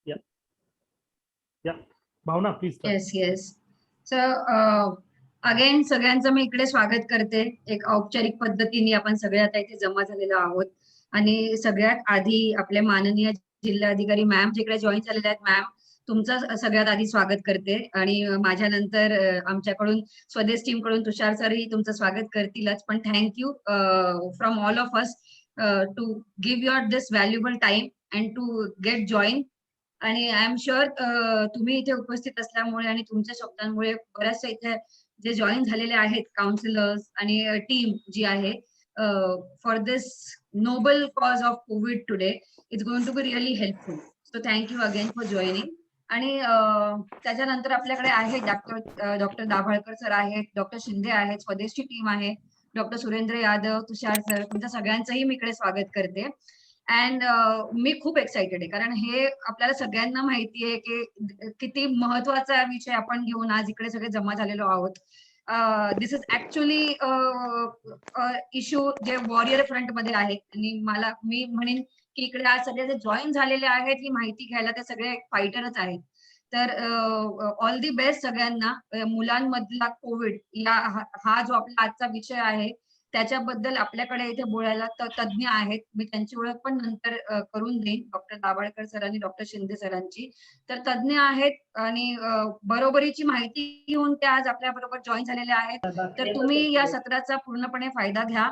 या या Bhavana please. Yes yes. So again सगळ्यांचं मी इकडे स्वागत करते. एक औपचारिक पद्धतीने आपण सगळे आता इथे जमा झालेलो आहोत. आणि सगळ्यात आधी आपले माननीय जिल्हाधिकारी मॅम जिकडे जॉईन झालेले आहेत, मॅम तुमचं सगळ्यात आधी स्वागत करते. आणि माझ्यानंतर आमच्याकडून स्वदेश टीम कडून तुषार सरही तुमचं स्वागत करतीलच. पण thank you from all of us to give your this valuable time and to get join. आणि आय एम शुअर तुम्ही इथे उपस्थित असल्यामुळे आणि तुमच्या शब्दांमुळे बऱ्याचशा इथे जे जॉईन झालेले आहेत काउन्सिलर्स आणि टीम जी आहे for this noble cause of COVID today it's going to be really helpful. So thank you again for joining. आणि त्याच्यानंतर आपल्याकडे आहे डॉक्टर दाभोळकर सर आहेत, डॉक्टर शिंदे आहेत, स्वदेशची टीम आहे, डॉक्टर सुरेंद्र यादव, तुषार सर, तुमच्या सगळ्यांचंही मी इकडे स्वागत करते. अँड मी खूप एक्साइटेड आहे कारण हे आपल्याला सगळ्यांना माहिती आहे की किती महत्वाचा विषय आपण घेऊन आज इकडे सगळे जमा झालेलो आहोत. दिस इज ऍक्च्युअली इश्यू जे वॉरियर फ्रंट मध्ये आहेत. आणि मी म्हणेन की इकडे आज सगळे जे जॉईन झालेले आहेत ही माहिती घ्यायला ते सगळे फायटरच आहेत. तर ऑल दी बेस्ट सगळ्यांना. मुलांमधला कोविड हा जो आपला आजचा विषय आहे त्याच्याबद्दल आपल्याकडे इथे बोलायला तज्ज्ञ आहेत. मी त्यांची ओळख पण नंतर करून देईन, डॉक्टर दाभोळकर सर आणि डॉक्टर शिंदे सरांची. तर तज्ज्ञ आहेत आणि बरोबरीची माहिती घेऊन ते आज आपल्या बरोबर जॉईन झालेले आहेत. तर तुम्ही या सत्राचा पूर्णपणे फायदा घ्या,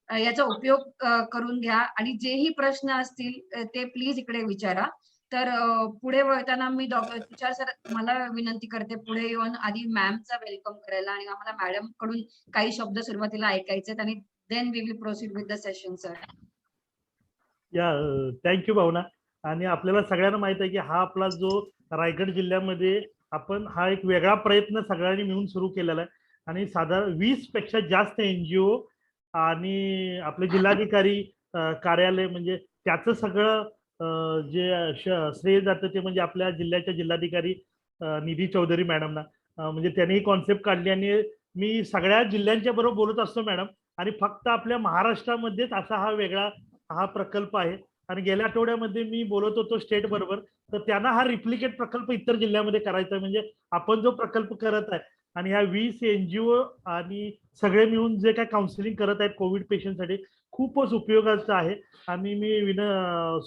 याचा उपयोग करून घ्या आणि जेही प्रश्न असतील ते प्लीज इकडे विचारा. तर पुढे वळताना मी तुषार सर मला विनंती करते पुढे येऊन आधी मॅमचा वेलकम करायला आणि आम्हाला मॅडम कडून काही शब्द सुरुवातीला ऐकायचे आणि then we will proceed with the session. Sir या थँक्यू भावना. आणि आपल्याला सगळ्यांना माहित आहे की हा आपला जो रायगड जिल्ह्यामध्ये आपण हा एक वेगळा प्रयत्न सगळ्यांनी मिळून सुरू केलेला आहे. आणि साधारण 20 पेक्षा जास्त NGO आणि आपले जिल्हाधिकारी कार्यालय म्हणजे त्याचं सगळं जे श्रेय जातं ते म्हणजे आपल्या जिल्ह्याच्या जिल्हाधिकारी निधी चौधरी मॅडमना. म्हणजे त्यांनी ही कॉन्सेप्ट काढली आणि मी सगळ्या जिल्ह्यांच्या बरोबर बोलत असतो मॅडम. आणि फक्त आपल्या महाराष्ट्रामध्येच असा हा वेगळा प्रकल्प आहे. आणि गेल्या आठवड्यामध्ये मी बोलत होतो स्टेट बरोबर, तर त्यांना हा रिप्लिकेट प्रकल्प इतर जिल्ह्यामध्ये करायचा आहे. म्हणजे आपण जो प्रकल्प करत आहे आणि ह्या 20 NGO आणि सगळे मिळून जे काय काउन्सिलिंग करत आहेत कोविड पेशंटसाठी खूपच उपयोगाचं आहे. आणि मी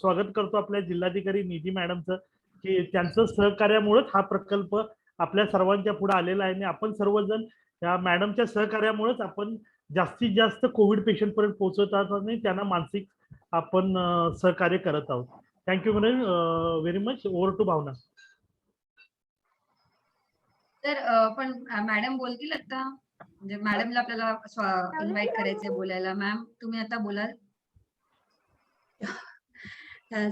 स्वागत करतो आपल्या जिल्हाधिकारी निधी मॅडमचं की त्यांचं सहकार्यामुळेच हा प्रकल्प आपल्या सर्वांच्या पुढे आलेला आहे. आणि आपण सर्वजण या मॅडमच्या सहकार्यामुळेच आपण जास्तीत जास्त कोविड पेशंट पर्यंत पोहोचत आहोत आणि त्यांना मानसिक आपण सहकार्य करत आहोत. Thank you very much. Over to Bhavana. तर पण मॅडम बोलतील आता, म्हणजे मॅडमला आपल्याला इन्व्हाइट करायचंय बोलायला. मॅम तुम्ही आता बोलाल.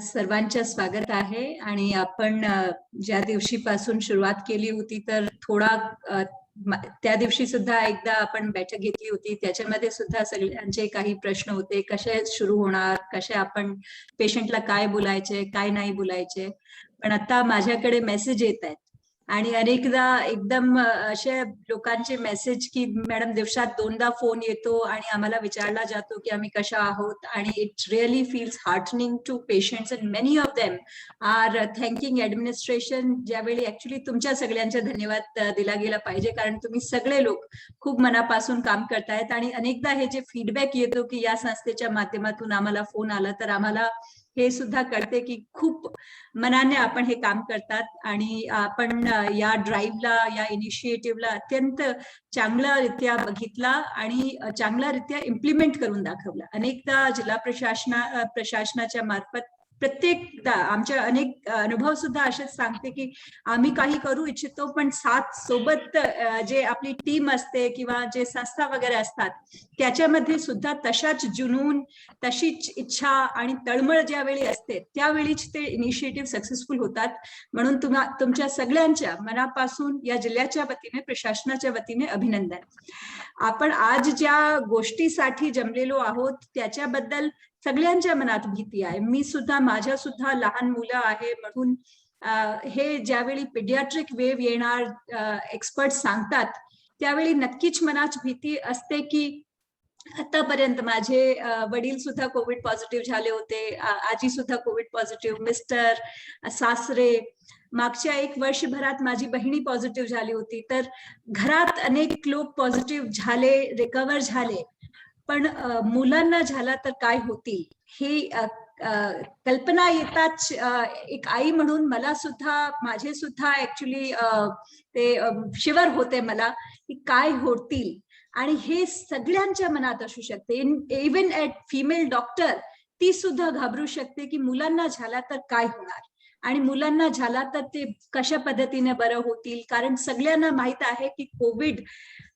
सर्वांचं स्वागत आहे. आणि आपण ज्या दिवशीपासून सुरुवात केली होती तर थोडा त्या दिवशी सुद्धा एकदा आपण बैठक घेतली होती, त्याच्यामध्ये सुद्धा सगळ्यांचे काही प्रश्न होते, कसे सुरू होणार, कसे आपण पेशंटला काय बोलायचे काय नाही बोलायचे. पण आता माझ्याकडे मेसेज येत आहेत आणि अनेकदा एकदम अशा लोकांचे मेसेज की मॅडम दिवसात 2दा फोन येतो आणि आम्हाला विचारला जातो की आम्ही कशा आहोत. आणि it really feels heartening to patients and many of them are thanking administration. ज्यावेळी ऍक्च्युली तुमच्या सगळ्यांचा धन्यवाद दिला गेला पाहिजे कारण तुम्ही सगळे लोक खूप मनापासून काम करतायत. आणि अनेकदा हे जे फीडबॅक येतो की या संस्थेच्या माध्यमातून आम्हाला फोन आला तर आम्हाला हे सुद्धा कळते की खूप मनाने आपण हे काम करतात आणि आपण या ड्राईव्हला या इनिशिएटिव्हला अत्यंत चांगल्यारीत्या बघितला आणि चांगल्यारीत्या इम्प्लिमेंट करून दाखवला. अनेकदा जिल्हा प्रशासनाच्या मार्फत प्रत्येकदा आमच्या अनेक अनुभव सुद्धा असेच सांगते की आम्ही काही करू इच्छितो पण सोबत जे आपली टीम असते किंवा जे संस्था वगैरे असतात त्याच्यामध्ये सुद्धा तशाच जुनून तशीच इच्छा आणि तळमळ ज्यावेळी असते त्यावेळीच ते इनिशिएटिव्ह सक्सेसफुल होतात. म्हणून तुमच्या सगळ्यांच्या मनापासून या जिल्ह्याच्या वतीने प्रशासनाच्या वतीने अभिनंदन. आपण आज ज्या गोष्टीसाठी जमलेलो आहोत त्याच्याबद्दल सगळ्यांच्या मनात भीती आहे. मी सुद्धा माझ्या सुद्धा लहान मुलं आहे म्हणून हे ज्यावेळी पीडियाट्रिक वेव्ह येणार एक्सपर्ट सांगतात त्यावेळी नक्कीच मनात भीती असते की आतापर्यंत माझे वडील सुद्धा कोविड पॉझिटिव्ह झाले होते, आजी सुद्धा कोविड पॉझिटिव्ह, मिस्टर, सासरे, मागच्या 1 वर्षभरात माझी बहिणी पॉझिटिव्ह झाली होती. तर घरात अनेक लोक पॉझिटिव्ह झाले, रिकव्हर झाले, पण मुलांना झाला तर काय होतील ही कल्पना येताच एक आई म्हणून मला सुद्धा, माझे सुद्धा ऍक्च्युली ते शिवर होते मला की काय होतील. आणि हे सगळ्यांच्या मनात असू शकते. इव्हन ॲट फिमेल डॉक्टर ती सुद्धा घाबरू शकते की मुलांना झाला तर काय होणार, आणि मुलांना झाला तर ते कशा पद्धतीने बरं होतील. कारण सगळ्यांना माहित आहे की कोविड,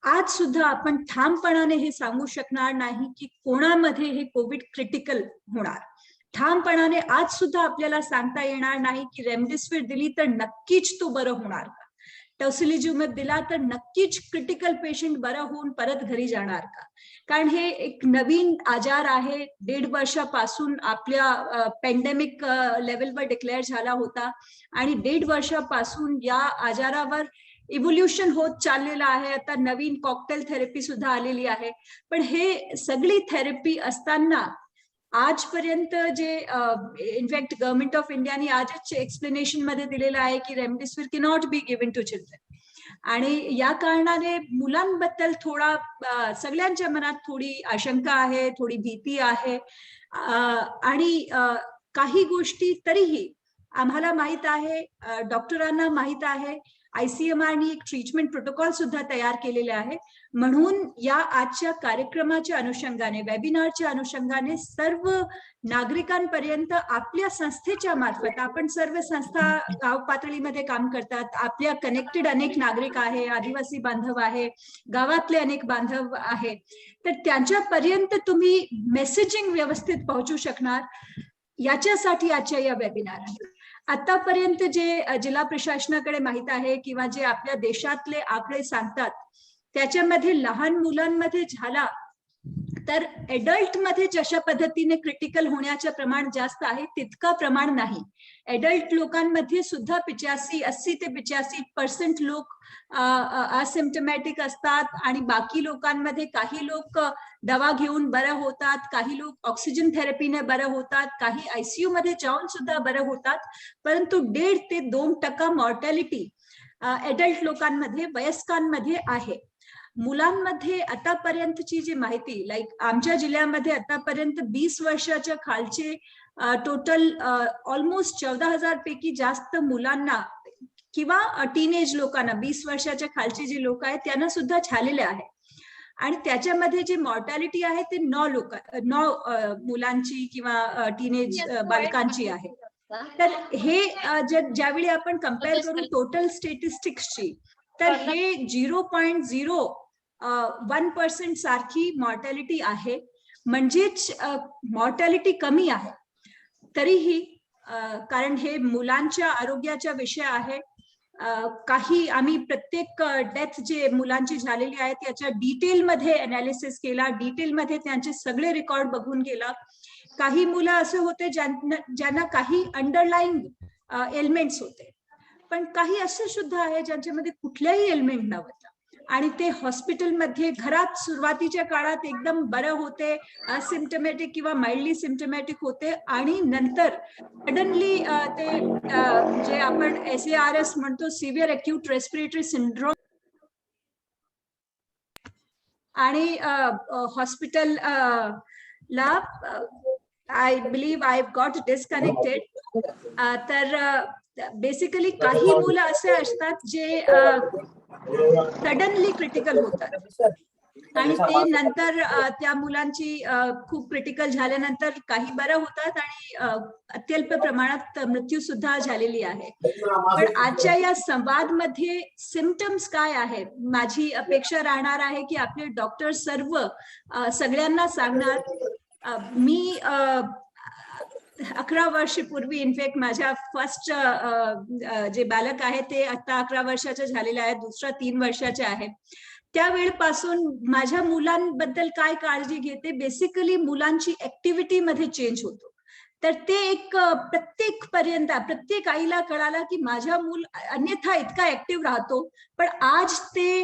आज सुद्धा आपण ठामपणाने हे सांगू शकणार नाही की कोणामध्ये हे कोविड क्रिटिकल होणार. ठामपणाने आज सुद्धा आपल्याला सांगता येणार नाही की रेमडेसिवीर दिली तर नक्कीच तो बरं होणार का, टॉसिलिझुमॅब दिला तर नक्कीच क्रिटिकल पेशंट बरं होऊन परत घरी जाणार का. कारण हे एक नवीन आजार आहे. 1.5 वर्षापासून आपल्या पॅन्डेमिक लेवलवर डिक्लेअर झाला होता आणि 1.5 वर्षापासून या आजारावर इव्होल्युशन होत चाललेलं आहे. आता नवीन कॉकटेल थेरपी सुद्धा आलेली आहे. पण हे सगळी थेरपी असताना आजपर्यंत जे इनफॅक्ट गव्हर्नमेंट ऑफ इंडियाने आजच एक्सप्लेनेशन मध्ये दिलेलं आहे की remdesivir cannot be given to children. आणि या कारणाने मुलांबद्दल थोडा सगळ्यांच्या मनात थोडी आशंका आहे, थोडी भीती आहे. आणि काही गोष्टी तरीही आम्हाला माहित आहे, डॉक्टरांना माहित आहे, ICMRने एक ट्रीटमेंट प्रोटोकॉल सुद्धा तयार केलेले आहे. म्हणून या आजच्या कार्यक्रमाच्या अनुषंगाने, वेबिनारच्या अनुषंगाने सर्व नागरिकांपर्यंत आपल्या संस्थेच्या मार्फत, आपण सर्व संस्था गाव पातळीमध्ये काम करतात, आपल्या कनेक्टेड अनेक नागरिक आहे, आदिवासी बांधव आहे, गावातले अनेक बांधव आहे, तर त्यांच्यापर्यंत तुम्ही मेसेजिंग व्यवस्थित पोहोचू शकणार, याच्यासाठी आजच्या या वेबिनार आहे. आतापर्यंत जे जिल्हा प्रशासनाकडे माहित आहे किंवा जे आपल्या देशातले आकडे सांगतात, त्याच्यामध्ये लहान मुलांमध्ये झाला तर एडल्ट मध्ये जशा पद्धतीने क्रिटिकल होण्याचं प्रमाण जास्त आहे तितका प्रमाण नाही. एडल्ट लोकांमध्ये सुद्धा 80 ते 85% लोक असिम्प्टमॅटिक असतात आणि बाकी लोकांमध्ये काही लोक दवा घेऊन बरं होतात, काही लोक ऑक्सिजन थेरपीने बरं होतात, काही ICU मध्ये जाऊन सुद्धा बरं होतात. परंतु 1.5 ते 2% मॉर्टॅलिटी एडल्ट लोकांमध्ये, वयस्कांमध्ये आहे. मुलांमध्ये आतापर्यंतची जी माहिती, लाईक आमच्या जिल्ह्यामध्ये आतापर्यंत 20 वर्षाच्या खालचे टोटल ऑलमोस्ट 14,000 पैकी जास्त मुलांना किंवा टीनेज लोकांना, 20 वर्षाच्या खालचे जे लोक आहेत त्यांना सुद्धा झालेले आहे. आणि त्याच्यामध्ये जे मॉर्टॅलिटी आहे ते 9 मुलांची किंवा टीनेज बालकांची आहे. तर हे ज्यावेळी आपण कम्पेअर करू टोटल स्टॅटिस्टिक्सची, तर हे 0.01% सारखी मॉर्टॅलिटी आहे. म्हणजेच मॉर्टॅलिटी कमी आहे. तरीही कारण हे मुलांच्या आरोग्याचा विषय आहे, काही आम्ही प्रत्येक डेथ जे मुलांची झालेली आहे त्याच्या डिटेलमध्ये अनालिसिस केला, डिटेलमध्ये त्यांचे सगळे रेकॉर्ड बघून गेला. काही मुलं असे होते ज्यांना काही अंडरलाईंग एलिमेंट्स होते, पण काही असे सुद्धा आहे ज्यांच्यामध्ये कुठल्याही एलिमेंट नव्हतं आणि ते हॉस्पिटलमध्ये घरात सुरुवातीच्या काळात एकदम बरं होते, असिम्प्टमॅटिक किंवा माइल्डली सिम्प्टमॅटिक होते आणि नंतर सडनली ते जे आपण SARS म्हणतो, सिव्हिअर अक्यूट रेस्पिरेटरी सिंड्रोम, आणि हॉस्पिटल ला I believe I got disconnected. तर बेसिकली काही मुलं असे असतात जे सडनली क्रिटिकल होतात आणि ते नंतर त्या मुलांची खूप क्रिटिकल झाल्यानंतर काही बरं होतात आणि अत्यल्प प्रमाणात मृत्यू सुद्धा झालेली आहे. पण आजच्या या संवादमध्ये सिम्पटम्स काय आहेत, माझी अपेक्षा राहणार आहे की आपले डॉक्टर सगळ्यांना सांगणार. मी 11 वर्षपूर्वी इनफॅक्ट माझ्या फर्स्ट जे बालक आहे ते आता 11 वर्षाचे झालेले आहेत, दुसरा 3 वर्षाचे आहे. त्यावेळेपासून माझ्या मुलांबद्दल काय काळजी घेते, बेसिकली मुलांची ऍक्टिव्हिटी मध्ये चेंज होतो. तर ते एक प्रत्येक आईला कळालं की माझा मूल अन्यथा इतका ऍक्टिव्ह राहतो पण आज ते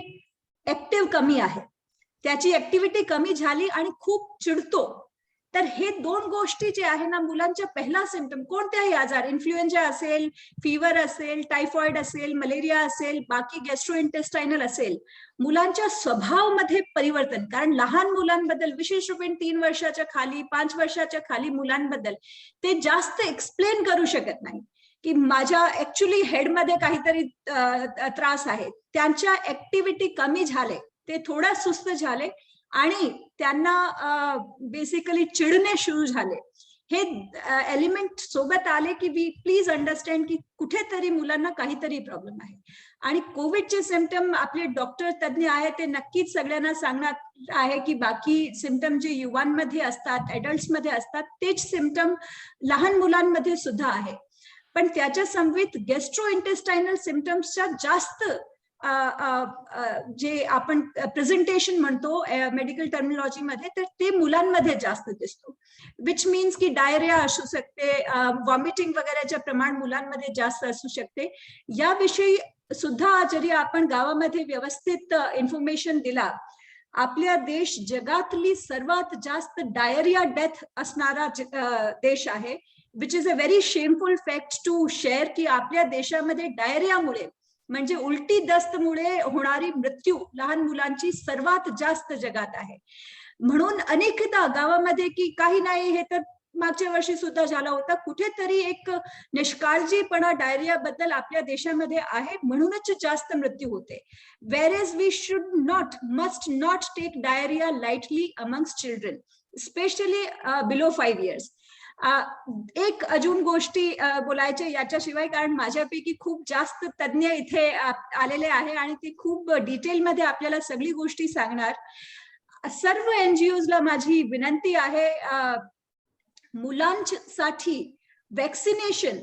ऍक्टिव्ह कमी आहे. त्याची ऍक्टिव्हिटी कमी झाली आणि खूप चिडतो. तर हे दोन गोष्टी जे आहे ना, मुलांच्या पहिला सिम्पटम कोणत्याही आजार, इन्फ्लुएन्झा असेल, फीवर असेल, टायफॉइड असेल, मलेरिया असेल, बाकी गॅस्ट्रोइंटेस्टायनल असेल, मुलांच्या स्वभावामध्ये परिवर्तन. कारण लहान मुलांबद्दल, विशेष रूपेण 3 वर्षाच्या खाली, 5 वर्षाच्या खाली मुलांबद्दल ते जास्त एक्सप्लेन करू शकत नाही की माझ्या ऍक्च्युली हेडमध्ये काहीतरी त्रास आहे. त्यांच्या ऍक्टिव्हिटी कमी झाले, ते थोडा सुस्त झाले आणि त्यांना बेसिकली चिडणे सुरू झाले. हे एलिमेंट सोबत आले की वी प्लीज अंडरस्टँड की कुठेतरी मुलांना काहीतरी प्रॉब्लेम आहे. आणि कोविडचे सिम्पटम आपले डॉक्टर तज्ञ आहे ते नक्कीच सगळ्यांना सांगणार आहे की बाकी सिम्पटम जे युवांमध्ये असतात, ऍडल्ट्समध्ये असतात, तेच सिम्पटम लहान मुलांमध्ये सुद्धा आहे. पण त्याच्या समवेत गॅस्ट्रोइंटेस्टायनल सिम्पटम्सच्या जास्त जे आपण प्रेझेंटेशन म्हणतो मेडिकल टर्मिनॉलॉजी मध्ये, तर ते मुलांमध्ये जास्त दिसतो. विच मीन्स की डायरिया असू शकते, व्हॉमिटिंग वगैरेचे प्रमाण मुलांमध्ये जास्त असू शकते. याविषयी सुद्धा जरी आपण गावामध्ये व्यवस्थित इन्फॉर्मेशन दिला, आपला देश जगातली सर्वात जास्त डायरिया डेथ असणारा देश आहे. Which is a very shameful fact to share की आपल्या देशामध्ये डायरियामुळे म्हणजे उलटी दस्तमुळे होणारी मृत्यू लहान मुलांची सर्वात जास्त जगात आहे. म्हणून अनेकदा गावामध्ये की काही नाही, हे तर मागच्या वर्षी सुद्धा झाला होता, कुठेतरी एक निष्काळजीपणा डायरिया बद्दल आपल्या देशामध्ये आहे, म्हणूनच जास्त मृत्यू होते. whereas we should not, must not take diarrhea lightly amongst children, especially below 5 years. एक अजून गोष्टी बोलायच्या याच्याशिवाय, कारण माझ्यापैकी खूप जास्त तज्ञ इथे आलेले आहे आणि ते खूप डिटेलमध्ये आपल्याला सगळी गोष्टी सांगणार. सर्व एनजीओजला माझी विनंती आहे, मुलांसाठी वॅक्सिनेशन,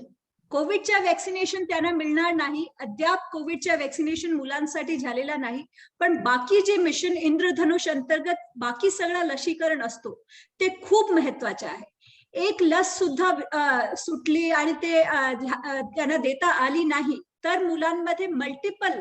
कोविडच्या वॅक्सिनेशन त्यांना मिळणार नाही, अद्याप कोविडच्या वॅक्सिनेशन मुलांसाठी झालेला नाही, पण बाकी जे मिशन इंद्रधनुष अंतर्गत बाकी सगळं लसीकरण असतो ते खूप महत्वाचे आहे. एक लस सुद्धा सुटली आणि ते त्यांना देता आली नाही तर मुलांमध्ये मल्टिपल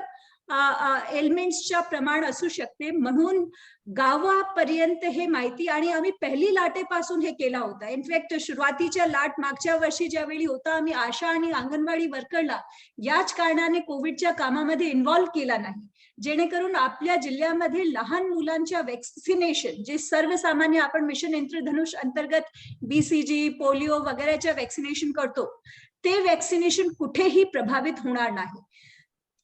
एलिमेंट्सच्या प्रमाण असू शकते. म्हणून गावापर्यंत हे माहिती, आणि आम्ही पहिली लाटेपासून हे केला होता. इनफॅक्ट सुरुवातीच्या लाट मागच्या वर्षी ज्यावेळी होता, आम्ही आशा आणि अंगणवाडी वर्करला याच कारणाने कोविडच्या कामामध्ये इन्व्हॉल्व केला नाही, जेणेकरून आपल्या जिल्ह्यामध्ये लहान मुलांच्या वॅक्सिनेशन, जे सर्वसामान्य आपण मिशन इंद्रधनुष अंतर्गत BCG, पोलिओ वगैरेच्या वॅक्सिनेशन करतो, ते वॅक्सिनेशन कुठेही प्रभावित होणार नाही.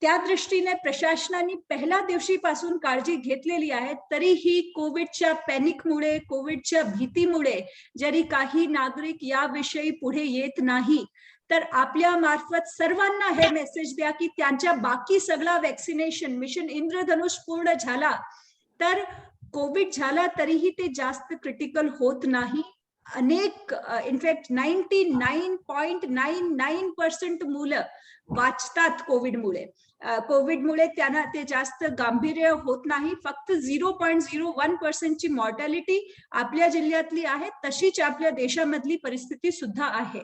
त्या दृष्टीने प्रशासनाने पहिल्या दिवशीपासून काळजी घेतलेली आहे. तरीही कोविडच्या पॅनिकमुळे, कोविडच्या भीतीमुळे जरी काही नागरिक याविषयी पुढे येत नाही, तर आपल्या मार्फत सर्वांना हे मेसेज द्या की त्यांच्या बाकी सगळा वॅक्सिनेशन मिशन इंद्रधनुष पूर्ण झाला तर कोविड झाला तरीही ते जास्त क्रिटिकल होत नाही. अनेक इनफॅक्ट 99.99% मुलं वाचतात कोविडमुळे. कोविडमुळे त्यांना ते जास्त गांभीर्य होत नाही. फक्त 0.01% ची मॉर्टॅलिटी आपल्या जिल्ह्यातली आहे. तशीच आपल्या देशामधली परिस्थिती सुद्धा आहे.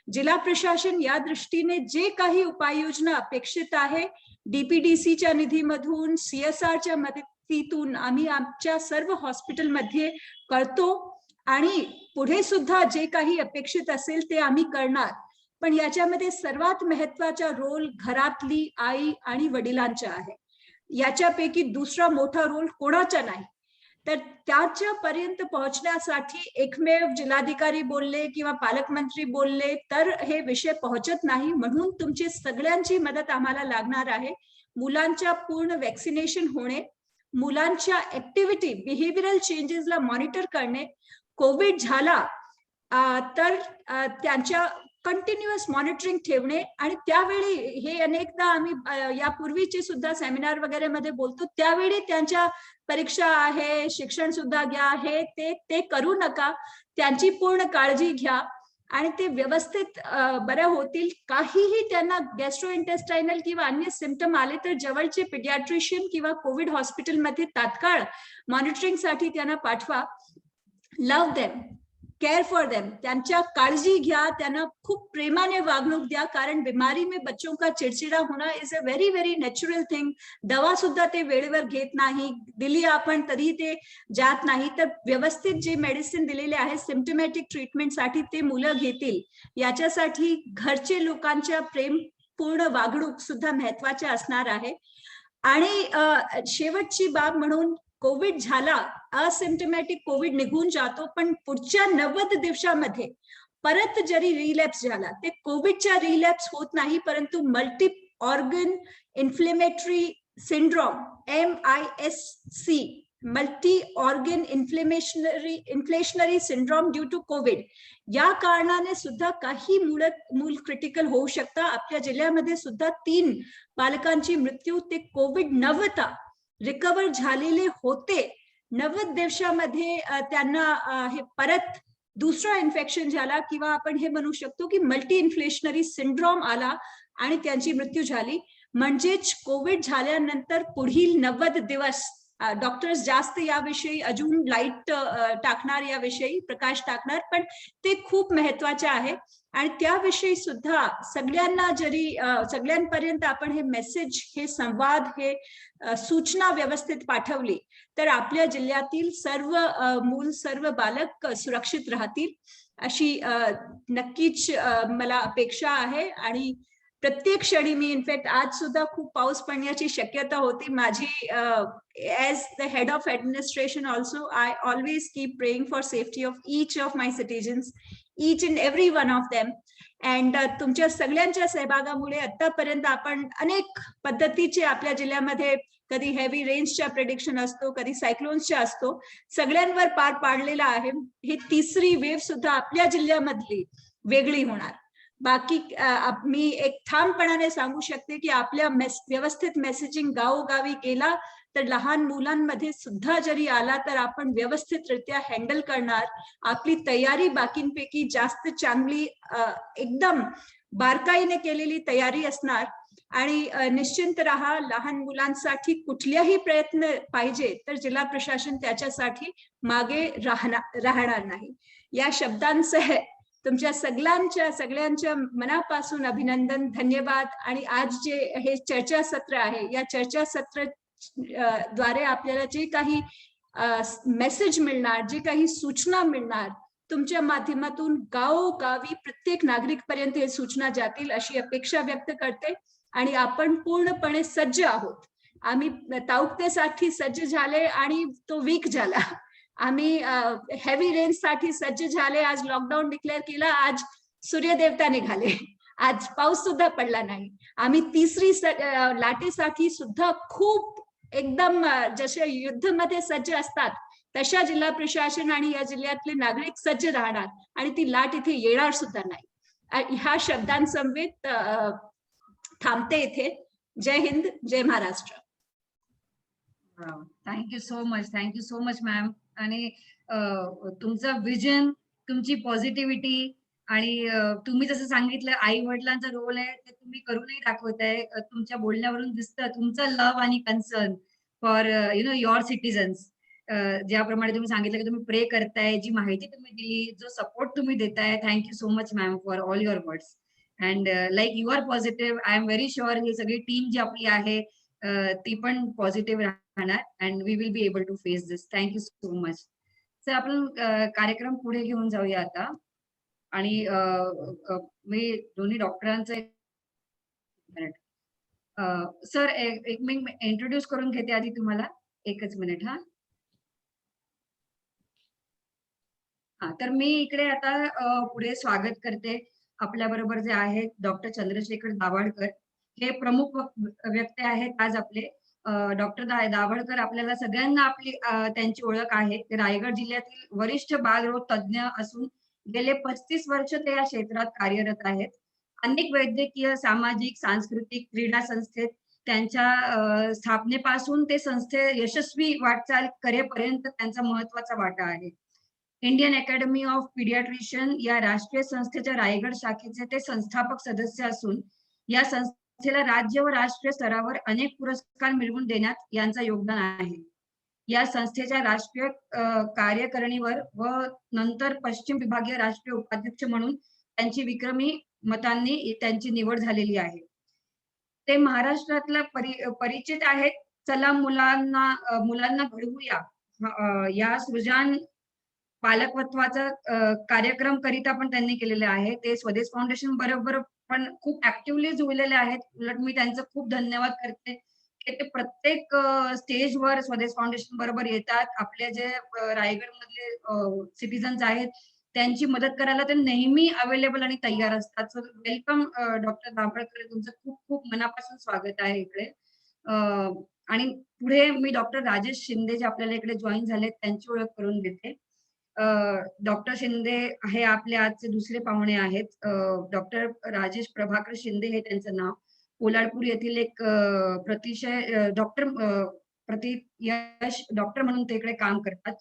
जिल्हा प्रशासन या दृष्टीने जे काही उपाययोजना अपेक्षित आहे, DPDCच्या निधीमधून, CSRच्या मदतीतून आम्ही आमच्या सर्व हॉस्पिटलमध्ये करतो आणि पुढे सुद्धा जे काही अपेक्षित असेल ते आम्ही करणार. पण याच्यामध्ये सर्वात महत्वाचा रोल घरातली आई आणि वडिलांचा आहे. याच्यापैकी दुसरा मोठा रोल कोणाचा नाही. तर त्याच्यापर्यंत पोहोचण्यासाठी एकमेव जिल्हाधिकारी बोलले किंवा पालकमंत्री बोलले तर हे विषय पोहोचत नाही. म्हणून तुमची सगळ्यांची मदत आम्हाला लागणार आहे. मुलांच्या पूर्ण वॅक्सिनेशन होणे, मुलांच्या ऍक्टिव्हिटी, बिहेवियरल चेंजेसला मॉनिटर करणे, कोविड झाला तर त्यांच्या कंटिन्युअस मॉनिटरिंग ठेवणे. आणि त्यावेळी हे अनेकदा आम्ही यापूर्वीचे सुद्धा सेमिनार वगैरे मध्ये बोलतो, त्यावेळी त्यांच्या परीक्षा आहे, शिक्षण सुद्धा घ्या, हे ते करू नका. त्यांची पूर्ण काळजी घ्या आणि ते व्यवस्थित बरे होतील. काहीही त्यांना गॅस्ट्रोइंटेस्टायनल किंवा अन्य सिम्पटम आले तर जवळचे पिडियाट्रिशियन किंवा कोविड हॉस्पिटलमध्ये तात्काळ मॉनिटरिंगसाठी त्यांना पाठवा. Love them, care for them, त्यांच्या काळजी घ्या, त्यांना खूप प्रेमाने वागणूक द्या, कारण बीमारी में बच्चों का चिड़चिड़ा होना is a very very natural thing. दवा सुद्धा ते वेळेवर घेत नाही, दिली आपण तरी ते जात नाही. तर व्यवस्थित जे मेडिसिन दिलेले आहे सिम्पटमॅटिक ट्रीटमेंटसाठी ते मुलं घेतील. याच्यासाठी घरचे लोकांच्या प्रेमपूर्ण वागणूक सुद्धा महत्वाचे असणार आहे. आणि शेवटची बाब म्हणून, कोविड झाला, असिम्पटमॅटिक कोविड निघून जातो, पण पुढच्या 90 दिवसामध्ये परत जरी रिलॅप्स झाला, ते कोविडच्या रिलॅप्स होत नाही, परंतु multi organ inflammatory syndrome MISC, multi organ inflammatory syndrome due to COVID, या कारणाने सुद्धा काही मूल क्रिटिकल होऊ शकतात. आपल्या जिल्ह्यामध्ये सुद्धा 3 बालकांची मृत्यू ते कोविड नव्हता, रिकवर झालेले होते. 90 दिवसामध्ये त्यांना हे परत दुसरा इन्फेक्शन झाला, किंवा आपण हे म्हणू शकतो की मल्टी इन्फ्लेशनरी सिंड्रोम आला आणि त्यांची मृत्यू झाली. म्हणजेच कोविड झाल्यानंतर पुढील 90 दिवस डॉक्टर्स जास्त याविषयी अजून लाईट टाकणार, याविषयी प्रकाश टाकणार, पण ते खूप महत्वाचे आहे. आणि त्याविषयी सुद्धा सगळ्यांना जरी सगळ्यांपर्यंत आपण हे मेसेज, हे संवाद, हे सूचना व्यवस्थित पाठवली तर आपल्या जिल्ह्यातील सर्व मूल, सर्व बालक सुरक्षित राहतील, अशी नक्कीच मला अपेक्षा आहे. आणि प्रत्येक क्षणी मी, इनफॅक्ट आज सुद्धा खूप पाऊस पडण्याची शक्यता होती. माझी as the head of administration also, I always keep praying for safety of each of my citizens, each and every one of them. And तुमच्या सगळ्यांच्या सहभागामुळे आतापर्यंत आपण अनेक पद्धतीचे आपल्या जिल्ह्यामध्ये, कधी हेवी रेन्सच्या प्रेडिक्शन असतो, कधी सायक्लोन्सच्या असतो, सगळ्यांवर पार पाडलेला आहे. ही तिसरी वेव्ह सुद्धा आपल्या जिल्ह्यामधली वेगळी होणार. बाकी मी एक ठामपणाने सांगू शकते की आपल्या व्यवस्थित मेसेजिंग गावोगावी केला तर लहान मुलांमध्ये सुद्धा जरी आला तर आपण व्यवस्थितरित्या हँडल करणार. आपली तयारी बाकींपैकी जास्त चांगली, एकदम बारकाईने केलेली तयारी असणार. आणि निश्चिंत राहा, लहान मुलांसाठी कुठल्याही प्रयत्न पाहिजे तर जिल्हा प्रशासन त्याच्यासाठी मागे राहणार नाही. या शब्दांसह तुमच्या सगळ्यांच्या मनापासून अभिनंदन, धन्यवाद. आणि आज जे हे चर्चासत्र आहे, या चर्चासत्र द्वारे आपल्याला जे काही मेसेज मिळणार, जे काही सूचना मिळणार, तुमच्या माध्यमातून गावोगावी प्रत्येक नागरिकपर्यंत हे सूचना जातील अशी अपेक्षा व्यक्त करते. आणि आपण पूर्णपणे सज्ज आहोत. आम्ही ताउक्तेसाठी सज्ज झाले आणि तो वीक झाला. आम्ही हेवी रेन्स साठी सज्ज झाले. आज लॉकडाऊन डिक्लेअर केला, आज सूर्यदेवता निघाले, आज पाऊस सुद्धा पडला नाही. आम्ही तिसरी लाटेसाठी सुद्धा खूप एकदम जसे युद्धमध्ये सज्ज असतात तशा जिल्हा प्रशासन आणि या जिल्ह्यातले नागरिक सज्ज राहणार आणि ती लाट इथे येणार सुद्धा नाही. ह्या शब्दांसमवेत थांबते इथे. Jai Hind, Jai Maharashtra. Thank you so much ma'am. आणि तुमचं विजन, तुमची पॉझिटिव्हिटी आणि तुम्ही जसं सांगितलं आई वडिलांचा रोल आहे ते तुम्ही करूनही दाखवताय. तुमच्या बोलण्यावरून दिसतं तुमचं लव्ह आणि कन्सर्न फॉर युअर सिटीजन्स. ज्याप्रमाणे तुम्ही सांगितलं की तुम्ही प्रे करताय, जी माहिती तुम्ही दिली, जो सपोर्ट तुम्ही देताय, thank you so much ma'am for all your words. And like you are positive, I am very sure ही सगळी टीम जी आपली आहे ती पण पॉझिटिव्ह राहणार and we will be able to face this. Thank you so much. Sir, आपण कार्यक्रम पुढे घेऊन जाऊया आता. आणि मी दोन्ही डॉक्टरांचं एक मिनिट सर, एक मी इंट्रोड्यूस करून घेते आधी तुम्हाला. एकच मिनिट. तर मी इकडे आता पुढे स्वागत करते. आपल्या बरोबर जे आहेत डॉक्टर चंद्रशेखर दाभाडकर, हे प्रमुख व्यक्ती आहेत आज आपले. डॉक्टर दाभाडकर आपल्याला सगळ्यांना त्यांची ओळख आहे. ते रायगड जिल्ह्यातील वरिष्ठ बालरोग तज्ज्ञ असून गेले 35 वर्ष ते या क्षेत्रात कार्यरत आहेत. अनेक वैद्यकीय, सामाजिक, सांस्कृतिक, क्रीडा संस्थेत त्यांच्या स्थापनेपासून ते संस्थे यशस्वी वाटचाल करेपर्यंत त्यांचा महत्वाचा वाटा आहे. इंडियन अकॅडमी ऑफ पीडियाट्रिशियन या राष्ट्रीय संस्थेच्या रायगड शाखेचे ते संस्थापक सदस्य असून या संस्थेला राज्य व राष्ट्रीय स्तरावर अनेक पुरस्कार मिळवून देण्यात यांचं योगदान आहे. या संस्थेच्या राष्ट्रीय कार्यकारिणीवर व नंतर पश्चिम विभागीय राष्ट्रीय उपाध्यक्ष म्हणून त्यांची विक्रमी मतांनी त्यांची निवड झालेली आहे. ते महाराष्ट्रातल्या परिचित आहेत. चला मुलांना घडवूया या सृजन पालकत्वाचा कार्यक्रम करिता पण त्यांनी केलेले आहे. ते स्वदेश फाउंडेशन बरोबर पण खूप ऍक्टिव्हली जुळलेले आहेत. उलट मी त्यांचं खूप धन्यवाद करते की ते प्रत्येक स्टेजवर स्वदेश फाउंडेशन बरोबर येतात. आपले जे रायगड मधले सिटीजन्स आहेत त्यांची मदत करायला ते नेहमी अवेलेबल आणि तयार असतात. सो वेलकम डॉक्टर दाभोळकर, तुमचं खूप खूप मनापासून स्वागत आहे इकडे. आणि पुढे मी डॉक्टर राजेश शिंदे जे आपल्याला इकडे जॉईन झालेत त्यांची ओळख करून देते. डॉक्टर शिंदे हे आपले आजचे दुसरे पाहुणे आहेत. डॉक्टर राजेश प्रभाकर शिंदे हे त्यांचं नाव. पोलादपूर येथील एक प्रतियश डॉक्टर म्हणून ते इकडे काम करतात.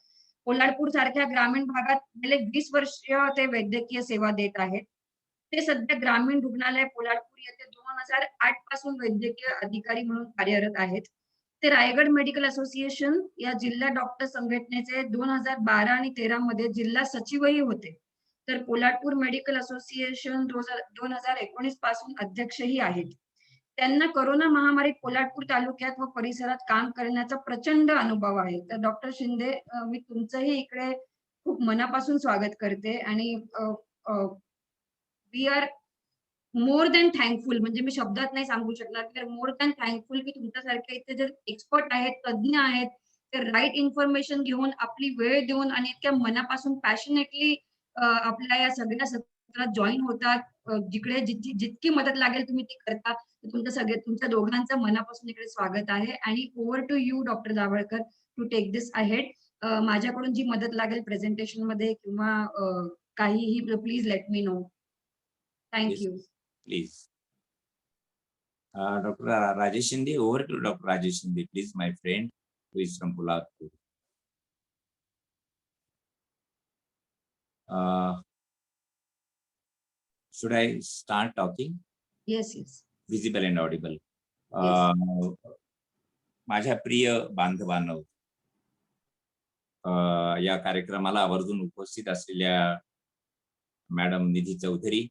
पोलादपूर सारख्या ग्रामीण भागात गेले 20 वर्ष ते वैद्यकीय सेवा देत आहेत. ते सध्या ग्रामीण रुग्णालय पोलादपूर येथे 2008 पासून वैद्यकीय अधिकारी म्हणून कार्यरत आहेत. ते रायगड मेडिकल असोसिएशन या जिल्हा डॉक्टर संघटनेचे 2012 आणि 13 मध्ये जिल्हा सचिवही होते. तर पोलादपूर मेडिकल असोसिएशन 2019 पासून अध्यक्षही आहेत. त्यांना कोरोना महामारीत पोलादपूर तालुक्यात व परिसरात काम करण्याचा प्रचंड अनुभव आहे. तर डॉक्टर शिंदे, मी तुमचंही इकडे खूप मनापासून स्वागत करते आणि we are more than thankful, म्हणजे मी शब्दात नाही सांगू शकणार, तर मोर दॅन थँकफुल की तुमच्यासारखे इथे जे एक्सपर्ट आहेत, तज्ञ आहेत, ते राईट इन्फॉर्मेशन घेऊन आपली वेळ देऊन आणि इतक्या मनापासून पॅशनेटली आपल्या या सगळ्या सत्रात जॉईन होतात. जिकडे जितकी मदत लागेल तुम्ही ती करता. तुमच्या दोघांचं मनापासून इकडे स्वागत आहे. आणि over to you doctor Dabholkar to take this ahead. माझ्याकडून जी मदत लागेल प्रेझेंटेशन मध्ये किंवा काहीही, please let me know. Thank you. Please. Dr. Rajesh Shinde, over to Dr. Rajesh Shinde, please, my friend, who is from Poladpur. Should I start talking? Yes, yes. Visible and audible. Yes. माझ्या प्रिय बांधवांनो, या कार्यक्रमाला आवर्जून उपस्थित असलेल्या madam Nidhi Chaudhari,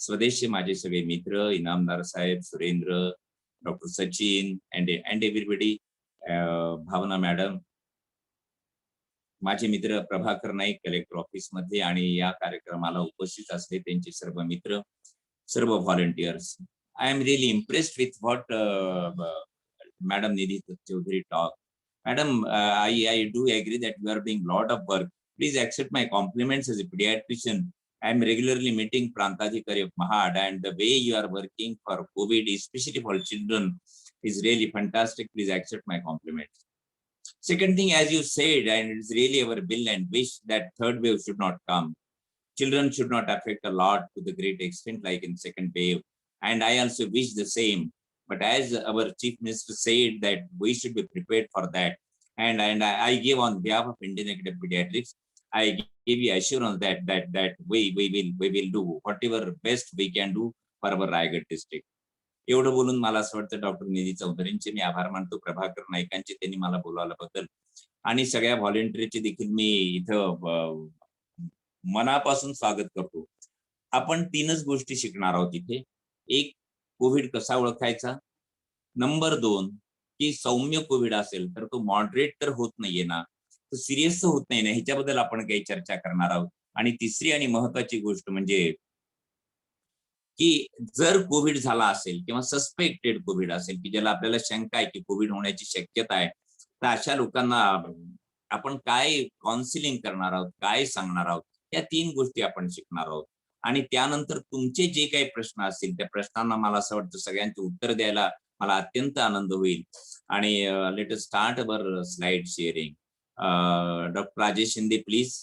स्वदेशचे माझे सगळे मित्र, Inamdar saheb, Surendra, doctor Sachin and everybody, Bhavana madam, माझे मित्र प्रभाकर नाईक कलेक्टर ऑफिस मध्ये आणि या कार्यक्रमाला उपस्थित असले त्यांचे सर्व मित्र, सर्व volunteers. I am really impressed with what madam Nidhi Choudhary talk. Madam, I do agree that you are doing a lot of work. Please accept my compliments as a pediatrician. I am regularly meeting Prantadhikari of Mahad, and the way you are working for COVID, especially for children, is really fantastic. Please accept my compliments. Second thing, as you said, and it's really our will and wish that third wave should not come. Children should not affect a lot to the great extent like in second wave. And I also wish the same. But as our Chief Minister said that we should be prepared for that. And I give on behalf of Indian Academy of Pediatrics, I give you assurance that we will do whatever best we can do for our Raigad district. एवढं बोलून मला असं वाटतं doctor निधी चौधरींचे मी आभार मानतो, प्रभाकर नाईकांचे त्यांनी मला बोलावल्याबद्दल, आणि सगळ्या व्हॉलेंटियरचे देखील मी इथं मनापासून स्वागत करतो. आपण तीनच गोष्टी शिकणार आहोत इथे. एक, कोविड कसा ओळखायचा. नंबर 2, की सौम्य कोविड असेल तर तो मॉडरेट तर होत नाहीये ना, तो सिरियस तर होत नाही ना, ह्याच्याबद्दल आपण काही चर्चा करणार आहोत. आणि तिसरी आणि महत्वाची गोष्ट म्हणजे की जर कोविड झाला असेल किंवा सस्पेक्टेड कोविड असेल, की ज्याला आपल्याला शंका आहे की कोविड होण्याची शक्यता आहे, तर अशा लोकांना आपण काय काउन्सिलिंग करणार आहोत, काय सांगणार आहोत, या 3 गोष्टी आपण शिकणार आहोत. आणि त्यानंतर तुमचे जे काही प्रश्न असतील त्या प्रश्नांना मला असं वाटतं सगळ्यांचे उत्तर द्यायला मला अत्यंत आनंद होईल. आणि let us start our slide sharing. Doctor Rajesh Shinde, please.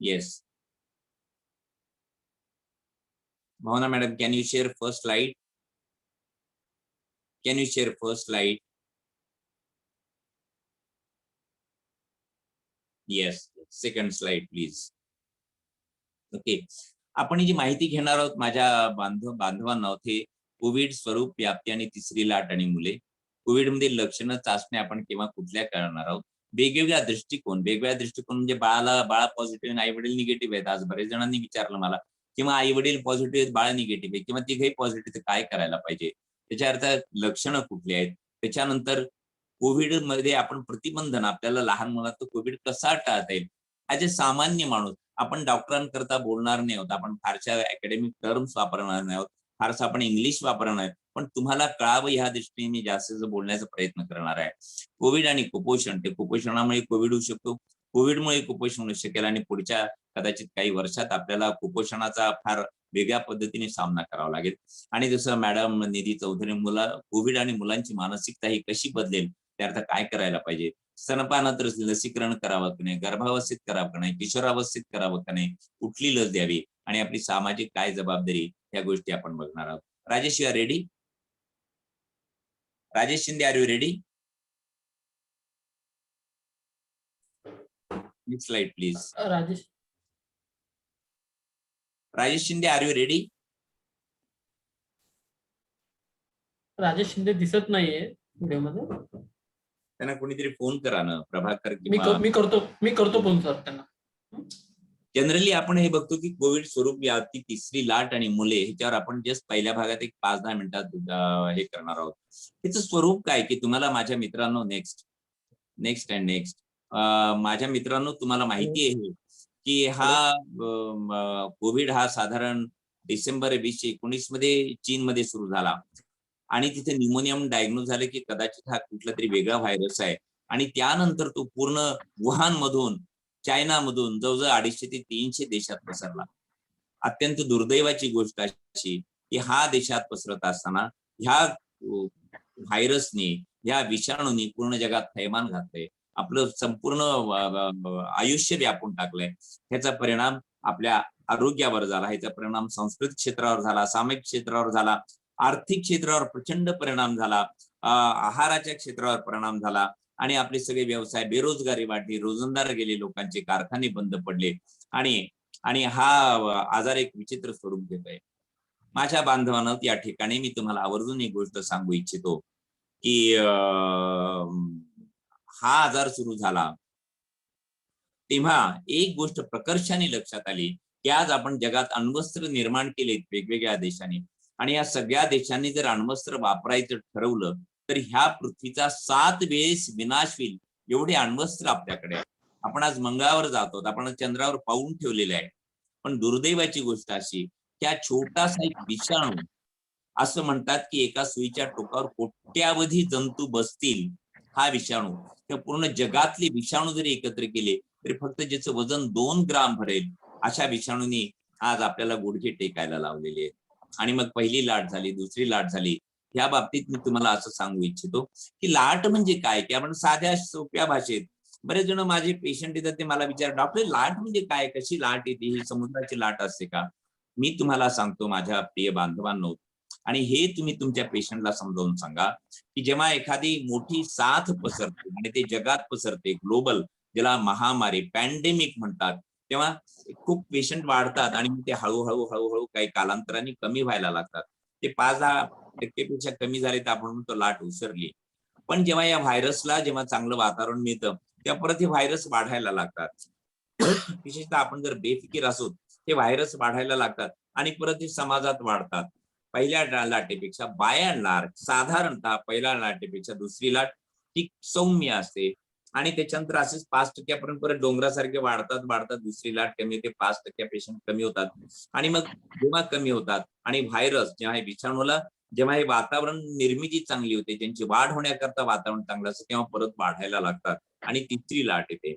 Yes. Bhavana madam, can you share first slide? Can you share first slide? Yes, second slide please. Okay. आपण जी माहिती घेणार आहोत माझ्या बांधवांना, ते कोविड स्वरूप, व्याप्ती आणि तिसरी लाट आणि मुले. कोविडमध्ये लक्षणं चाचण्या आपण केव्हा कुठल्या करणार आहोत. वेगवेगळ्या दृष्टिकोन म्हणजे बाळ पॉझिटिव्ह आई वडील निगेटिव्ह आहेत. आज बरेच जणांनी विचारलं मला, किंवा आई वडील पॉझिटिव्ह आहेत, बाळ निगेटिव्ह आहे, किंवा तिघही पॉझिटिव्ह, तर काय करायला पाहिजे, त्याच्या अर्थ लक्षणं कुठली आहेत. त्याच्यानंतर कोविड मध्ये आपण प्रतिबंधन, आपल्याला लहान मुलांना कोविड कसा टाळता येईल. ऍज अ सामान्य माणूस आपण डॉक्टरांकरता बोलणार नाही आहोत, आपण फारशा अकॅडमिक टर्म्स वापरणार नाही आहोत, फारसं आपण इंग्लिश वापरणार नाही, पण तुम्हाला कळावं ह्या दृष्टीने मी जास्त बोलण्याचा प्रयत्न करणार आहे. कोविड आणि कुपोषण, ते कुपोषणामुळे कोविड होऊ शकतो, कोविडमुळे कुपोषण होऊ शकेल, आणि पुढच्या कदाचित काही वर्षात आपल्याला कुपोषणाचा फार वेगळ्या पद्धतीने सामना करावा लागेल. आणि जसं मॅडम निधी चौधरी, कोविड आणि मुलांची मानसिकता ही कशी बदलेल, त्यार्थ काय करायला पाहिजे, स्तनपानात लसीकरण करावं की नाही, गर्भावस्थेत करावं का नाही, किशोरावस्थेत करावं का नाही, कुठली लस द्यावी, आणि आपली सामाजिक काय जबाबदारी, या गोष्टी आपण बघणार आहोत. Rajesh, you are ready? Rajesh Shinde, are you ready? Next slide please. Rajesh Shinde, are you ready? Rajesh Shinde दिसत नाहीये व्हिडिओमध्ये. त्यांना कोणीतरी फोन करा ना, प्रभाकर. मी करतो फोन सर त्यांना. जनरली आपण हे बघतो की कोविड स्वरूप व्याप्ती, तिसरी लाट आणि मुले, ह्याच्यावर आपण जस्ट पहिल्या भागात एक 5-10 मिनिटात हे करणार आहोत. त्याचं स्वरूप काय, की तुम्हाला माझ्या मित्रांनो, नेक्स्ट अँड नेक्स्ट, माझ्या मित्रांनो, तुम्हाला माहिती आहे की हा कोविड हा साधारण डिसेंबर 2019 मध्ये चीनमध्ये सुरू झाला, आणि तिथे न्यूमोनिया डायग्नोज झाले की कदाचित हा कुठला तरी वेगळा व्हायरस आहे, आणि त्यानंतर तो पूर्ण वुहान मधून, चायनामधून जवळजवळ 250 ते 300 देशात पसरला. अत्यंत दुर्दैवाची गोष्ट अशी की हा देशात पसरत असताना ह्या व्हायरसने, ह्या विषाणूने पूर्ण जगात थैमान घातलंय, आपलं संपूर्ण आयुष्य व्यापून टाकलंय. ह्याचा परिणाम आपल्या आरोग्यावर झाला, ह्याचा परिणाम सांस्कृतिक क्षेत्रावर झाला, सामाजिक क्षेत्रावर झाला, आर्थिक क्षेत्रावर प्रचंड परिणाम झाला, आहाराच्या क्षेत्रावर परिणाम झाला, आणि आपले सगळे व्यवसाय, बेरोजगारी वाढली, रोजंदार गेले, लोकांचे कारखाने बंद पडले, आणि हा आजार एक विचित्र स्वरूप घेतोय. माझ्या बांधवांनो, या ठिकाणी मी तुम्हाला आवर्जून एक गोष्ट सांगू इच्छितो की हा आजार सुरू झाला तेव्हा एक गोष्ट प्रकर्षाने लक्षात आली की आज आपण जगात अण्वस्त्र निर्माण केलेत वेगवेगळ्या देशांनी, आणि या सगळ्या देशांनी जर अण्वस्त्र वापरायचं ठरवलं तर ह्या पृथ्वीचा 7 वेळेस विनाश होईल, एवढे अण्वस्त्र आपल्याकडे आहे. आपण आज मंगळावर जातो, आपण चंद्रावर पाऊल ठेवलेले आहे, पण दुर्दैवाची गोष्ट अशी त्या छोटासा एक विषाणू, असं म्हणतात की एका सुईच्या टोकावर कोट्यावधी जंतू बसतील. हा विषाणू, त्या पूर्ण जगातले विषाणू जरी एकत्र केले तरी फक्त ज्याचं वजन 2 ग्राम भरेल, अशा विषाणूंनी आज आपल्याला गुडघे टेकायला लावलेले आहेत. आणि मग पहिली लाट झाली, दुसरी लाट झाली. या बाबतीत मी तुम्हाला असं सांगू इच्छितो की लाट म्हणजे काय, की आपण साध्या सोप्या भाषेत, बरेच जण माझे पेशंट येतात ते मला विचार, डॉक्टर लाट म्हणजे काय, कशी लाट येते, ही समुद्राची लाट असते का? मी तुम्हाला सांगतो माझ्या प्रिय बांधवांनो, आणि हे तुम्ही तुमच्या पेशंटला समजावून सांगा की जेव्हा एखादी मोठी साथ पसरते आणि ते जगात पसरते, ग्लोबल, ज्याला महामारी, पॅन्डेमिक म्हणतात, तेव्हा खूप पेशंट वाढतात आणि ते हळूहळू काही कालांतराने कमी व्हायला लागतात. ते 5-10% पेक्षा कमी झाले तर आपण म्हणतो लाट उसरली. पण जेव्हा या व्हायरसला जेव्हा चांगलं वातावरण मिळतं तेव्हा परत हे व्हायरस वाढायला लागतात. विशेषतः आपण जर बेफिकीर असो, हे व्हायरस वाढायला लागतात आणि परत हे समाजात वाढतात. पहिल्या लाटेपेक्षा बाय अँड लार्ज, साधारणतः पहिल्या लाटेपेक्षा दुसरी लाट ही सौम्य असते, आणि त्याच्यानंतर असेच 5% परत डोंगरासारखे वाढतात. दुसरी लाट कमी होते, 5% पेशंट कमी होतात, आणि मग जेव्हा कमी होतात आणि व्हायरस जेव्हा विषाणूला, जेव्हा हे वातावरण निर्मिती चांगली होते, त्यांची वाढ होण्याकरता वातावरण चांगलं असतं, तेव्हा परत वाढायला लागतात आणि तिसरी लाट येते.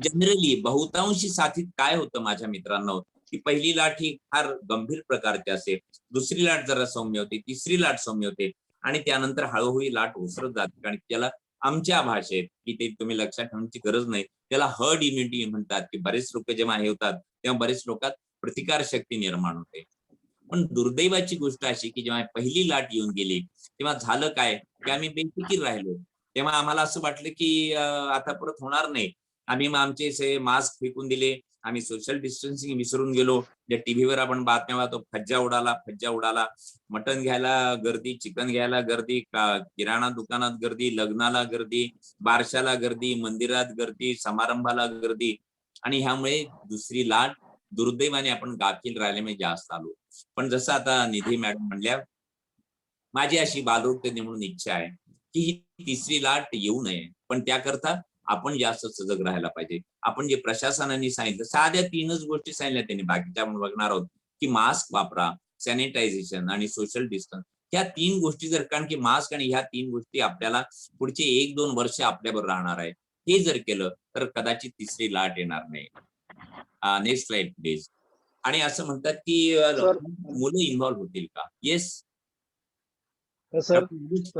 जनरली बहुतांशी साथीत काय होतं माझ्या मित्रांनो, की पहिली लाट ही फार गंभीर प्रकारची असते, दुसरी लाट जरा सौम्य होते, तिसरी लाट सौम्य होते, आणि त्यानंतर हळूहळू लाट ओसरत जाते. कारण त्याला आमच्या भाषेत, की ते तुम्ही लक्षात ठेवण्याची गरज नाही, त्याला हर्ड इम्युनिटी म्हणतात, की बरेच लोक जेव्हा हे होतात तेव्हा बरेच लोकात प्रतिकार शक्ती निर्माण होते. पण दुर्दैवाची गोष्ट अशी की जेव्हा पहिली लाट येऊन गेली तेव्हा झालं काय, की आम्ही बेफिकीर राहिलो. तेव्हा आम्हाला असं वाटलं की आता परत होणार नाही, आम्ही मग आमचे मास्क फेकून दिले, आम्ही सोशल डिस्टन्सिंग विसरून गेलो. ज्या टीव्हीवर आपण बातम्या पाहतो, फज्जा उडाला, मटण घ्यायला गर्दी, चिकन घ्यायला गर्दी, किराणा दुकानात गर्दी, लग्नाला गर्दी, बारशाला गर्दी, मंदिरात गर्दी, समारंभाला गर्दी. आणि ह्यामुळे दुसरी लाट दुर्दैवाने आपण गाफील राहिल्यामुळे जास्त आलो. पण जसं आता निधी मॅडम म्हणल्या, माझी अशी बालरोगतज्ञ म्हणून इच्छा आहे की ही तिसरी लाट येऊ नये, पण त्याकरता आपण जास्त सजग राहायला पाहिजे. आपण जे प्रशासनाने सांगितलं, साध्या 3च गोष्टी सांगितल्या त्यांनी, बाकीच्या आपण बघणार आहोत की मास्क वापरा, सॅनिटायझेशन आणि सोशल डिस्टन्स. ह्या 3 गोष्टी जर, कारण की मास्क आणि ह्या 3 गोष्टी आपल्याला पुढचे 1-2 वर्ष आपल्याबरोबर राहणार आहे, हे जर केलं तर कदाचित तिसरी लाट येणार नाही. Next slide please. आणि असं म्हणतात की मुलं इन्व्हॉल्व्ह होतील का? Yes sir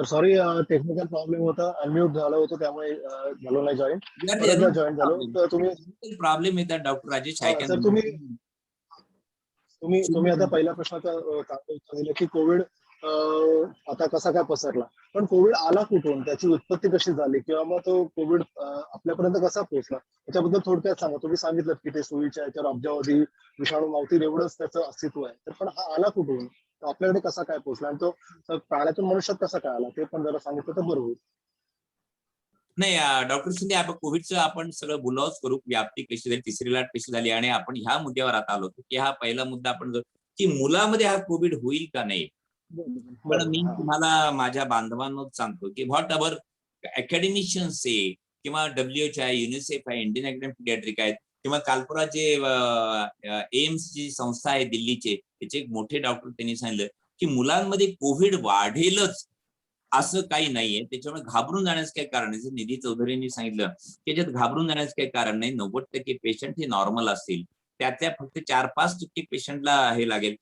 sorry, technical problem होता, अनम्यूट झालं होतं, त्यामुळे झालो नाही जॉईन. जॉईन झालो तर तुम्ही प्रॉब्लेम येतात डॉक्टर राजेश. सर तुम्ही आता पहिल्या प्रश्नाचा उत्तर दिलं की कोविड आता कसा काय पसरला, पण कोविड आला कुठून, त्याची उत्पत्ती कशी झाली, किंवा मग तो कोविड आपल्यापर्यंत कसा पोहोचला, त्याच्याबद्दल थोडक्यात सांगा. तुम्ही सांगितलं की ते सोयीच्या याच्यावर अब्जावधी विषाणू मावतील एवढंच त्याचं अस्तित्व आहे, तर पण हा आला कुठून, आपल्याकडे कसा काय पोहोचला, आणि तो प्राण्यातून मनुष्यात कसा काय आला, ते पण जरा सांगितलं तर बरं होईल. नाही डॉक्टर शिंदे, आपण कोविडचं आपण सगळं बुलावच करू, व्याप्ती कशी झाली, तिसरी लाट कशी झाली, आणि आपण ह्या मुद्द्यावर आता आलो की हा पहिला मुद्दा आपण की मुलामध्ये हा कोविड होईल का नाही. पण मी तुम्हाला माझ्या बांधवांनाच सांगतो की व्हॉट अवर अकॅडमिशियन्स से, किंवा WHO आहे, युनिसेफ आहे, इंडियन अकॅडमी पीडियाट्रिक आहेत, किंवा कालपुराचे एम्स ची संस्था आहे दिल्लीचे, त्याचे एक मोठे डॉक्टर त्यांनी सांगितलं की मुलांमध्ये कोविड वाढेलच असं काही नाहीये. त्याच्यामुळे घाबरून जाण्याचं काही कारण नाही. जर निधी चौधरींनी सांगितलं त्याच्यात घाबरून जाण्याचं काही कारण नाही. 90% पेशंट हे नॉर्मल असतील, त्यातल्या फक्त 4-5% पेशंटला हे लागेल,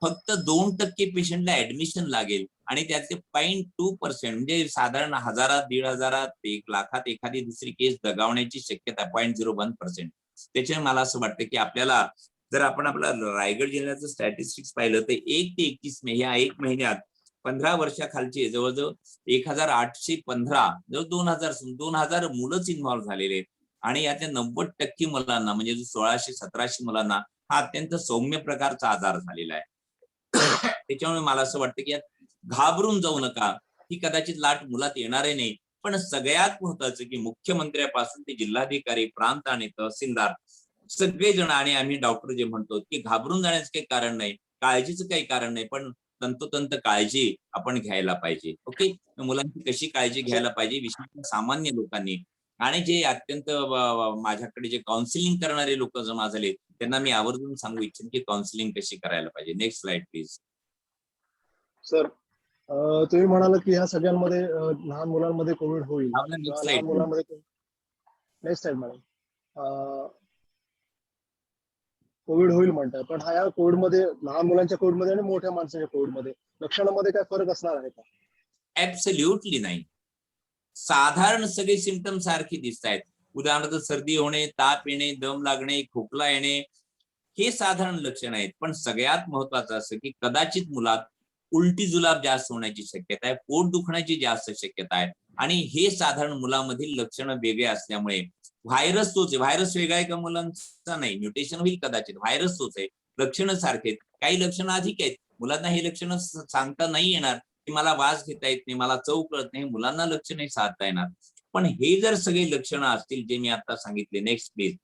फक्त 2% पेशंटला ऍडमिशन लागेल, आणि त्यातले 0.2% म्हणजे साधारण 1000, 1500, 1 लाखात एखादी दुसरी केस दगावण्याची शक्यता 0.01%. त्याच्यामुळे मला असं वाटतं की आपल्याला जर आपण आपला रायगड जिल्ह्याचं स्टॅटिस्टिक्स पाहिलं तर 1 ते 21 मे ह्या 1 महिन्यात 15 वर्षाखालचे जवळजवळ 1815, जवळ 2000 मुलंच इन्व्हॉल्व्ह झालेले, आणि यातल्या 90% मुलांना, म्हणजे 1600-1700 मुलांना हा अत्यंत सौम्य प्रकारचा आजार झालेला आहे. त्याच्यामुळे मला असं वाटतं की यात घाबरून जाऊ नका. ही कदाचित लाट मुलात येणारे नाही, पण सगळ्यात महत्वाचं की मुख्यमंत्र्यापासून ते जिल्हाधिकारी, प्रांत आणि तहसीलदार सगळेजण, आणि आम्ही डॉक्टर जे म्हणतो की घाबरून जाण्याचं काही कारण नाही, काळजीचं काही कारण नाही, पण तंतोतंत काळजी आपण घ्यायला पाहिजे. ओके, मुलांची कशी काळजी घ्यायला पाहिजे, विशेषतः सामान्य लोकांनी, आणि जे अत्यंत माझ्याकडे जे काउन्सिलिंग करणारे लोक जमा झाले त्यांना मी आवर्जून सांगू इच्छिन की काउन्सिलिंग कशी करायला पाहिजे. Next slide please. सर तुम्ही म्हणाला की ह्या सगळ्यांमध्ये लहान मुलांमध्ये कोविड होईल, लहान मुलांमध्ये. Next slide madam. कोविड होईल म्हणतात, पण हा या कोविडमध्ये, लहान मुलांच्या कोविडमध्ये आणि मोठ्या माणसाच्या कोविडमध्ये लक्षणामध्ये काय फरक असणार आहे का? ऍब्सोल्युटली नाही. साधारण सगळे सिम्पटम सारखे दिसत आहेत. उदाहरणार्थ सर्दी होणे, ताप येणे, दम लागणे, खोकला येणे, हे साधारण लक्षण आहेत. पण सगळ्यात महत्वाचं असं की कदाचित मुलात उलटी जुलाब जास्त होण्याची शक्यता आहे, पोट दुखण्याची जास्त शक्यता आहे, आणि हे साधारण मुलामधील लक्षणं वेगळे असल्यामुळे व्हायरस तोच आहे. व्हायरस वेगळा आहे का मुलांचा? नाही, म्युटेशन होईल कदाचित, व्हायरस तोच आहे, लक्षणं सारखे आहेत. काही लक्षणं अधिक आहेत, मुलांना हे लक्षणं सांगता नाही येणार की मला वास घेता येत नाही, मला चव कळत नाही, मुलांना लक्षणं साधता येणार. पण हे जर सगळे लक्षणं असतील जे मी आता सांगितले, नेक्स्ट प्लीज,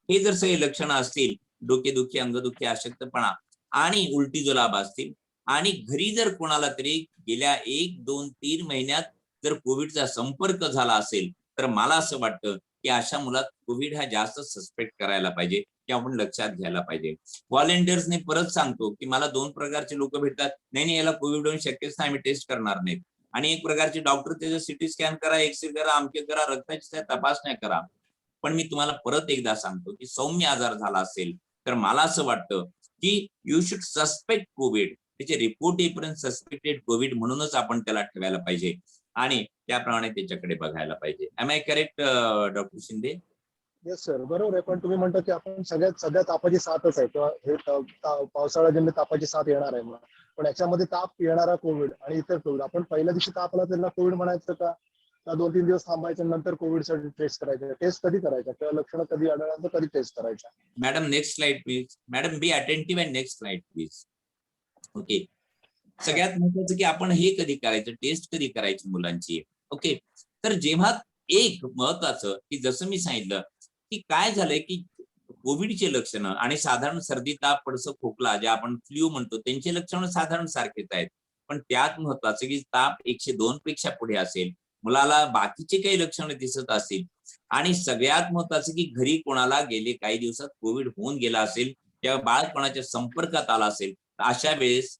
हे जर सगळे लक्षणं असतील, डोकेदुखी, अंगदुखी, अशक्तपणा आणि उलटी जुलाब असतील, आणि घरी जर कोणाला तरी गेल्या 1, 2, 3 महिन्यात जर कोविडचा संपर्क झाला असेल, तर मला असं वाटतं की अशा मुलात कोविड हा जास्त सस्पेक्ट करायला पाहिजे, की आपण लक्षात घ्यायला पाहिजे. व्हॉलेंटियर्सने परत सांगतो की मला 2 प्रकारचे लोक भेटतात, नाही याला कोविड होऊन शक्यच नाही, आम्ही टेस्ट करणार नाहीत, आणि एक प्रकारचे डॉक्टर त्याचं सिटी स्कॅन करा, एक्सरे करा, अमके करा, रक्ताची तपासण्या करा. पण मी तुम्हाला परत एकदा सांगतो की सौम्य आजार झाला असेल तर मला असं वाटतं की यू शुड सस्पेक्ट कोविड, त्याचे रिपोर्ट येईपर्यंत सस्पेक्टेड कोविड म्हणूनच आपण त्याला ठेवायला पाहिजे, आणि त्याप्रमाणे त्याच्याकडे बघायला पाहिजे. Am I correct doctor Shinde? Yes sir, बरोबर आहे. पण तुम्ही म्हणता की आपण सध्या तापाची साथच आहे, किंवा हे पावसाळ्याजन्य तापाची साथ येणार आहे म्हणून, पण याच्यामध्ये ताप येणारा कोविड आणि इतर कोविड, आपण पहिल्या दिवशी ताप आला त्यांना कोविड म्हणायचं का? त्या 2-3 दिवस थांबायचं नंतर कोविडसाठी टेस्ट करायच्या, टेस्ट कधी करायच्या किंवा लक्षणं कधी आढळल्यानंतर कधी टेस्ट करायच्या? Madam next slide please. Madam be attentive and next slide please. Okay. सगळ्यात महत्वाचं की आपण हे कधी करायचं, टेस्ट कधी करायची मुलांची. ओके. तर जेव्हा एक महत्वाचं की जसं मी सांगितलं की काय झालंय की कोविडचे लक्षणं आणि साधारण सर्दी ताप पडसं खोकला जे आपण फ्ल्यू म्हणतो त्यांचे लक्षणं साधारण सारखेच आहेत. पण त्यात महत्वाचं की ताप 102 पेक्षा पुढे असेल, मुलाला बाकीचे काही लक्षणं दिसत असतील आणि सगळ्यात महत्वाचं की घरी कोणाला गेले काही दिवसात कोविड होऊन गेला असेल किंवा बाळ कोणाच्या संपर्कात आला असेल, तर अशा वेळेस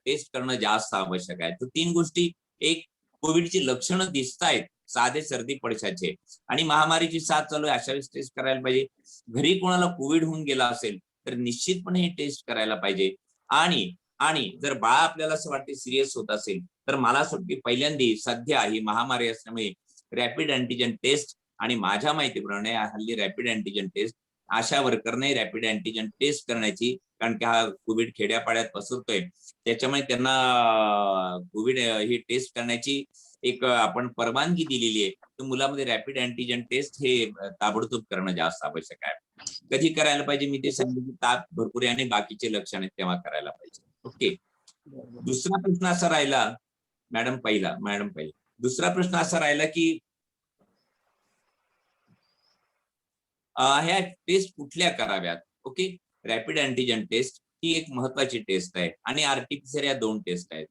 टेस्ट करणं जास्त आवश्यक आहे. तर 3 गोष्टी, एक कोविडची लक्षणं दिसतायत साधे सर्दी पडशाचे आणि महामारीची साथ चालू आहे अशा वेळेस टेस्ट करायला पाहिजे. घरी कोणाला कोविड होऊन गेला असेल तर निश्चितपणे हे टेस्ट करायला पाहिजे. आणि आणि जर बाळ आपल्याला असं वाटते सिरियस होत असेल तर मला असं वाटतं की पहिल्यांदा सध्या ही महामारी असल्यामुळे रॅपिड अँटीजन टेस्ट आणि माझ्या माहितीप्रमाणे हल्ली रॅपिड अँटीजन टेस्ट आशा वर्करने रॅपिड अँटीजन टेस्ट करण्याची, कारण की हा कोविड खेड्यापाड्यात पसरतोय त्याच्यामुळे त्यांना कोविड ही टेस्ट करण्याची एक आपण परवानगी दिलेली आहे. तर मुलामध्ये रॅपिड अँटीजन टेस्ट हे ताबडतोब करणं जास्त आवश्यक आहे. कधी करायला पाहिजे मी ते सांगितलं की ताप भरपूर आहे आणि बाकीचे लक्षण आहेत तेव्हा करायला पाहिजे. ओके. दुसरा प्रश्न असा राहिला मॅडम पहिला दुसरा प्रश्न असा राहिला की ह्या टेस्ट कुठल्या कराव्यात. ओके. रॅपिड अँटीजन टेस्ट ही एक महत्वाची टेस्ट आहे आणि आरटीपीसीआर या 2 टेस्ट आहेत.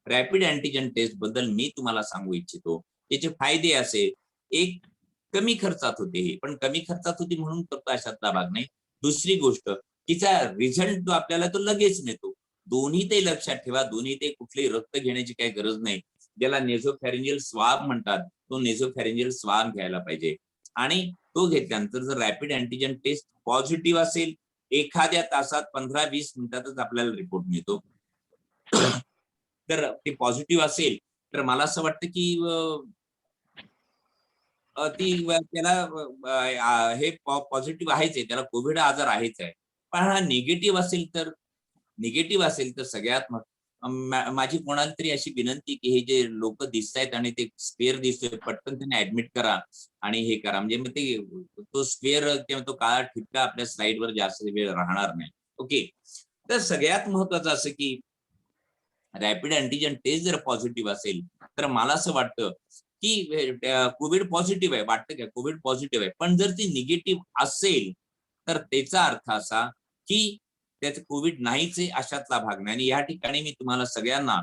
रॅपिड अँटीजन टेस्ट बद्दल मी तुम्हाला सांगू इच्छितो. त्याचे फायदे असे, एक कमी खर्चात होते ही, पण कमी खर्चात होती म्हणून करतो अशातला भाग नाही. दुसरी गोष्ट तिचा रिझल्ट जो आपल्याला तो लगेच मिळतो. दोन्ही ते लक्षात ठेवा, दोन्ही ते कुठलेही रक्त घेण्याची काही गरज नाही. ज्याला नेझोफॅरिंजियल स्वाब म्हणतात तो नेझोफॅरिंजियल स्वाब घ्यायला पाहिजे आणि तो घेतल्यानंतर जर रॅपिड अँटीजन टेस्ट पॉझिटिव्ह असेल एखाद्या तासात 15-20 मिनिटातच आपल्याला रिपोर्ट मिळतो. तर ते पॉझिटिव्ह असेल तर मला असं वाटतं की त्याला हे पॉझिटिव्ह आहेच आहे, त्याला कोविड आजार आहेच आहे. पण हा निगेटिव्ह असेल तर सगळ्यात माझी कोणाला तरी अशी विनंती की हे जे लोक दिसतायत आणि ते स्पेअर दिसतोय पटकन त्यांना ऍडमिट करा आणि हे करा, म्हणजे मग ते तो स्पेअर किंवा तो काळा ठिपका आपल्या स्लाइडवर जास्त वेळ राहणार नाही. ओके. तर सगळ्यात महत्वाचं असं की रॅपिड अँटीजन टेस्ट जर पॉझिटिव्ह असेल तर मला असं वाटतं की कोविड पॉझिटिव्ह आहे, वाटतं का कोविड पॉझिटिव्ह आहे, पण जर ती निगेटिव्ह असेल तर त्याचा अर्थ असा की त्याचं कोविड नाहीच आहे अशातला भाग नाही. आणि या ठिकाणी मी तुम्हाला सगळ्यांना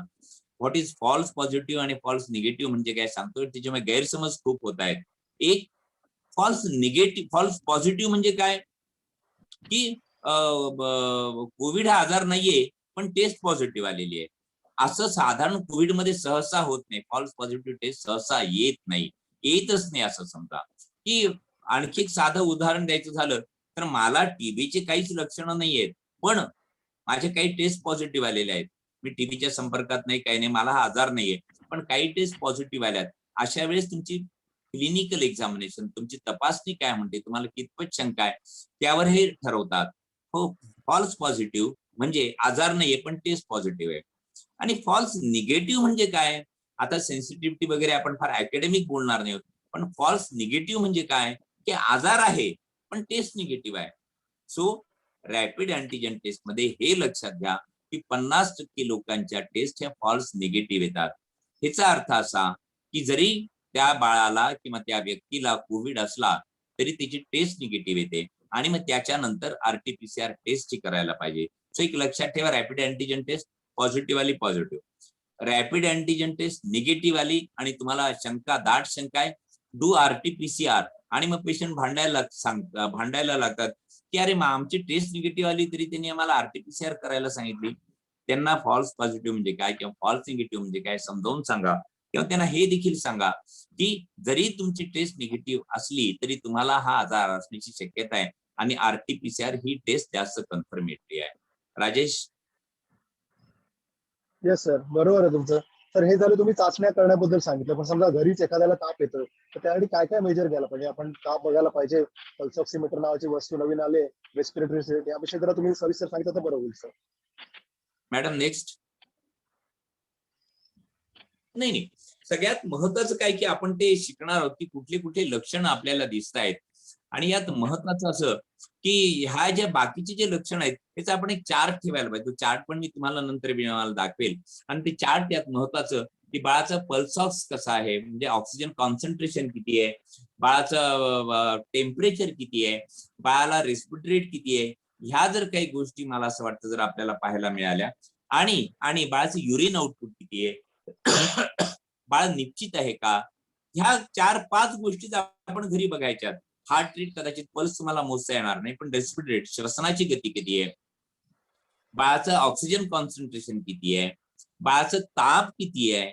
व्हॉट इज फॉल्स पॉझिटिव्ह आणि फॉल्स निगेटिव्ह म्हणजे काय सांगतोय, त्याच्यामुळे गैरसमज खूप होत आहेत. एक फॉल्स पॉझिटिव्ह म्हणजे काय की कोविड हा आजार नाहीये पण टेस्ट पॉझिटिव्ह आलेली आहे. असं साधारण कोविडमध्ये सहसा होत नाही. फॉल्स पॉझिटिव्ह टेस्ट सहसा येतच नाही असं समजा. की आणखी एक साधं उदाहरण द्यायचं झालं तर मला टीबीचे काहीच लक्षणं नाहीयेत पण माझे काही टेस्ट पॉझिटिव्ह आलेले आहेत. मी टीबीच्या संपर्कात नाही, काही नाही, मला हा आजार नाहीये पण काही टेस्ट पॉझिटिव्ह आल्यात. अशा वेळेस तुमची क्लिनिकल एक्झामिनेशन, तुमची तपासणी काय म्हणते, तुम्हाला कितपत शंका आहे त्यावर हे ठरवतात. हो, फॉल्स पॉझिटिव्ह म्हणजे आजार नाहीये पण टेस्ट पॉझिटिव्ह आहे. आणि फॉल्स निगेटिव्ह म्हणजे काय, आता सेन्सिटिव्हिटी वगैरे आपण फार अकॅडमिक बोलणार नाही, पण फॉल्स निगेटिव्ह म्हणजे काय की आजार आहे पण टेस्ट निगेटिव्ह आहे. सो रॅपिड अँटीजन टेस्ट मध्ये हे लक्षात घ्या की 50% लोकांच्या टेस्ट ह्या फॉल्स निगेटिव्ह येतात. ह्याचा अर्थ असा की जरी त्या बाळाला किंवा त्या व्यक्तीला कोविड असला तरी त्याची टेस्ट निगेटिव्ह येते आणि मग त्याच्यानंतर आरटीपीसीआर टेस्ट करायला पाहिजे. सो एक लक्षात ठेवा, रॅपिड अँटीजन टेस्ट पॉझिटिव्ह आली positive, rapid antigen test negative आली आणि तुम्हाला दाट शंका आहे, डू आरटीपीसीआर. आणि मग पेशंट भांडायला लागतात की अरे आमची टेस्ट निगेटिव्ह आली तरी त्यांनी आम्हाला आरटीपीसीआर करायला सांगितली. त्यांना फॉल्स पॉझिटिव्ह म्हणजे काय किंवा फॉल्स निगेटिव्ह म्हणजे काय समजावून सांगा किंवा त्यांना हे देखील सांगा की जरी तुमची टेस्ट निगेटिव्ह असली तरी तुम्हाला हा आजार असण्याची शक्यता आहे आणि आरटीपीसीआर ही टेस्ट जास्त कन्फर्मेटरी आहे. राजेश. येस सर, बरोबर आहे तुमचं. तर हे झालं तुम्ही चाचण्या करण्याबद्दल सांगितलं, पण समजा घरीच एखाद्याला ताप येतो तर त्यासाठी काय काय मेजर घ्यायला पाहिजे, आपण ताप बघायला पाहिजे, पल्स ऑक्सिमीटर नावाची वस्तू नवीन आले, रेस्पिरेटरी सेट, याविषयी जरा तुम्ही सविस्तर सांगितलं तर बरं होईल सर. Madam next. नाही सगळ्यात महत्वाचं काय की आपण ते शिकणार आहोत की कुठले कुठले लक्षणं आपल्याला दिसत आहेत. आणि यात महत्वाचं असं की ह्या ज्या बाकीचे जे लक्षण आहेत त्याचा आपण एक चार्ट ठेवायला पाहिजे. तो चार्ट पण मी तुम्हाला नंतर दाखवेल. आणि ते चार्ट यात महत्वाचं की बाळाचा पल्स ऑक्स कसा आहे, म्हणजे ऑक्सिजन कॉन्सन्ट्रेशन किती आहे, बाळाचं टेम्परेचर किती आहे, बाळाला रेस्पिरेटरी रेट किती आहे, ह्या जर काही गोष्टी मला असं वाटतं जर आपल्याला पाहायला मिळाल्या आणि बाळाचं युरिन आउटपुट किती आहे, बाळ निश्चित आहे का, ह्या 4-5 गोष्टी आपण घरी बघायच्यात. हार्ट रेट कदाचित पल्स तुम्हाला मोजता येणार नाही, पण रेस्पिरेटरी रेट श्वसनाची गती किती आहे, बाळाचं ऑक्सिजन कॉन्सन्ट्रेशन किती आहे, बाळाचं ताप किती आहे,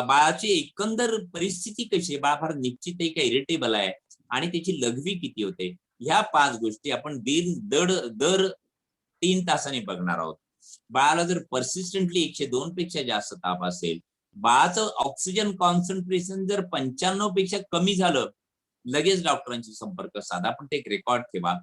बाळाची एकंदर परिस्थिती कशी आहे, बाळ फार निश्चित आहे का इरिटेबल आहे, आणि त्याची लघवी किती होते, ह्या 5 गोष्टी आपण दर 3 तासांनी बघणार आहोत. बाळाला जर परसिस्टंटली 102 पेक्षा जास्त ताप असेल, बाळाचं ऑक्सिजन कॉन्सन्ट्रेशन जर 95 पेक्षा कमी झालं, लगेच डॉक्टरांशी संपर्क साधा. पण ते एक रेकॉर्ड ठेवा.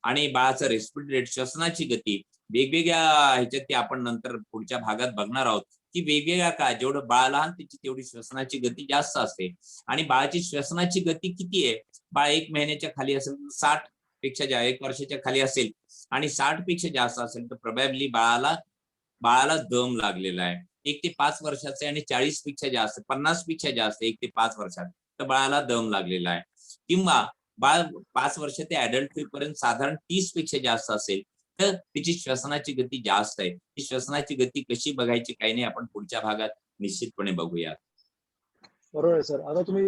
आणि बाळाचं रेस्पिरेटरी रेट, श्वसनाची गती, वेगवेगळ्या ह्याच्यात ते आपण नंतर पुढच्या भागात बघणार आहोत की वेगवेगळ्या काय, जेवढं बाळ लहान त्याची तेवढी श्वसनाची गती जास्त असते. आणि बाळाची श्वसनाची गती किती आहे, बाळ 1 महिन्याच्या खाली असेल 60 पेक्षा 1 वर्षाच्या खाली असेल आणि 60 पेक्षा जास्त असेल तर प्रोबॅबली बाळाला दम लागलेला आहे. 1 ते 5 वर्षाचे आणि 40 पेक्षा जास्त, 50 पेक्षा जास्त 1 ते 5 वर्षात तर बाळाला दम लागलेला आहे. किंवा बाळ 5 वर्ष ते ऍडल्ट होईपर्यंत साधारण 30 पेक्षा जास्त असेल तर तिची श्वसनाची गती जास्त आहे. ती श्वसनाची गती कशी बघायची काही नाही, आपण पुढच्या भागात निश्चितपणे बघूया. बरोबर आहे सर. आता तुम्ही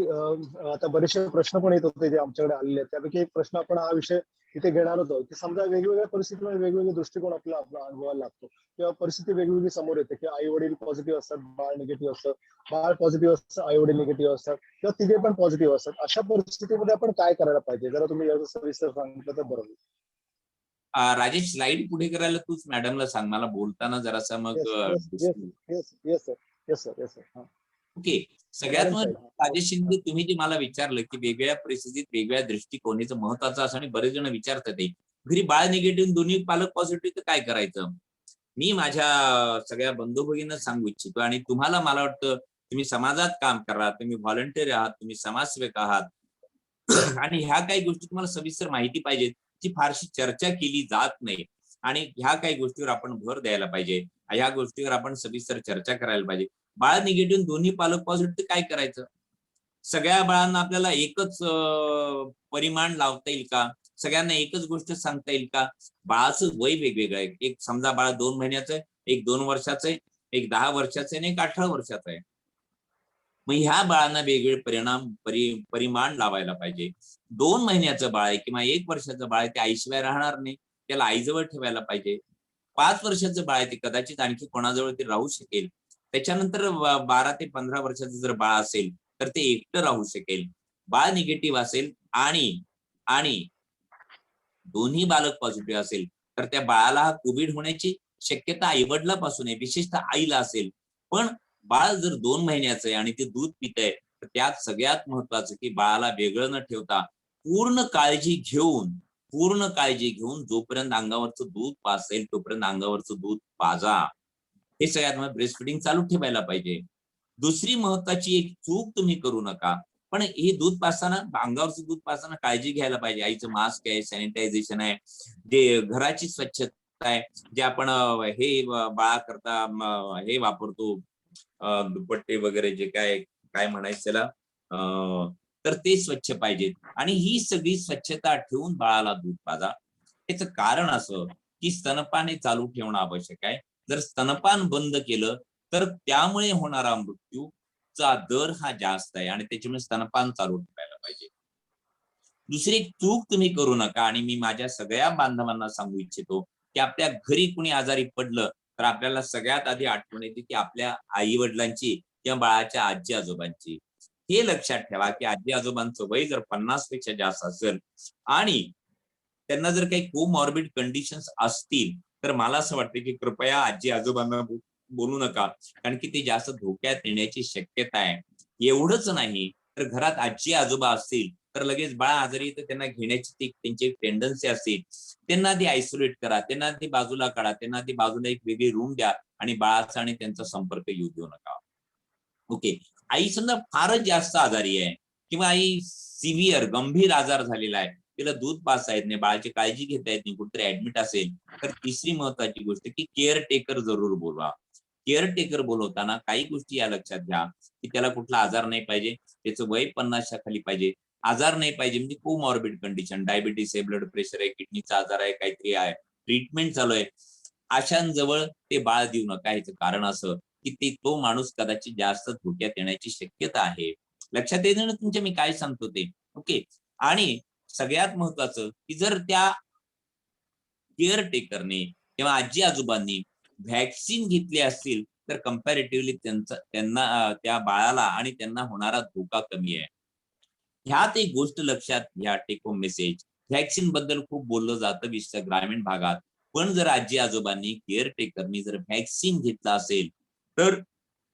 आता बरेचसे प्रश्न पण येत होते जे आमच्याकडे आलेले आहेत. त्यापैकी एक प्रश्न आपण हा विषय इथे घेणार होतो की समजा वेगवेगळ्या परिस्थितीमध्ये वेगवेगळे दृष्टिकोन आपला अनुभवायला लागतो किंवा परिस्थिती वेगवेगळी समोर येते की आई वडील पॉझिटिव्ह असतात, बाळ निगेटिव्ह असतं, बाळ पॉझिटिव्ह असतं, आई वडील निगेटिव्ह असतात किंवा तिघे पण पॉझिटिव्ह असतात. अशा परिस्थितीमध्ये आपण काय करायला पाहिजे, जरा तुम्ही याचं सविस्तर सांगितलं तर बरं होईल. राजेश, स्लाइड पुढे करायला तूच मॅडमला सांग, मला बोलताना जरासा मग येस सर. ओके. सगळ्यात राजेश शिंदे, तुम्ही जे मला विचारलं की वेगवेगळ्या परिस्थितीत वेगवेगळ्या दृष्टिकोनाचं महत्वाचं असं, आणि बरेच जण विचारतात घरी बाळ निगेटिव्ह दोन्ही पालक पॉझिटिव्ह तर काय करायचं. मी माझ्या सगळ्या बंधू भगिनींना सांगू इच्छितो, आणि तुम्हाला मला वाटतं तुम्ही समाजात काम करा, तुम्ही व्हॉलंटियर आहात, तुम्ही समाजसेवक आहात आणि ह्या काही गोष्टी तुम्हाला सविस्तर माहिती पाहिजे, ती फारशी चर्चा केली जात नाही, आणि ह्या काही गोष्टीवर आपण भर द्यायला पाहिजे, ह्या गोष्टीवर आपण सविस्तर चर्चा करायला पाहिजे. बाळ निगेटिव्ह दोन्ही पालक पॉझिटिव्ह तर काय करायचं. सगळ्या बाळांना आपल्याला एकच परिमाण लावता येईल का, सगळ्यांना एकच गोष्ट सांगता येईल का. बाळाचं वय वेगवेगळं आहे. एक समजा बाळ 2 महिन्याचं आहे, एक 2 वर्षाचं आहे, एक 10 वर्षाचं आहे आणि एक 18 वर्षाचं आहे. मग ह्या बाळांना वेगवेगळे परिमाण लावायला पाहिजे. 2 महिन्याचं बाळ आहे किंवा 1 वर्षाचं बाळ आहे ते आईशिवाय राहणार नाही, त्याला आईजवळ ठेवायला पाहिजे. 5 वर्षाचं बाळ आहे ते कदाचित आणखी कोणाजवळ ते राहू शकेल. त्याच्यानंतर 12 ते 15 वर्षाचं जर बाळ असेल तर ते एकटं राहू शकेल. बाळ निगेटिव्ह असेल आणि दोन्ही बालक पॉझिटिव्ह असेल तर त्या बाळाला हा कोविड होण्याची शक्यता आईवडिलापासून आहे, विशेषतः आईला असेल. पण बाळ जर 2 महिन्याचं आहे आणि ते दूध पित आहे तर त्यात सगळ्यात महत्वाचं की बाळाला वेगळं न ठेवता पूर्ण काळजी घेऊन जोपर्यंत अंगावरचं दूध पासेल तोपर्यंत अंगावरचं दूध पाजा. हे सगळ्यात मला ब्रेस्ट फिडिंग चालू ठेवायला पाहिजे. दुसरी महत्वाची एक चूक तुम्ही करू नका, पण हे दूध पाजताना, अंगावरचं दूध पाजताना काळजी घ्यायला पाहिजे. आईचं मास्क आहे, सॅनिटायझेशन आहे, जे घराची स्वच्छता आहे, जे आपण हे बाळा करता हे वापरतो दुपट्टे वगैरे, जे काय म्हणायचं त्याला, तर ते स्वच्छ पाहिजेत. आणि ही सगळी स्वच्छता ठेवून बाळाला दूध पाजा. याचं कारण असं की स्तनपान हे चालू ठेवणं आवश्यक आहे. जर स्तनपान बंद केलं तर त्यामुळे होणारा मृत्यूचा दर हा जास्त आहे, आणि त्याच्यामुळे स्तनपान चालू ठेवायला पाहिजे. दुसरी एक चूक तुम्ही करू नका, आणि मी माझ्या सगळ्या बांधवांना सांगू इच्छितो की आपल्या घरी कुणी आजारी पडलं तर आपल्याला सगळ्यात आधी आठवण येते की आपल्या आई वडिलांची किंवा बाळाच्या आजी आजोबांची. हे लक्षात ठेवा की आजी आजोबांचं वय जर 50 पेक्षा जास्त असेल आणि त्यांना जर काही कोमॉर्बिड कंडिशन्स असतील तर मला असं वाटतं की कृपया आजी आजोबांना बोलू नका, कारण की ते जास्त धोक्यात येण्याची शक्यता आहे. एवढंच नाही तर घरात आजी आजोबा असतील तर लगेच बाळ आजारी तर त्यांना घेण्याची त्यांची टेंडन्सी असते. त्यांना ती आयसोलेट करा, त्यांना ती बाजूला काढा, त्यांना ती बाजूला एक वेगळी रूम द्या आणि बाळाचा आणि त्यांचा संपर्क येऊ देऊ नका. ओके. आई समजा फारच जास्त आजारी आहे किंवा आई सिव्हिअर गंभीर आजार झालेला आहे, तिला दूध पाजता येत नाही, बाळाची काळजी घेता येत नाही, कुठेतरी ऍडमिट असेल, तर तिसरी महत्वाची गोष्ट की केअरटेकर जरूर बोलवा. केअरटेकर बोलवताना काही गोष्टी या लक्षात घ्या की त्याला कुठला आजार नाही पाहिजे, त्याचं वय 50च्या खाली पाहिजे, आजार नाही पाहिजे म्हणजे कोमॉर्बिड कंडिशन, डायबिटीस आहे, ब्लड प्रेशर आहे, किडनीचा आजार आहे, काहीतरी आहे, ट्रीटमेंट चालू आहे, अशांजवळ ते बाळ देऊ नका. ह्याचं कारण असं की तो माणूस कदाचित जास्त धोक्यात येण्याची शक्यता आहे. लक्षात येतं ना तुमच्या मी काय सांगतो ते? ओके. आणि सगळ्यात महत्वाचं की जर त्या केअरटेकरने किंवा आजी आजोबांनी व्हॅक्सिन घेतली असतील तर कम्पॅरेटिव्हली त्यांना त्या बाळाला आणि त्यांना होणारा धोका कमी आहे. ह्यात एक गोष्ट लक्षात घ्या, टेक होम मेसेज. व्हॅक्सिन बद्दल खूप बोललं जातं विशेषतः ग्रामीण भागात, पण जर आजी आजोबांनी केअरटेकरनी जर व्हॅक्सिन घेतला असेल तर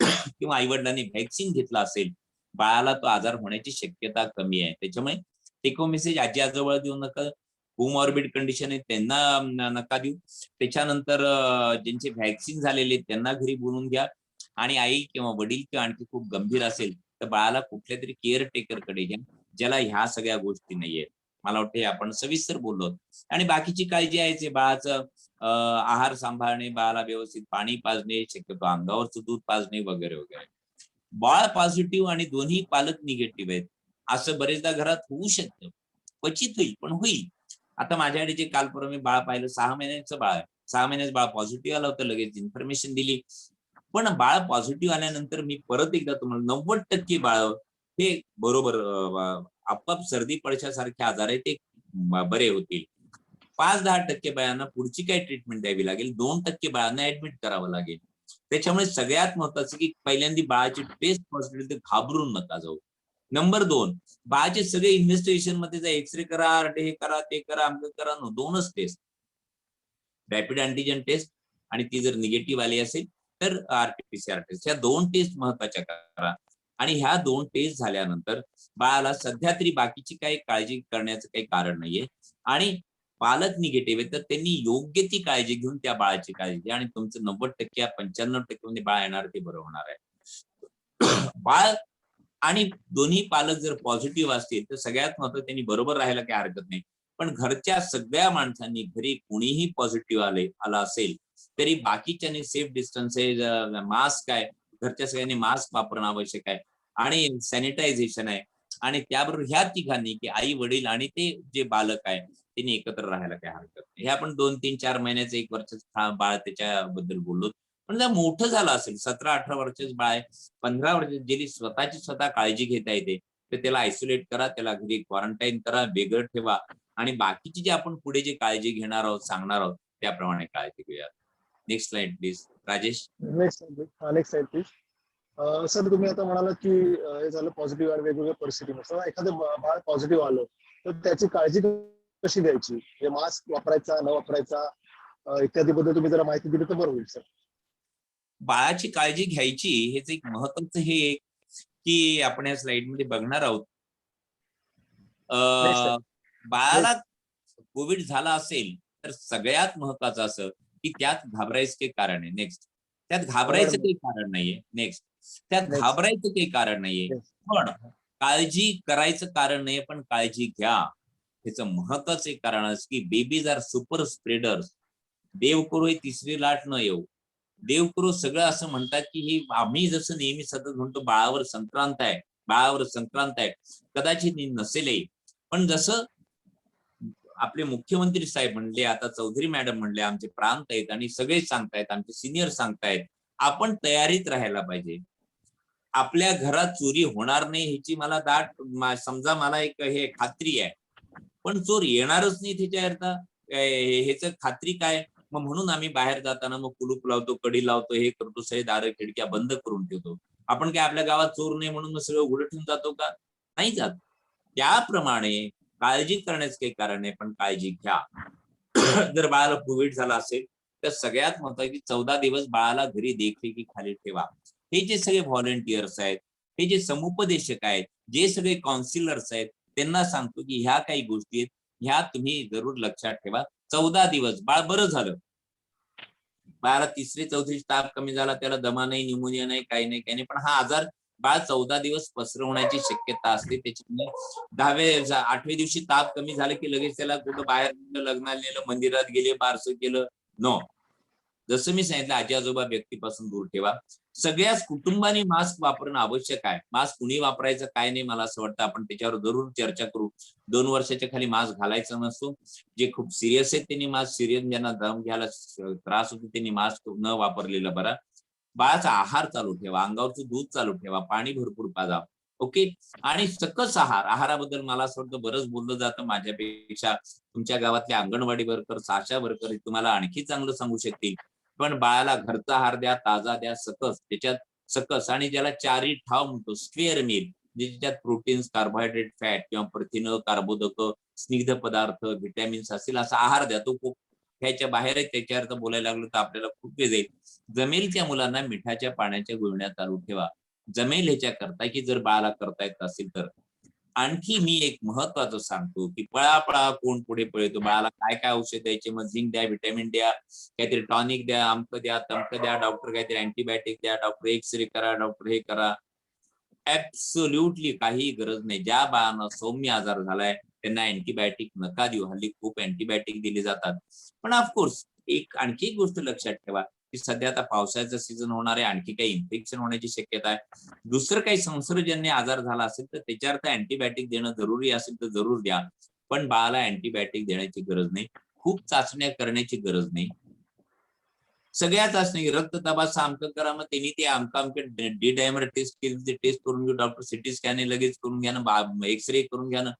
किंवा आई वडिलांनी व्हॅक्सिन घेतला असेल, बाळाला तो आजार होण्याची शक्यता कमी आहे. त्याच्यामुळे टेक होम मेसेज आजी आजोबा देऊ नका, कोमॉर्बिड कंडिशन आहे त्यांना नका देऊ. त्याच्यानंतर ज्यांचे व्हॅक्सिन झालेले त्यांना घरी बोलून घ्या, आणि आई किंवा वडील किंवा आणखी खूप गंभीर असेल तर बाळाला कुठल्या तरी केअरटेकर कडे घ्या ज्याला ह्या सगळ्या गोष्टी नाहीयेत. मला वाटतं आपण सविस्तर बोललो. आणि बाकीची काळजी आहे जे बाळाचं आहार सांभाळणे, बाळाला व्यवस्थित पाणी पाजणे, शक्यतो अंगावरचं दूध पाजणे वगैरे वगैरे. बाळ पॉझिटिव्ह आणि दोन्ही पालक निगेटिव्ह आहेत असं बरेचदा घरात होऊ शकतं, क्वचित होईल पण होईल. आता माझ्याकडे जे काल परवा मी बाळ पाहिलं, 6 महिन्याचं बाळ आहे, 6 महिन्याचं बाळ पॉझिटिव्ह आलं होतं, लगेच इन्फॉर्मेशन दिली. पण बाळ पॉझिटिव्ह आल्यानंतर मी परत एकदा तुम्हाला 90% बाळ हे बरोबर आपोआप सर्दी पडशासारखे आजार आहे ते बरे होतील. 5-10% बाळांना पुढची काय ट्रीटमेंट द्यावी लागेल, 2% बाळांना ऍडमिट करावं लागेल. त्याच्यामुळे सगळ्यात महत्वाचं की पहिल्यांदा बाळाची टेस्ट पॉझिटिव्ह तर घाबरून नका जाऊ. नंबर 2, बाळाचे सगळे इन्व्हेस्टिगेशन मध्ये जा, एक्सरे करा, हे करा, ते करा, अमक करा, 2च टेस्ट, रॅपिड अँटीजन टेस्ट आणि ती जर निगेटिव्ह आली असेल तर आरटीपीसीआर टेस्ट. ह्या 2 टेस्ट महत्वाच्या करा. आणि ह्या 2 टेस्ट झाल्यानंतर बाळाला सध्या तरी बाकीची काही काळजी करण्याचं काही कारण नाहीये. आणि पालक निगेटिव्ह आहे तर त्यांनी योग्य ती काळजी घेऊन त्या बाळाची काळजी घ्या, आणि तुमचं 90% या 95% मध्ये बाळ येणार ते बरं होणार आहे. बाळ आणि दोन्ही पालक जर पॉझिटिव्ह असतील तर सगळ्यात महत्त्वाचं त्यांनी बरोबर राहायला काही हरकत नाही. पण घरच्या सगळ्या माणसांनी घरी कुणीही पॉझिटिव्ह आला असेल तरी बाकीच्यांनी सेफ डिस्टन्स आहे, मास्क आहे, घरच्या सगळ्यांनी मास्क वापरणं आवश्यक आहे, आणि सॅनिटायझेशन आहे. आणि त्याबरोबर ह्या तिघांनी की आई वडील आणि ते जे बालक आहे त्यांनी एकत्र राहायला काही हरकत नाही. हे आपण 2-3-4 महिन्याचं 1 वर्षाचं बाळ त्याच्याबद्दल बोललो. पण जर मोठं झालं असेल, 17-18 वर्षाचं बाळ आहे, 15 वर्ष, ज्याची स्वतः काळजी घेता येते तर त्याला आयसोलेट करा, त्याला घरी क्वारंटाईन करा, वेगळं ठेवा, आणि बाकीची जे आपण पुढे जे काळजी घेणार आहोत, सांगणार आहोत त्याप्रमाणे काळजी घेऊया. Next slide please Rajesh. Next side please. Sir तुम्ही आता म्हणालात की हे झालं पॉझिटिव्ह आणि वेगवेगळ्या परिस्थितीनुसार एखादं बाळ पॉझिटिव्ह आलं तर त्याची काळजी कशी घ्यायची, म्हणजे मास्क वापरायचा न वापरायचा इत्यादी बद्दल तुम्ही जरा माहिती दिली तर बरं होईल सर. बाळाची काळजी घ्यायची हेच एक महत्वाचं हे की आपण या स्लाइड मध्ये बघणार आहोत. बाळाला कोविड झाला असेल तर सगळ्यात महत्वाचं असं की त्यात घाबरायचं काही कारण आहे. नेक्स्ट. त्यात घाबरायचं काही कारण नाहीये. नेक्स्ट. त्यात घाबरायचं काही कारण नाहीये, पण काळजी करायचं कारण नाहीये, पण काळजी घ्या. ह्याचं महत्वाचं एक कारण असं की बेबीज आर सुपर स्प्रेडर्स. देव करो ही तिसरी लाट न येऊ. देव करो सगळं असं म्हणतात की ही आम्ही जसं नेहमी सतत म्हणतो बाळावर संक्रांत आहे, बाळावर संक्रांत आहे, कदाचित नसेलही, पण जसं आपले मुख्यमंत्री साहेब म्हणले, आता चौधरी मॅडम म्हणले, आमचे प्रांत आहेत आणि सगळेच सांगतायत, आमचे सिनियर सांगतायत, आपण तयारीत राहायला पाहिजे. आपल्या घरात चोरी होणार नाही ह्याची मला समजा मला एक हे खात्री आहे, पण चोर येणारच नाही त्याच्या ह्याच खात्री काय? मग म्हणून आम्ही बाहेर जाताना मग कुलूप लावतो, कडी लावतो, हे करतो, सगळे दारं खिडक्या बंद करून ठेवतो. आपण काय आपल्या गावात चोर नाही म्हणून सगळं उघडं ठेवून जातो का? नाही जात. त्याप्रमाणे काळजी करण्याचं काही कारण नाही, पण काळजी घ्या. जर बाळाला कोविड झाला असेल तर सगळ्यात महत्त्वाचं की 14 दिवस बाळाला घरी देखरेखीखाली ठेवा. हे जे सगळे व्हॉलेंटियर्स आहेत, हे जे समुपदेशक आहेत, जे सगळे काउन्सिलर्स आहेत, त्यांना सांगतो की ह्या काही गोष्टी आहेत, ह्या तुम्ही जरूर लक्षात ठेवा. 14 दिवस बाळ बरं झालं, बाळाला 3री-4थी ताप कमी झाला, त्याला दमा नाही, न्यूमोनिया नाही, काही नाही, पण हा आजार बाळ 14 दिवस पसरवण्याची शक्यता असते. त्याच्यामुळे 8व्या दिवशी ताप कमी झाला की लगेच त्याला कुठं बाहेर नेलं, लग्नाला नेलं, मंदिरात गेले, बारसं केलं. नो. जसं मी सांगितलं, आजी आजोबा व्यक्तीपासून दूर ठेवा. सगळ्याच कुटुंबाने मास्क वापरणं आवश्यक आहे. मास्क कुणी वापरायचं काय नाही, मला असं वाटतं आपण त्याच्यावर जरूर चर्चा करू. 2 वर्षाच्या खाली मास्क घालायचा नसतो. जे खूप सिरियस आहेत त्यांनी मास्क, सिरियस ज्यांना दम घ्यायला त्रास होतो त्यांनी मास्क न वापरलेला बरा. बाळाचा आहार चालू ठेवा, अंगावरचं दूध चालू ठेवा, पाणी भरपूर पाजा. ओके. आणि सकस आहाराबद्दल मला असं वाटतं बरंच बोललं जातं. माझ्यापेक्षा तुमच्या गावातले अंगणवाडी वर्कर, आशा वर्कर तुम्हाला आणखी चांगलं सांगू शकतील. पण बाळाला घरचा आहार द्या, ताजा द्या, सकस. त्याच्यात सकस आणि ज्याला 4 ठाव म्हणतो, स्क्वेअर मील, ज्याच्यात प्रोटीन्स, कार्बोहायड्रेट, फॅट किंवा प्रथिनं, कार्बोदक, स्निग्ध पदार्थ, व्हिटॅमिन्स असतील असा आहार द्या. तो खूप ह्याच्या बाहेर आहे. त्याच्यावर बोलायला लागलो तर आपल्याला खूप वेळ जाईल. जमेल त्या मुलांना मिठाच्या पाण्याच्या गुळण्या चालू ठेवा. जमेल ह्याच्या करता की जर बाळाला करता येत असेल तर. आणखी मी एक महत्वाचं सांगतो की पळापळा कोण पुढे पळतो, बाळाला काय काय औषध द्यायचे, मग झिंक द्या, व्हिटॅमिन द्या, काहीतरी टॉनिक द्या, अमक द्या, तमक द्या, डॉक्टर काहीतरी अँटीबायोटिक द्या, डॉक्टर एक्सरे करा, डॉक्टर हे करा. ऍब्सोल्युटली काही गरज नाही. ज्या बाळांना सौम्य आजार झालाय त्यांना अँटीबायोटिक नका देऊ. हल्ली खूप अँटीबायोटिक दिले जातात. पण ऑफकोर्स आणखी एक गोष्ट लक्षात ठेवा की सध्या आता पावसाळ्याचा सीझन होणार आहे, आणखी काही इन्फेक्शन होण्याची शक्यता आहे. दुसरं काही संसर्गजन्य आजार झाला असेल तर त्याच्यावर अँटीबायोटिक देणं जरुरी असेल तर जरूर द्या. पण बाळाला अँटीबायोटिक देण्याची गरज नाही. खूप चाचण्या करण्याची गरज नाही. सगळ्या चाचणी, रक्तदाबाचं अमकं करा, मग त्यांनी ते अमके डी डायमर टेस्ट केली, ते टेस्ट करून घेऊ. डॉक्टर सिटी स्कॅन लगेच करून घ्या ना, एक्सरे करून घ्या ना.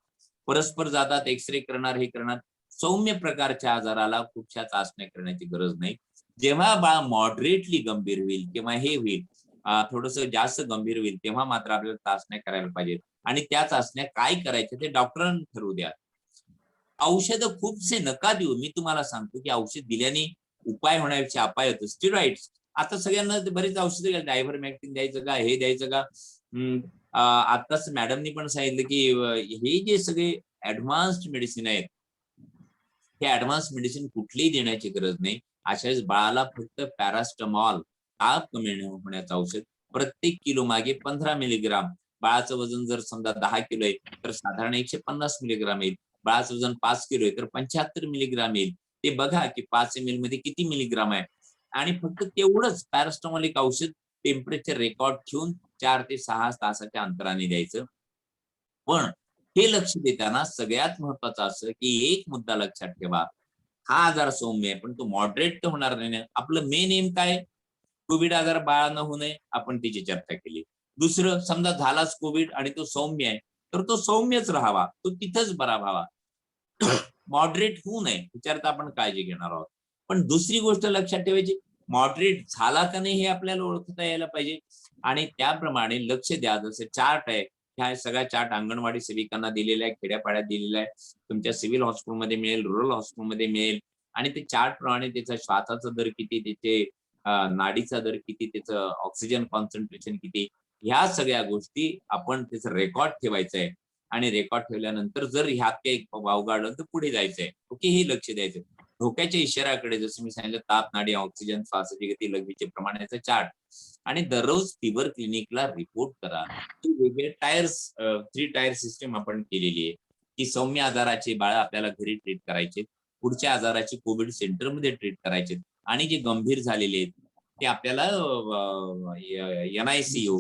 परस्पर जातात, एक्सरे करणार, हे करणार. सौम्य प्रकारच्या आजाराला खूपशा चाचण्या करण्याची गरज नाही. जेव्हा बाळ मॉडरेटली गंभीर होईल किंवा हे होईल, थोडस जास्त गंभीर होईल, तेव्हा मात्र आपल्याला चाचण्या करायला पाहिजेत. आणि त्या चाचण्या काय करायच्या ते डॉक्टरांनी ठरवू द्या. औषधं खूपसे नका देऊ. मी तुम्हाला सांगतो की औषध दिल्याने उपाय होण्यापेक्षा अपाय होतो. स्टिरॉइड्स आता सगळ्यांना बरेच औषधं, डायव्हरमॅक्टिन द्यायचं का, हे द्यायचं का. आताच मॅडमनी पण सांगितलं की हे जे सगळे ऍडव्हान्स्ड मेडिसिन आहेत, हे ऍडव्हान्स मेडिसिन कुठलीही देण्याची गरज नाही. अशा वेळेस बाळाला फक्त पॅरास्टमॉल, ताप कमी होण्याचं औषध, प्रत्येक किलो मागे 15 मिलीग्राम. बाळाचं वजन जर समजा 10 किलो आहे तर साधारण 150 मिलीग्राम येईल. बाळाचं वजन 5 किलो आहे तर 75 मिलीग्राम येईल. ते बघा की 5 ml मध्ये किती मिलीग्राम आहे. आणि फक्त तेवढंच पॅरास्टमॉल एक औषध टेम्परेचर रेकॉर्ड ठेवून 4 ते 6 तासाच्या अंतराने द्यायचं. पण हे लक्ष देताना सगळ्यात महत्वाचं असं की एक मुद्दा लक्षात ठेवा, हा आजार सौम्य आहे पण तो मॉडरेट तर होणार नाही. आपलं मेन एम काय, कोविड आजार बाळांना होऊ नये, आपण त्याची चर्चा केली. दुसरं, समजा झालाच कोविड आणि तो सौम्य आहे तर तो सौम्यच राहावा, तो तिथंच बरा व्हावा. मॉडरेट होऊ नये याच्यात आपण काळजी घेणार आहोत. पण दुसरी गोष्ट लक्षात ठेवायची, मॉडरेट झाला का नाही हे आपल्याला ओळखता यायला पाहिजे. आणि त्याप्रमाणे लक्ष द्या. जसं चार्ट आहे, ह्या सगळ्या चार्ट अंगणवाडी सेविकांना दिलेला आहे, खेड्यापाड्यात दिलेला आहे, तुमच्या सिव्हिल हॉस्पिटलमध्ये मिळेल, रुरल हॉस्पिटलमध्ये मिळेल. आणि ते चार्ट प्रमाणे त्याचा श्वासाचा दर किती, त्याचे नाडीचा दर किती, त्याचं ऑक्सिजन कॉन्सन्ट्रेशन किती, ह्या सगळ्या गोष्टी आपण त्याचं रेकॉर्ड ठेवायचं आहे. आणि रेकॉर्ड ठेवल्यानंतर जर ह्यात काही वावगाडलं तर पुढे जायचंय. ओके, हे लक्ष द्यायचं. धोक्याच्या इशाऱ्याकडे जसं मी सांगितलं, ताप, नाडी, ऑक्सिजन, श्वासाची गती, लघवीचे प्रमाण, याचा चार्ट. आणि दररोज फिवर क्लिनिकला रिपोर्ट करा. वेगवेगळे टायर्स, 3 टायर सिस्टीम आपण केलेली आहे की सौम्य आजाराचे बाळ आपल्याला घरी ट्रीट करायचे, पुढच्या आजाराची कोविड सेंटरमध्ये ट्रीट करायचे, आणि जे गंभीर झालेले आहेत ते आपल्याला NICU,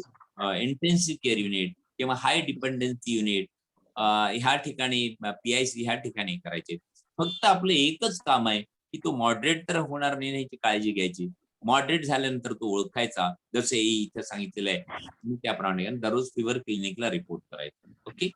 इंटेन्सिव्ह केअर युनिट किंवा हाय डिपेंडन्सी युनिट, ह्या ठिकाणी PIC ह्या ठिकाणी करायचे. फक्त आपलं एकच काम आहे की तो मॉडरेट तर होणार नाही याची काळजी घ्यायची. मॉडरेट झाल्यानंतर तो ओळखायचा, जसं इथं सांगितलेलं आहे त्याप्रमाणे दररोज फिवर क्लिनिकला रिपोर्ट करायचा. ओके,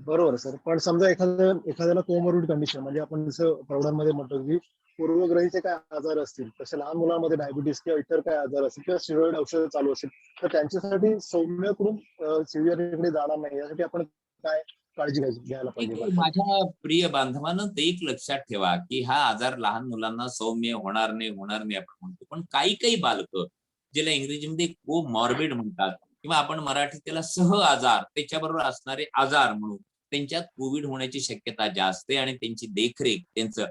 बरोबर सर. पण समजा एखाद्याला कोमोर्बिड कंडिशन, म्हणजे आपण जसं प्रौढांमध्ये म्हणतो की पूर्वग्रहीचे काय आजार असतील, तसे लहान मुलांमध्ये डायबिटीस किंवा इतर काय आजार असतील किंवा स्टिरॉइड औषध चालू असेल, तर त्यांच्यासाठी सौम्यकडून सिव्हिअरकडे जाणार नाही यासाठी आपण काय काळजी घ्यायला पाहिजे? माझ्या प्रिय बांधवांनो, ते एक लक्षात ठेवा की हा आजार लहान मुलांना सौम्य होणार नाही आपण म्हणतो, पण काही बालकं ज्याला इंग्रजीमध्ये कोमॉर्बिड म्हणतात किंवा आपण मराठीत त्याला सह आजार, त्याच्याबरोबर असणारे आजार म्हणून, त्यांच्यात कोविड होण्याची शक्यता जास्त आहे. आणि त्यांची देखरेख, त्यांचं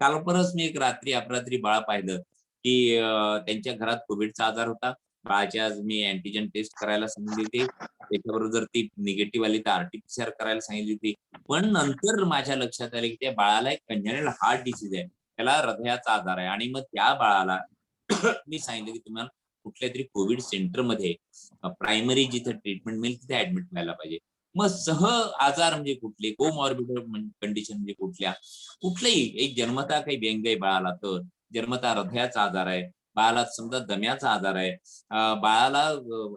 काल परवाच मी एक रात्री अपरात्री बाळ पाहिलं की त्यांच्या घरात कोविडचा आजार होता. बाळाची आज मी अँटीजन टेस्ट करायला सांगितली होती, त्याच्याबरोबर जर ती निगेटिव्ह आली तर आरटीपीसीआर करायला सांगितली होती. पण नंतर माझ्या लक्षात आलं की त्या बाळाला एक कंजेनिटल हार्ट डिसीज आहे, त्याला हृदयाचा आजार आहे. आणि मग त्या बाळाला मी सांगितलं की तुम्हाला कुठल्या तरी कोविड सेंटरमध्ये प्रायमरी जिथे ट्रीटमेंट मिळेल तिथे ऍडमिट व्हायला पाहिजे. मग आजार म्हणजे कुठले, कोमॉर्बिड कंडिशन म्हणजे कुठल्याही एक जन्मता काही व्यंग आहे बाळाला, तर जन्मता हृदयाचा आजार आहे, बाळाला समजा दम्याचा आजार आहे, बाळाला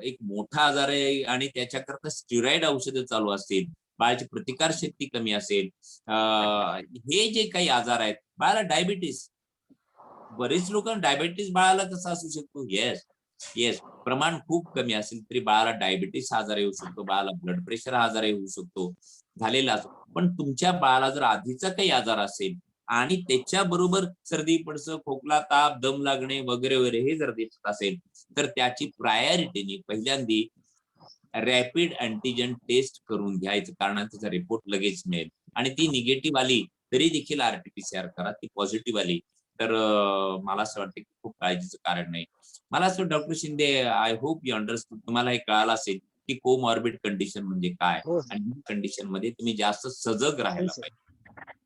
एक मोठा आजार आहे आणि त्याच्याकरता स्टिरॉइड औषधं चालू असतील, बाळाची प्रतिकार शक्ती कमी असेल, हे जे काही आजार आहेत, बाळाला डायबिटीस, बरेच लोक डायबिटीस बाळाला कसा असू शकतो, येस येस, प्रमाण खूप कमी असेल तरी बाळाला डायबिटीस हा आजार येऊ शकतो, बाळाला ब्लड प्रेशर हा आजार येऊ शकतो झालेला असतो. पण तुमच्या बाळाला जर आधीचा काही आजार असेल आणि त्याच्याबरोबर सर्दी पडसं, खोकला, ताप, दम लागणे वगैरे वगैरे हे जर दिसत असेल तर त्याची प्रायोरिटीने पहिल्यांदी रॅपिड अँटीजन टेस्ट करून घ्यायचं, कारण त्याचा रिपोर्ट लगेच मिळेल. आणि ती निगेटिव्ह आली तरी देखील आरटीपीसीआर करा, ती पॉझिटिव्ह आली तर मला असं वाटतं की खूप काळजीचं कारण नाही. मला असं doctor Shinde, I hope you understood, तुम्हाला हे कळालं असेल की कोमॉर्बिड कंडिशन म्हणजे काय हो आणि ही कंडिशन मध्ये तुम्ही जास्त सजग राहायला सर. पाहिजे.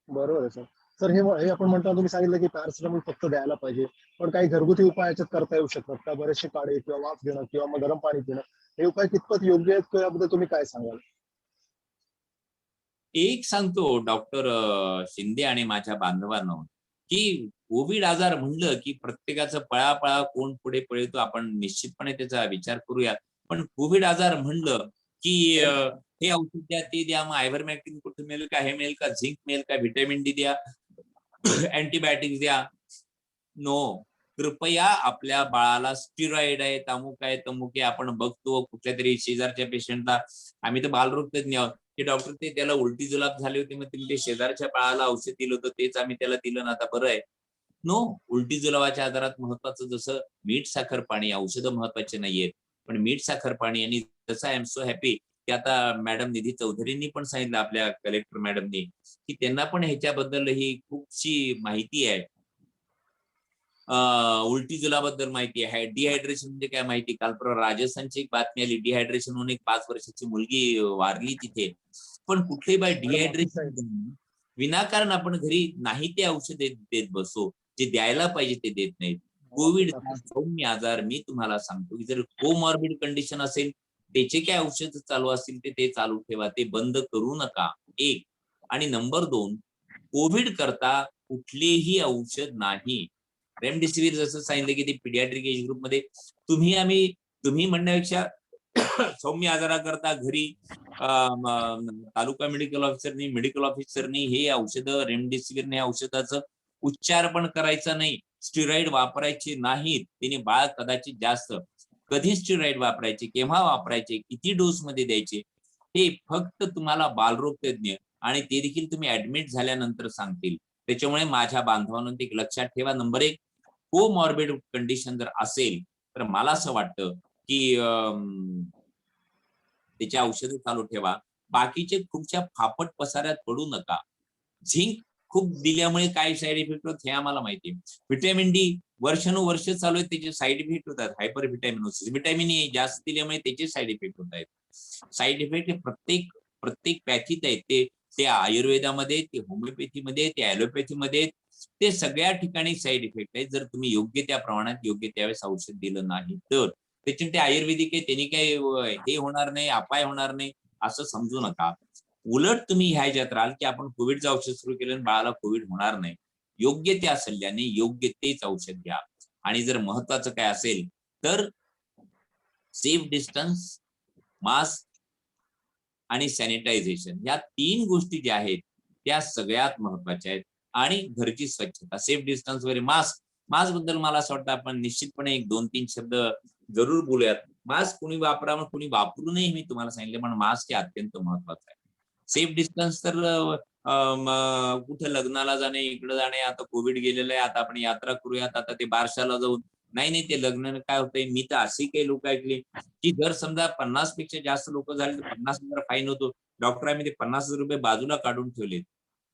बरोबर आहे सर. सर हे आपण म्हणतो, तुम्ही सांगितलं की पॅरासिटामॉल फक्त द्यायला पाहिजे, पण काही घरगुती उपाय याच्यात करता येऊ शकतात का? बरेचसे काढे किंवा वाफ घेणं किंवा मग गरम पाणी पिणं, हे उपाय कितपत योग्य आहेत किंवा याबद्दल तुम्ही काय सांगाल? एक सांगतो डॉक्टर शिंदे आणि माझ्या बांधवांना की कोविड आजार म्हणलं की प्रत्येकाचं पळापळा कोण पुढे पळतो, आपण निश्चितपणे त्याचा विचार करूया. पण कोविड आजार म्हणलं की हे औषध द्या, ते द्या, मग आयव्हरमॅक्टिन कुठे मिळेल का, हे मिळेल का, झिंक मिळेल का, व्हिटॅमिन डी द्या, अँटीबायोटिक्स द्या. नो, कृपया आपल्या बाळाला स्टिरॉइड आहे, तामुक आहे, तमुक आहे, आपण बघतो कुठल्या तरी शेजारच्या पेशंटला, आम्ही तर बालरोग तज्ञ आहोत, की डॉक्टर ते त्याला उलटी जुलाब झाली होती, मग ते शेजारच्या बाळाला औषध दिलं होतं, तेच आम्ही त्याला दिलं ना, आता बरं आहे. नो, उलटी जुलाबाच्या आजारात महत्वाचं जसं मीठ साखर पाणी, औषधं महत्वाचे नाहीयेत, पण मीठ साखर पाणी. आणि जसं आय एम सो हॅपी की आता मॅडम निधी चौधरींनी पण सांगितलं, आपल्या कलेक्टर मॅडमनी, की त्यांना पण ह्याच्याबद्दल ही खूपशी माहिती आहे, उलटी जुलाबद्दल माहिती आहे, डिहायड्रेशन म्हणजे काय माहिती. काल परवा राजस्थानची एक बातमी आली, डिहायड्रेशन होऊन एक 5 वर्षाची मुलगी वारली तिथे. पण कुठेही बाय डिहायड्रेशन विनाकारण आपण घरी नाही ते औषध देत बसो, जे द्यायला पाहिजे ते देत नाहीत. कोविड सौम्य आजार, मी तुम्हाला सांगतो की जर कोमॉर्बिड कंडिशन असेल, त्याचे काय औषध चालू असतील ते चालू ठेवा, ते बंद करू नका. एक. आणि नंबर 2, कोविड करता कुठलेही औषध नाही. रेमडेसिवीर जसं सांगितलं की ते पिडियाट्रिक एज ग्रुपमध्ये तुम्ही म्हणण्यापेक्षा सौम्य आजाराकरता घरी तालुका मेडिकल ऑफिसरनी हे औषधं, रेमडेसिवीर या औषधाचं उच्चार पण करायचा नाही, स्टिरॉइड वापरायचे नाहीत. तिने बाळ कदाचित जास्त, कधी स्टिरॉइड वापरायचे, केव्हा वापरायचे, किती डोस मध्ये द्यायचे, हे फक्त तुम्हाला बालरोग तज्ञ आणि ते देखील तुम्ही ऍडमिट झाल्यानंतर सांगतील. त्याच्यामुळे माझ्या बांधवांनो ते एक ठेवा. नंबर 1, कोमॉर्बिड कंडिशन जर असेल तर मला असं वाटतं की त्याची औषधं चालू ठेवा. बाकीचे खूपशा फापट पसाऱ्यात पडू नका. झिंक खूप दिल्यामुळे काय साईड इफेक्ट होत हे आम्हाला माहिती आहे. व्हिटॅमिन डी वर्षानुवर्ष चालू आहेत, त्याचे साईड इफेक्ट होतात. हायपर व्हिटॅमिनोसिस, व्हिटॅमिन ए जास्त दिल्यामुळे त्याचे साईड इफेक्ट होत आहेत. साईड इफेक्ट हे प्रत्येक पॅथीत आहेत. ते आयुर्वेदामध्ये, ते होमिओपॅथीमध्ये, ते ॲलोपॅथीमध्ये, ते सगळ्या ठिकाणी साईड इफेक्ट आहेत. जर तुम्ही योग्य त्या प्रमाणात योग्य त्यावेळेस औषध दिलं नाही तर. त्याच्याने ते आयुर्वेदिक आहे, त्यांनी काही हे होणार नाही, अपाय होणार नाही असं समजू नका. उलट तुम्ही ह्या ह्याच्यात राहाल की आपण कोविडचं औषध सुरू केलं आणि बाळाला कोविड होणार नाही. योग्य त्या सल्ल्याने योग्य तेच औषध घ्या. आणि जर महत्वाचं काय असेल तर सेफ डिस्टन्स, मास्क आणि सॅनिटायझेशन, या 3 गोष्टी ज्या आहेत त्या सगळ्यात महत्वाच्या आहेत. आणि घरची स्वच्छता, सेफ डिस्टन्स वगैरे, मास्क बद्दल मला असं वाटतं आपण निश्चितपणे एक 2-3 शब्द जरूर बोलूयात. मास्क कोणी वापरावं कोणी वापरू नये मी तुम्हाला सांगितले, पण मास्क हे अत्यंत महत्वाचं आहे. सेफ डिस्टन्स तर कुठे लग्नाला जाणे, इकडे जाणे, आता कोविड गेलेलं आहे, आता आपण यात्रा करूयात, आता ते बारशाला जाऊन, नाही ते लग्न काय होतंय. मी तर अशी काही लोक ऐकली की जर समजा 50 पेक्षा जास्त लोक झाले तर 50,000 फाईन होतो. डॉक्टरांनी ते 50,000 रुपये बाजूला काढून ठेवले.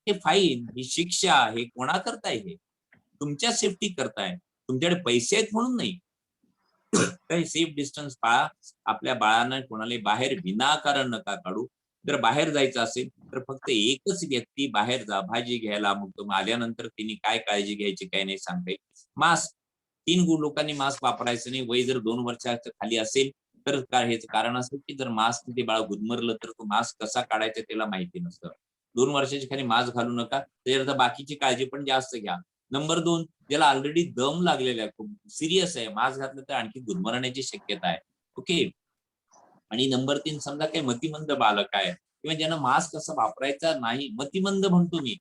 हे फाईन, ही शिक्षा, हे कोणा करताय? हे तुमच्या सेफ्टी करताय. तुमच्याकडे पैसे आहेत म्हणून नाही. काही सेफ डिस्टन्स पाळा. आपल्या बाळांना कोणाला बाहेर विनाकारण नका काढू. जर बाहेर जायचं असेल तर फक्त एकच व्यक्ती बाहेर जा भाजी घ्यायला, मग आल्यानंतर तिने काय काळजी घ्यायची काय नाही सांगता येईल. मास्क 3 लोकांनी मास्क वापरायचं नाही. वय जर 2 वर्षाच्या खाली असेल तर हेच कारण असं की जर मास्क ते बाळ गुदमरलं तर तो मास्क कसा काढायचा त्याला माहिती नसतं. 2 वर्षाच्या खाली मास्क घालू नका. त्याच्यानंतर बाकीची काळजी पण जास्त घ्या. नंबर 2, ज्याला ऑलरेडी दम लागलेला आहे, खूप सिरियस आहे, मास्क घातलं तर आणखी गुदमरण्याची शक्यता आहे. ओके. आणि नंबर 3, समजा काही मतिमंद बालक आहे किंवा ज्यांना मास्क कसा वापरायचा नाही, मतिमंद म्हणतो मी,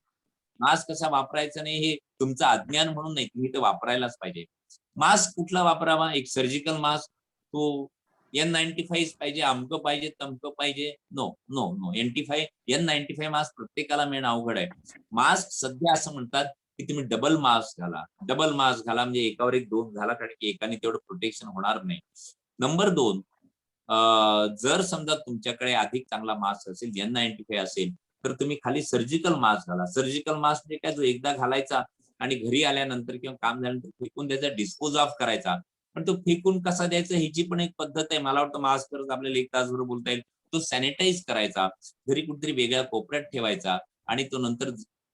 मास्क कसा वापरायचा नाही हे तुमचं अज्ञान म्हणून नाही, तुम्ही ते वापरायलाच पाहिजे. मास्क कुठला वापरावा? एक सर्जिकल मास्क, तो N95 पाहिजे, अमकं पाहिजे, तमकं पाहिजे. No no no. N95 mask प्रत्येकाला मिळणं अवघड आहे. मास्क सध्या असं म्हणतात की तुम्ही डबल मास्क घाला. डबल मास्क घाला म्हणजे एकावर एक 2 घाला, कारण की एकाने तेवढं प्रोटेक्शन होणार नाही. नंबर 2, जर समजा तुमच्याकडे अधिक चांगला मास्क असेल, N95 असेल, तर तुम्ही खाली सर्जिकल मास्क घाला. सर्जिकल मास्क म्हणजे काय, जो एकदा घालायचा आणि घरी आल्यानंतर किंवा काम झाल्यानंतर फेकून द्यायचा, डिस्पोज ऑफ करायचा. पण तो फेकून कसा द्यायचा ह्याची पण एक पद्धत आहे. मला वाटतं मास्कवरच आपल्याला 1 तासभर बोलता येईल. तो सॅनिटाईज करायचा, घरी कुठेतरी वेगळ्या कोपऱ्यात ठेवायचा आणि तो नंतर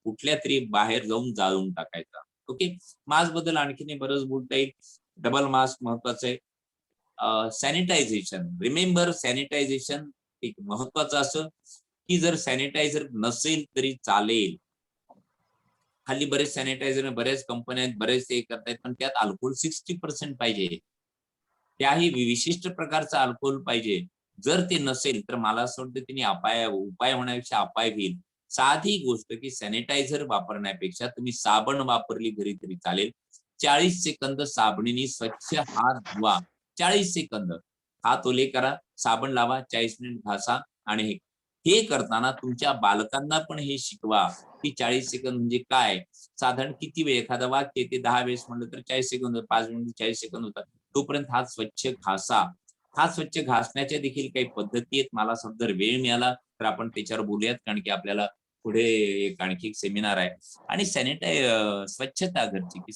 कुठल्या तरी बाहेर जाऊन जाळून टाकायचा. ओके. मास्क बद्दल आणखीन बरंच बोलता येईल. डबल मास्क महत्वाचं आहे. सॅनिटायझेशन, रिमेंबर सॅनिटायझेशन एक महत्वाचं असं की जर सॅनिटायझर नसेल तरी चालेल. खाली बरेच सॅनिटायझर, बऱ्याच कंपन्या आहेत, बरेच ते करतायत, पण त्यात अल्कोहोल 60% पाहिजे. त्याही विशिष्ट प्रकारचा अल्कोहोल पाहिजे. जर ते नसेल तर मला असं वाटतं तिने उपाय होण्यापेक्षा अपाय होईल. साधी गोष्ट की सॅनिटायझर वापरण्यापेक्षा तुम्ही साबण वापरली घरी तरी चालेल. 40 सेकंद साबणीने स्वच्छ हात धुवा. 40 सेकंद हात ओले करा, साबण लावा, 40 मिनिट घासा आणि हे करताना तुमच्या बालकांना पण हे शिकवा की 40 सेकंद म्हणजे काय, साधारण किती वेळ, एखादा वाक्य ते 10 वेळेस म्हणलं तर 40 सेकंद, 5 मिनिट 40 सेकंद होतात. तोपर्यंत हात स्वच्छ घासा. हात स्वच्छ घासण्याच्या देखील काही पद्धती आहेत. मला जर वेळ मिळाला तर आपण त्याच्यावर बोलूयात, कारण की आपल्याला पुढे एक आणखी एक सेमिनार आहे. आणि स्वच्छता घरची की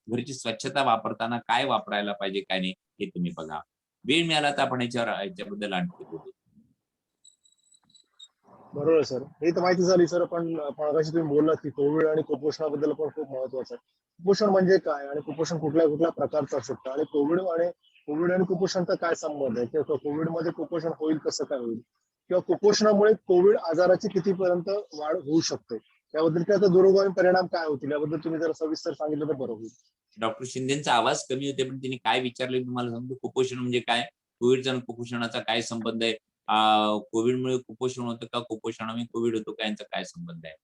घरची स्वच्छता वापरताना काय वापरायला पाहिजे काय नाही हे तुम्ही बघा. वेळ मिळाला तर आपण याच्याबद्दल आणखी बोलू. बरोबर सर, हे तर माहिती झाली सर. पण मगाशी तुम्ही बोललात की कोविड आणि कुपोषणाबद्दल पण खूप महत्वाचं आहे. कुपोषण म्हणजे काय आणि कुपोषण कुठल्या कुठल्या प्रकारचं असू शकतं आणि कोविड आणि कुपोषणचा काय संबंध आहे, किंवा कोविड मध्ये कुपोषण होईल कसं काय होईल, किंवा कुपोषणामुळे कोविड आजाराची कितीपर्यंत वाढ होऊ शकते, याबद्दल त्याचा दूरगामी परिणाम काय होतील याबद्दल तुम्ही जर सविस्तर सांगितलं तर बरं होईल. डॉक्टर शिंदेचा आवाज कमी होते, पण त्यांनी काय विचारले तुम्हाला सांगतो. कुपोषण म्हणजे काय, कोविडचा आणि कुपोषणाचा काय संबंध आहे, कोविडमुळे कुपोषण होतं का, कुपोषणामुळे कोविड होतो का, यांचा काय संबंध आहे.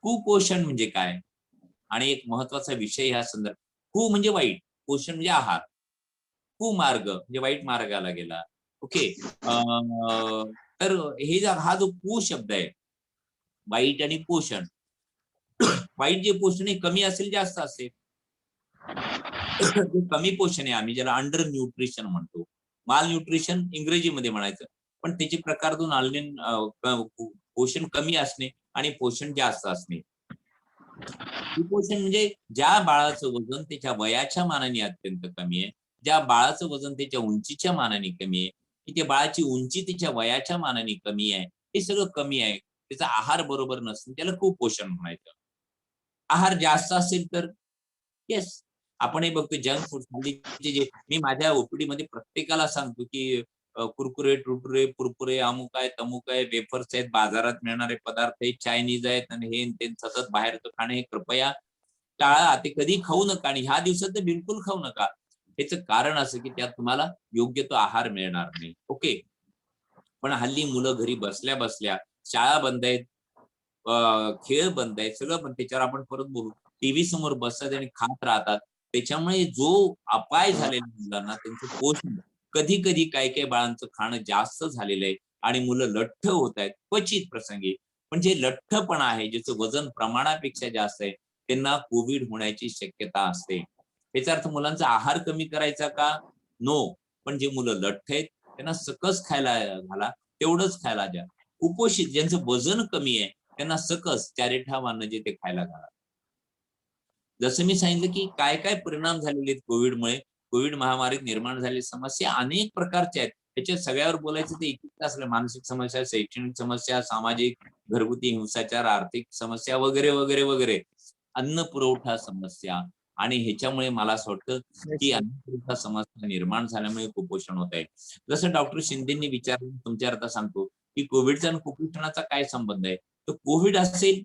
कुपोषण म्हणजे काय आणि एक महत्वाचा विषय ह्या संदर्भात. कु म्हणजे वाईट, पोषण म्हणजे आहार, कुमार्ग म्हणजे वाईट मार्गाला गेला. ओके. तर हा जो कु शब्द आहे, वाईट आणि पोषण, वाईट जे पोषण आहे कमी असेल जास्त असेल, जे कमी पोषण आहे आम्ही ज्याला अंडर न्यूट्रिशन म्हणतो, माल न्यूट्रिशन इंग्रजीमध्ये म्हणायचं, पण त्याचे प्रकार दोन पोषण कमी असणे आणि पोषण जास्त असणे. कुपोषण म्हणजे ज्या बाळाचं वजन त्याच्या वयाच्या मानाने अत्यंत कमी आहे, ज्या बाळाचं वजन त्याच्या उंचीच्या मानाने कमी आहे, की त्या बाळाची उंची त्याच्या वयाच्या मानाने कमी आहे, हे सगळं कमी आहे, त्याचा आहार बरोबर नसेल, त्याला कुपोषण म्हणायचं. आहार जास्त असेल तर येस, आपण हे बघतो जंक फूड, जे मी माझ्या ओपीडी मध्ये प्रत्येकाला सांगतो की कुरकुरे, टुरटुरे, कुरकुरे, अमुक आहे, तमुक आहे, वेफर्स आहेत, बाजारात मिळणारे पदार्थ आहेत, चायनीज आहेत आणि हे ते सतत बाहेरचं खाणे हे कृपया टाळा. ते कधी खाऊ नका आणि ह्या दिवसात तर बिलकुल खाऊ नका. याचं कारण असं की त्यात तुम्हाला योग्य तो आहार मिळणार नाही. ओके. पण हल्ली मुलं घरी बसल्या बसल्या, शाळा बंद आहेत, खेळ बंद आहेत, सगळं बंद, त्याच्यावर आपण परत बोलू, टीव्ही समोर बसतात आणि खात राहतात. त्याच्यामुळे जो अपाय झालेला मुलांना, त्यांचं पोषण, कधी कधी काही बाळांचं खाणं जास्त झालेलं आहे आणि मुलं लठ्ठ होत आहेत क्वचित प्रसंगी. पण जे लठ्ठपणा आहे, ज्याचं वजन प्रमाणापेक्षा जास्त आहे, त्यांना कोविड होण्याची शक्यता असते. याचा अर्थ मुलांचा आहार कमी करायचा का? नो. पण जे मुलं लठ्ठ आहेत त्यांना सकस खायला घाला, तेवढंच खायला द्या. कुपोषित ज्यांचं वजन कमी आहे त्यांना सकस चारेठाव अन्न जे ते खायला घाला. जसं मी सांगितलं की काय काय परिणाम झालेले आहेत कोविडमुळे, कोविड महामारीत निर्माण झालेल्या समस्या अनेक प्रकारच्या आहेत. त्याच्या सगळ्यावर बोलायचं ते एक तास, मानसिक समस्या, शैक्षणिक समस्या, सामाजिक, घरगुती हिंसाचार, आर्थिक समस्या वगैरे वगैरे वगैरे, अन्न पुरवठा समस्या. आणि ह्याच्यामुळे मला असं वाटतं की अन्न पुरवठा समस्या निर्माण झाल्यामुळे कुपोषण होत आहे. जसं डॉक्टर शिंदेनी विचारलं, तुमच्या अर्थ सांगतो की कोविडचा आणि कुपोषणाचा काय संबंध आहे. तर कोविड असेल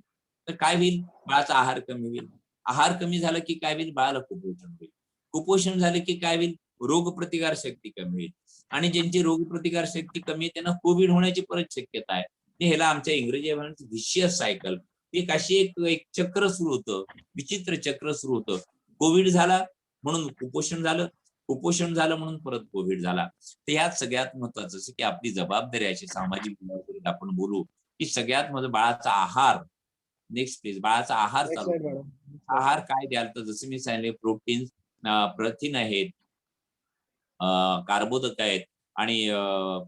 तर काय होईल, बाळाचा आहार कमी होईल. आहार कमी झाला की काय होईल, बाळाला कुपोषण होईल. कुपोषण झालं की काय होईल, रोगप्रतिकार शक्ती कमी होईल. आणि ज्यांची रोगप्रतिकार शक्ती कमी आहे त्यांना कोविड होण्याची परत शक्यता आहे. ह्याला आमच्या इंग्रजी भाषेत व्हिशियस सायकल, एक अशी एक चक्र सुरू होतं, विचित्र चक्र सुरू होतं. कोविड झाला म्हणून कुपोषण झालं, कुपोषण झालं म्हणून परत कोविड झाला. तर यात सगळ्यात महत्वाचं की आपली जबाबदारी अशी सामाजिक जबाबदारीत आपण बोलू की सगळ्यात म्हणजे बाळाचा आहार. नेक्स्ट प्लीज, बाळाचा आहार Next चालू. slide, madam. आहार काय द्याल, तर जसं मी सांगितले प्रोटीन, प्रथिन आहेत, कार्बोदक आहेत आणि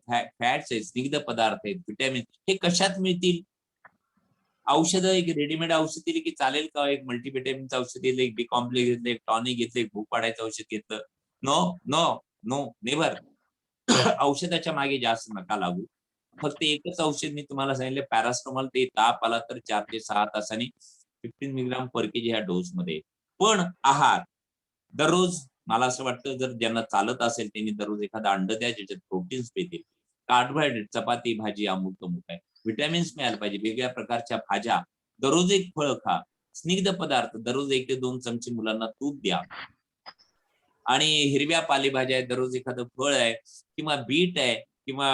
फॅट्स आहेत, स्निग्ध पदार्थ आहेत, व्हिटॅमिन. हे कशात मिळतील? औषधं, एक रेडीमेड औषध दिली की चालेल का? एक मल्टीव्हिटॅमिनचं औषध दिलं, एक बी कॉम्प्लेक्स घेतलं, एक टॉनिक घेतलं, एक भूक पाडायचं औषध घेतलं. No no no never. औषधाच्या मागे जास्त नका लागू. फक्त एकच औषध मी तुम्हाला सांगितलं, पॅरास्टामॉल. ते ताप आला तर 4 ते 6 तासांनी 15 मिलीग्राम पर केजी ह्या डोस मध्ये. पण आहार दररोज, मला असं वाटतं जर ज्यांना चालत असेल त्यांनी दररोज एखादा अंड द्या ज्याच्यात प्रोटीन्स मिळतील, कार्बोहायड्रेट, चपाती भाजी अमुक तमुक आहे, व्हिटॅमिन्स मिळायला पाहिजे, वेगवेगळ्या प्रकारच्या भाज्या, दररोज एक फळ खा, स्निग्ध पदार्थ दररोज 1 ते 2 चमचे मुलांना तूप द्या, आणि हिरव्या पालेभाज्या आहेत, दररोज एखादं फळ आहे किंवा बीट आहे किंवा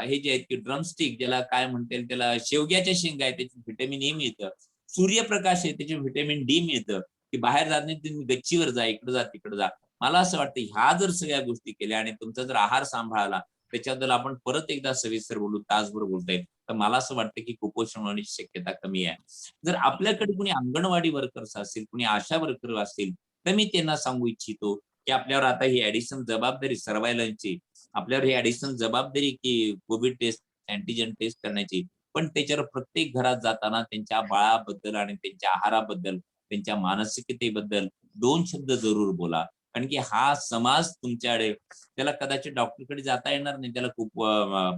हे जे आहेत की ड्रमस्टिक, ज्याला काय म्हणता येईल त्याला, शेवग्याच्या शेंगा आहे, त्याची व्हिटॅमिन ए मिळतं. सूर्यप्रकाश आहे, त्याचे व्हिटॅमिन डी मिळतं. की बाहेर जात नाही, तुम्ही गच्चीवर जा, इकडे जा, तिकडे जा. मला असं वाटतं ह्या जर सगळ्या गोष्टी केल्या आणि तुमचा जर आहार सांभाळला, त्याच्याबद्दल आपण परत एकदा सविस्तर बोलू, तासभर बोलता येईल, तर मला असं वाटतं की कुपोषण होण्याची शक्यता कमी आहे. जर आपल्याकडे कुणी अंगणवाडी वर्कर्स असतील, कुणी आशा वर्कर असतील, तर मी त्यांना सांगू इच्छितो की आपल्यावर आता ही ऍडिशनल जबाबदारी सर्व्हायलन्सची, आपल्यावर ही ऍडिशनल जबाबदारी की कोविड टेस्ट, अँटीजन टेस्ट करण्याची. पण त्याच्यावर प्रत्येक घरात जाताना त्यांच्या बाळाबद्दल आणि त्यांच्या आहाराबद्दल, त्यांच्या मानसिकतेबद्दल 2 शब्द जरूर बोला. कारण की हा समाज तुमच्याकडे, त्याला कदाचित डॉक्टरकडे जाता येणार नाही, त्याला खूप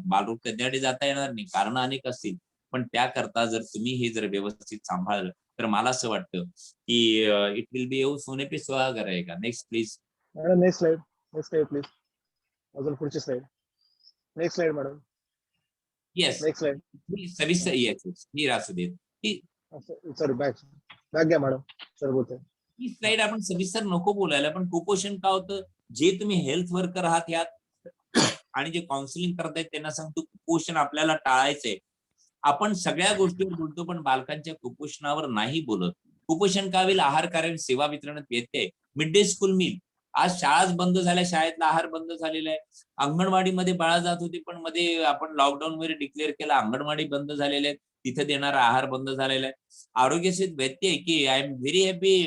बालरोग तज्ञाकडे जाता येणार नाही, कारण अनेक असतील. पण त्याकरता जर तुम्ही हे जर व्यवस्थित सांभाळलं तर मला असं वाटतं की इट विल बी येऊ सोने पे सुहागा रहेगा. Next please. Madam next slide please. अजून पुढची slide. Next slide madam. Yes, next slide. सविस्तर. येस, ही असू देत. सॉरी, बॅक घ्या मॅडम. सर बोलते. ही स्लाइड आपण सविस्तर नको बोलायला, पण कुपोषण का होतं, जे तुम्ही हेल्थ वर्कर आहात यात आणि जे काउन्सिलिंग करतायत त्यांना सांगतो, कुपोषण आपल्याला टाळायचंय. आपण सगळ्या गोष्टीवर बोलतो पण बालकांच्या कुपोषणावर नाही बोलत. कुपोषण का होईल, आहार कार्य सेवा वितरणात व्यत्यय, मिड डे स्कूल मील. आज शाळाच बंद झाल्या, शाळेतला आहार बंद झालेला आहे. अंगणवाडीमध्ये बाळा जात होते, पण मध्ये आपण लॉकडाऊन मध्ये डिक्लेअर केला, अंगणवाडी बंद झालेल्या आहेत, तिथे देणारा आहार बंद झालेला आहे. आरोग्याचे व्यत्यय की I am very happy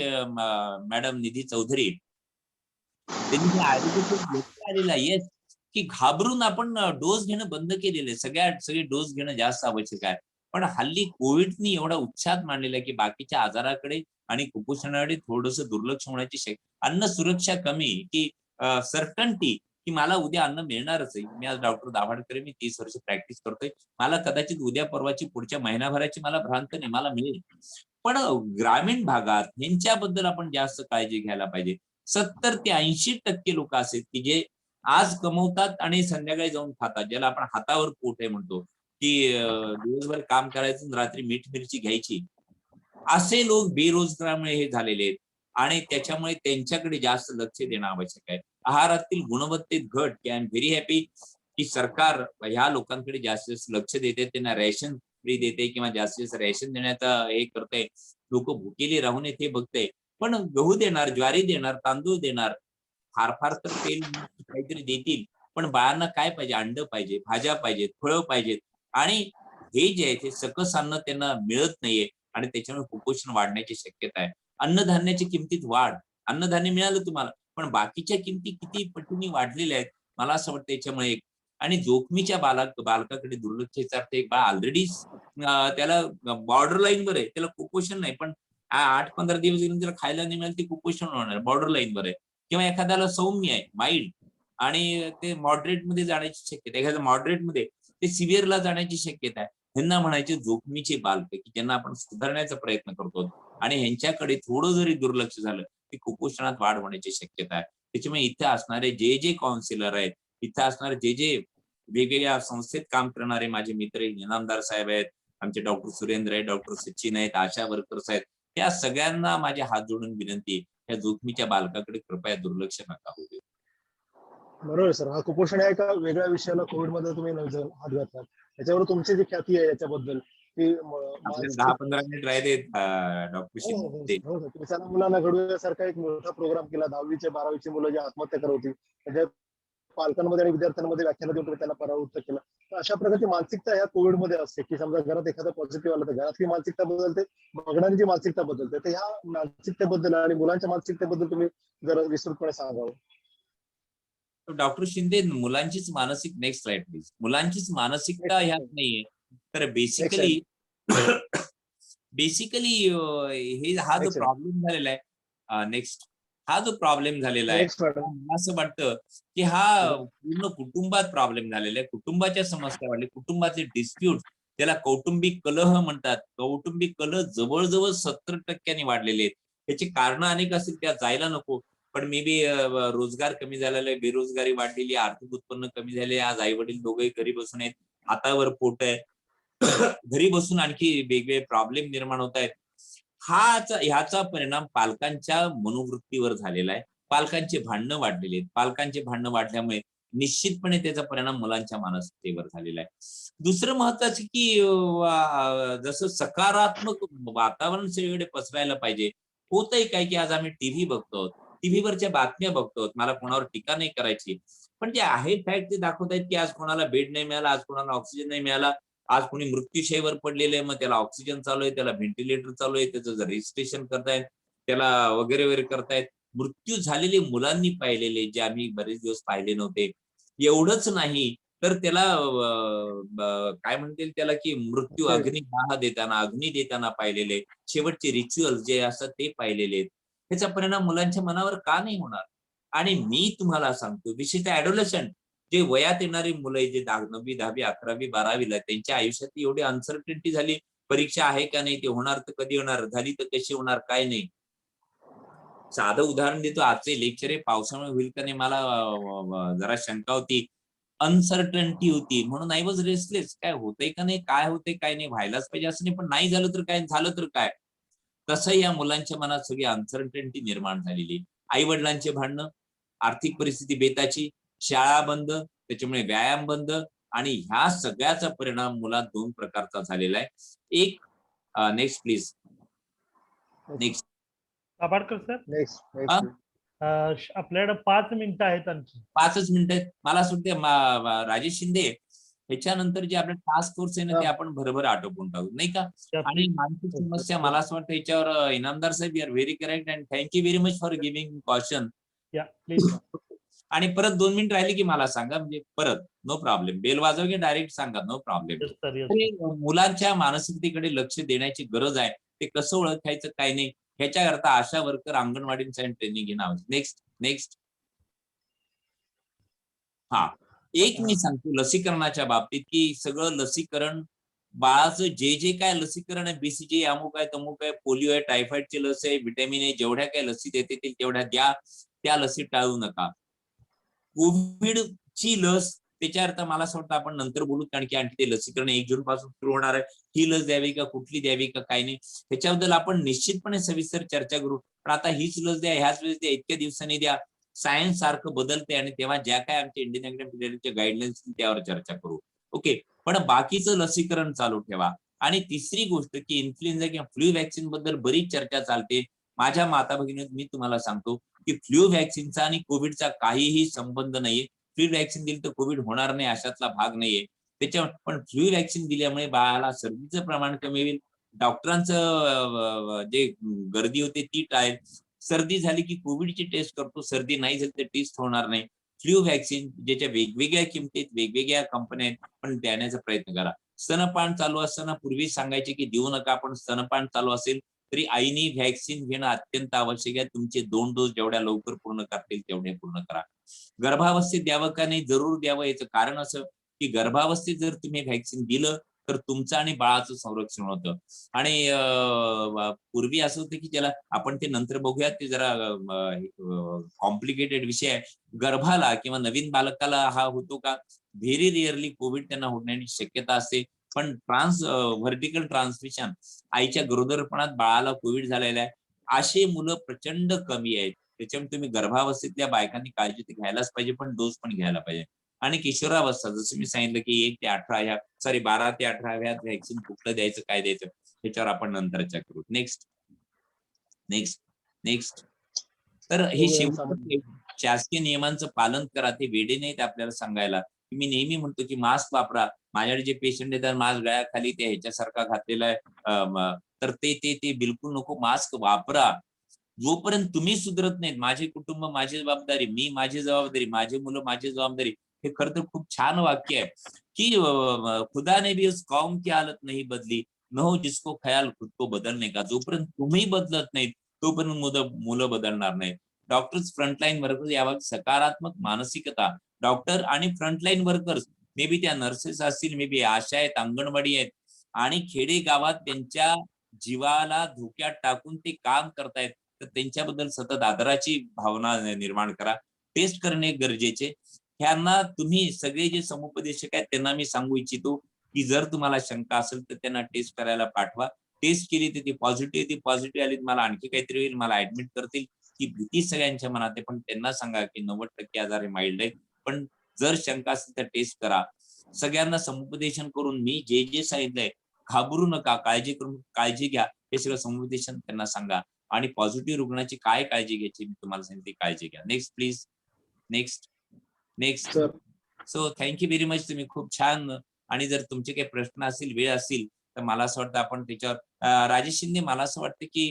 madam Nidhi Chaudhary, त्यांनी आरोग्याचे व्यत्यय आलेला आहे. येस, की घाबरून आपण डोस घेणं बंद केलेलं आहे. सगळे डोस घेणं जास्त आवश्यक आहे. पण हल्ली कोविडनी एवढा उत्साह मांडलेला आहे की बाकीच्या आजाराकडे आणि कुपोषणाकडे थोडंसं दुर्लक्ष होण्याची शक्यता. अन्न सुरक्षा कमी, की सर्टन्टी की मला उद्या अन्न मिळणारच आहे. मी आज डॉक्टर दाभाडकर, मी 30 वर्ष प्रॅक्टिस करतोय. मला कदाचित उद्या परवाची पुढच्या महिनाभराची मला भ्रांत नाही, मला मिळेल. पण ग्रामीण भागात ह्यांच्याबद्दल आपण जास्त काळजी घ्यायला पाहिजे. 70 ते 80% लोक असे की जे आज कमवतात आणि संध्याकाळी जाऊन खातात, ज्याला आपण हातावर पोट आहे म्हणतो, की दिवसभर काम करायचं, रात्री मीठ मिरची घ्यायची. असे लोक बेरोजगारामुळे हे झालेले आहेत आणि त्याच्यामुळे त्यांच्याकडे जास्त लक्ष देणं आवश्यक आहे. आहारातील गुणवत्तेत घट, की आय एम व्हेरी हॅपी की सरकार ह्या लोकांकडे जास्त लक्ष देते, त्यांना रेशन फ्री देते किंवा जास्तीत जास्त रेशन देण्याचा हे करते. लोक भुकेले राहू नयेत हे बघते. पण गहू देणार, ज्वारी देणार, तांदूळ देणार, फार फार तर तेल काहीतरी देतील. पण बाळांना काय पाहिजे, अंड पाहिजे, भाज्या पाहिजेत, फळं पाहिजेत. आणि हे जे आहे ते सकस अन्न त्यांना मिळत नाहीये आणि त्याच्यामुळे कुपोषण वाढण्याची शक्यता आहे. अन्नधान्याची किमतीत वाढ, अन्नधान्य मिळालं तुम्हाला, पण बाकीच्या किमती किती पटीने वाढलेल्या आहेत. मला असं वाटतं याच्यामुळे एक, आणि जोखमीच्या बालकाकडे दुर्लक्षाचा अर्थ, एक बाळ ऑलरेडी त्याला बॉर्डर लाईन वर आहे, त्याला कुपोषण नाही, पण 8-15 दिवस गेले त्याला खायला नाही मिळालं, ते कुपोषण होणार, बॉर्डर लाईनवर आहे. किंवा एखाद्याला सौम्य आहे, माइल्ड, आणि ते मॉडरेट मध्ये जाण्याची शक्यता, एखाद्या मॉडरेट मध्ये ते सिव्हिअरला जाण्याची शक्यता आहे. ह्यांना म्हणायचे जोखमीचे बालक, की ज्यांना आपण सुधारण्याचा प्रयत्न करतो आणि ह्यांच्याकडे थोडं जरी दुर्लक्ष झालं की कुपोषणात वाढ होण्याची शक्यता आहे. त्याच्यामुळे इथे असणारे जे काउन्सिलर आहेत, इथे असणारे जे वेगवेगळ्या संस्थेत काम करणारे माझे मित्र इनामदार साहेब आहेत, आमचे डॉक्टर सुरेंद्र आहेत, डॉक्टर सचिन आहेत, आशा वर्कर्स आहेत, त्या सगळ्यांना माझे हात जोडून विनंती, या जोखमीच्या बालकाकडे कृपया दुर्लक्ष नका होऊ देऊ. बरोबर सर. हा कुपोषण या एका वेगळ्या विषयाला कोविडमध्ये तुम्ही हात घातला. त्याच्यावर तुमची जी ख्याती आहे याच्याबद्दल की आपले 10-15 मिनिट राहिले डॉक्टर शिंदे. किसान मुलांना घडवण्यासारखा एक मोठा प्रोग्राम केला. 10वी 12वी मुलं जी आत्महत्या करत होती त्याच्या पालकांमध्ये आणि विद्यार्थ्यांमध्ये व्याख्यान देऊन त्यांना परावृत्त केलं. तर अशा प्रकारची मानसिकता या कोविडमध्ये असते की समजा घरात एखादा पॉझिटिव्ह आला तर घरातली मानसिकता बदलते, बघणारी मानसिकता बदलते. तर ह्या मानसिकतेबद्दल आणि मुलांच्या मानसिकतेबद्दल तुम्ही जरा विस्तृतपणे सांगावं. डॉक्टर शिंदे, मुलांचीच मानसिक, नेक्स्ट स्लाइड प्लीज. मुलांचीच मानसिकता ह्यात नाहीये. तर बेसिकली हे हा जो प्रॉब्लेम झालेला आहे, नेक्स्ट, हा जो प्रॉब्लेम झालेला आहे, मला असं वाटतं की हा पूर्ण कुटुंबात प्रॉब्लेम झालेला आहे. कुटुंबाच्या समस्या वाढल्या, कुटुंबातले डिस्प्यूट, त्याला कौटुंबिक कलह म्हणतात. कौटुंबिक कलह जवळजवळ 70% वाढलेले आहेत. त्याची कारण अनेक असतील, त्या जायला नको, पण मे बी रोजगार कमी झालेला आहे, बेरोजगारी वाढलेली, आर्थिक उत्पन्न कमी झाले. आज आई वडील दोघेही घरी बसून आहेत, हातावर पोट आहे, घरी बसून आणखी वेगवेगळे प्रॉब्लेम निर्माण होत आहेत. ह्याचा परिणाम पालकांच्या मनोवृत्तीवर झालेला आहे. पालकांचे भांडणं वाढलेले आहेत. पालकांचे भांडणं वाढल्यामुळे निश्चितपणे त्याचा परिणाम मुलांच्या मानसिकतेवर झालेला आहे. दुसरं महत्वाचं की जसं सकारात्मक वातावरण सगळीकडे पसरायला पाहिजे, होतंय काय की आज आम्ही टीव्ही बघतो, टीव्हीवरच्या बातम्या बघतो, मला कोणावर टीका नाही करायची, पण जे आहे फॅक्ट ते दाखवत आहेत की आज कोणाला बेड नाही मिळाला, आज कोणाला ऑक्सिजन नाही मिळाला, आज कोणी मृत्यूशयेवर पडलेले आहे, मग त्याला ऑक्सिजन चालू आहे, त्याला व्हेंटिलेटर चालू आहे, त्याचं रजिस्ट्रेशन करतायत, त्याला वगैरे वगैरे करतायत. मृत्यू झालेले मुलांनी पाहिलेले, जे आम्ही बरेच दिवस पाहिले नव्हते. एवढंच नाही तर त्याला काय म्हणतील त्याला की मृत्यू अग्नी देताना पाहिलेले, शेवटचे रिच्युअल जे असतात ते पाहिलेले आहेत. त्याचा परिणाम मुलांच्या मनावर का नाही होणार? आणि मी तुम्हाला सांगतो, विशेषतः ऍडोलेसंट, जे वयात येणारी मुलं, जे 9वी 10वी 11वी 12वीला, त्यांच्या आयुष्यात एवढी अनसर्टिनिटी झाली, परीक्षा आहे का नाही, ते होणार तर कधी होणार, झाली तर कशी होणार, काय नाही. साधं उदाहरण देतो, आजचे लेक्चर आहे, पावसामुळे होईल का नाही मला जरा शंका होती, अनसर्टनिटी होती, म्हणून आय वॉज रेस्टलेस. काय होतंय का नाही, काय होतंय काय नाही, व्हायलाच पाहिजे असं नाही, पण नाही झालं तर काय, झालं तर काय. तसं या मुलांच्या मनात सगळी अनसर्टनिटी निर्माण झालेली. आई वडिलांचे भांडणं, आर्थिक परिस्थिती बेताची, शाळा बंद, त्याच्यामुळे व्यायाम बंद, आणि ह्या सगळ्याचा परिणाम मुलात 2 प्रकारचा झालेला आहे. एक, नेक्स्ट प्लीज, नेक्स्ट. आबाडकर सर, आपल्याकडे 5 मिनिटं आहेत आणखी. 5च मिनिटं आहेत. मला सुद्धा राजेश शिंदे, ह्याच्यानंतर जे आपलं टास्क फोर्स आहे ना, ते आपण भरभर आटोपून टाकू, नाही का. आणि मानसिक समस्या, मला असं वाटतं याच्यावर Inamdar saheb, you are very correct and thank you very much for giving caution. आणि परत 2 मिनिट राहिले की मला सांगा, म्हणजे परत नो प्रॉब्लेम, बेल वाजव की डायरेक्ट सांगा, नो प्रॉब्लेम. मुलांच्या मानसिकतेकडे लक्ष देण्याची गरज आहे. ते कसं ओळखायचं काय नाही, ह्याच्याकरता आशा वर्कर, अंगणवाडींचा ट्रेनिंग घेणं आवश्यक. नेक्स्ट. हा, एक मी सांगतो लसीकरणाच्या बाबतीत की सगळं लसीकरण, बाळाचं जे काय लसीकरण आहे, BCG अमुक आहे, तमुक आहे, पोलिओ आहे, टायफॉइडची लस आहे, व्हिटॅमिन ए, जेवढ्या काय लसी देते तेवढ्या द्या, त्या लसी टाळू नका. कोविडची लस, त्याच्यावर मला असं वाटतं आपण नंतर बोलू, कारण की आणखी ते लसीकरण 1 जून पासून सुरू होणार आहे. ही लस द्यावी का, कुठली द्यावी का, काय नाही, त्याच्याबद्दल आपण निश्चितपणे सविस्तर चर्चा करू. पण आता हीच लस द्या, ह्याच वेळेस द्या, इतक्या दिवसांनी द्या, सायन्स सारखं बदलते, आणि तेव्हा ज्या काय आमच्या इंडियन अकॅडमी गाईडलाईन्स त्यावर चर्चा करू. ओके, पण बाकीचं लसीकरण चालू ठेवा. आणि तिसरी गोष्ट की इन्फ्लुएन्झा किंवा फ्लू व्हॅक्सिन बद्दल बरीच चर्चा चालते. माझ्या माता भगिनीत मी तुम्हाला सांगतो की फ्लू व्हॅक्सिनचा आणि कोविडचा काहीही संबंध नाहीये. फ्लू व्हॅक्सिन दिली तर कोविड होणार नाही अशातला भाग नाहीये. पण फ्लू व्हॅक्सिन दिल्यामुळे बाळाला सर्दीचं प्रमाण कमी होईल, डॉक्टरांचं जे गर्दी होते ती टाळेल, सर्दी झाली की कोविडची टेस्ट करतो, सर्दी नाही झाली तर टेस्ट होणार नाही. फ्लू व्हॅक्सिन ज्याच्या वेगवेगळ्या किमतीत, वेगवेगळ्या कंपन्या आहेत, पण देण्याचा प्रयत्न करा. स्तनपान चालू असताना पूर्वी सांगायचे की देऊ नका, पण स्तनपान चालू असेल तरी आईने व्हॅक्सिन घेणं अत्यंत आवश्यक आहे. तुमचे 2 डोस जेवढ्या लवकर पूर्ण करतील तेवढे पूर्ण करा. गर्भावस्थेत द्यावं का नाही, जरूर द्यावं. याचं कारण असं की गर्भावस्थेत जर तुम्ही व्हॅक्सिन दिलं तर तुमचं आणि बाळाचं संरक्षण होतं. आणि पूर्वी असं होतं की ज्याला आपण ते नंतर बघूयात, ते जरा कॉम्प्लिकेटेड विषय आहे. गर्भाला किंवा नवीन बालकाला हा होतो का? व्हेरी रिअरली कोविड त्यांना होण्याची शक्यता असते. पण व्हर्टिकल ट्रान्समिशन आईच्या गरोदरपणात बाळाला कोविड झालेला आहे, अशी मुलं प्रचंड कमी आहेत. त्याच्यामुळे तुम्ही गर्भावस्थेतल्या बायकांनी काळजी तर घ्यायलाच पाहिजे, पण डोस पण घ्यायला पाहिजे. आणि किशोरावस्था, जसं मी सांगितलं की 1 ते 18 ह्या 12 ते 18 ह्यात व्हॅक्सिन कुठलं द्यायचं, काय द्यायचं, त्याच्यावर आपण नंतरच्या करू. Next next next. तर हे शेवटी शासकीय नियमांचं पालन करा. ते वेडे नाहीत आपल्याला सांगायला. मी नेहमी म्हणतो की मास्क वापरा. माझ्याकडे जे पेशंट येतात मास्क गळ्याखाली ते ह्याच्यासारखा घातलेला आहे, तर ते बिलकुल नको. मास्क वापरा. जोपर्यंत तुम्ही सुधरत नाहीत, माझे कुटुंब माझी जबाबदारी, मी माझी जबाबदारी, माझी मुलं माझी जबाबदारी, हे खरं तर खूप छान वाक्य आहे की खुदा ने भी उस कौम की हालत नहीं बदली, न हो जिसको ख्याल खुद को बदलने का. जोपर्यंत तुम्ही बदलत नाहीत तोपर्यंत मुलं बदलणार नाहीत. डॉक्टर्स, फ्रंटलाईन वर्कर्स यावर सकारात्मक मानसिकता. डॉक्टर आणि फ्रंटलाईन वर्कर्स, मे बी त्या नर्सेस असतील, मे बी आशा आहेत, अंगणवाडी आहेत, आणि खेडे गावात त्यांच्या जीवाला धोक्यात टाकून ते काम करतायत, तर त्यांच्याबद्दल सतत आदराची भावना निर्माण करा. टेस्ट करणे गरजेचे. ह्यांना तुम्ही सगळे जे समुपदेशक आहेत त्यांना मी सांगू इच्छितो की जर तुम्हाला शंका असेल तर त्यांना टेस्ट करायला पाठवा. टेस्ट केली तर ती पॉझिटिव्ह आली, मला आणखी काहीतरी होईल, मला ऍडमिट करतील, ही भीती सगळ्यांच्या मनात आहे. पण त्यांना सांगा की 90% आजार हे माइल्ड आहे, पण जर शंका असेल तर टेस्ट करा. सगळ्यांना समुपदेशन करून मी जे सांगितलंय, घाबरू नका, काळजी घ्या, हे सगळं समुपदेशन त्यांना सांगा. आणि पॉझिटिव्ह रुग्णाची काय काळजी घ्यायची मी तुम्हाला सांगितली, काळजी घ्या. Next please. Next. So thank you very much. तुम्ही खूप छान. आणि जर तुमचे काही प्रश्न असतील, वेळ असतील, तर मला असं वाटतं आपण त्याच्यावर राजेश शिंदे, मला असं वाटतं की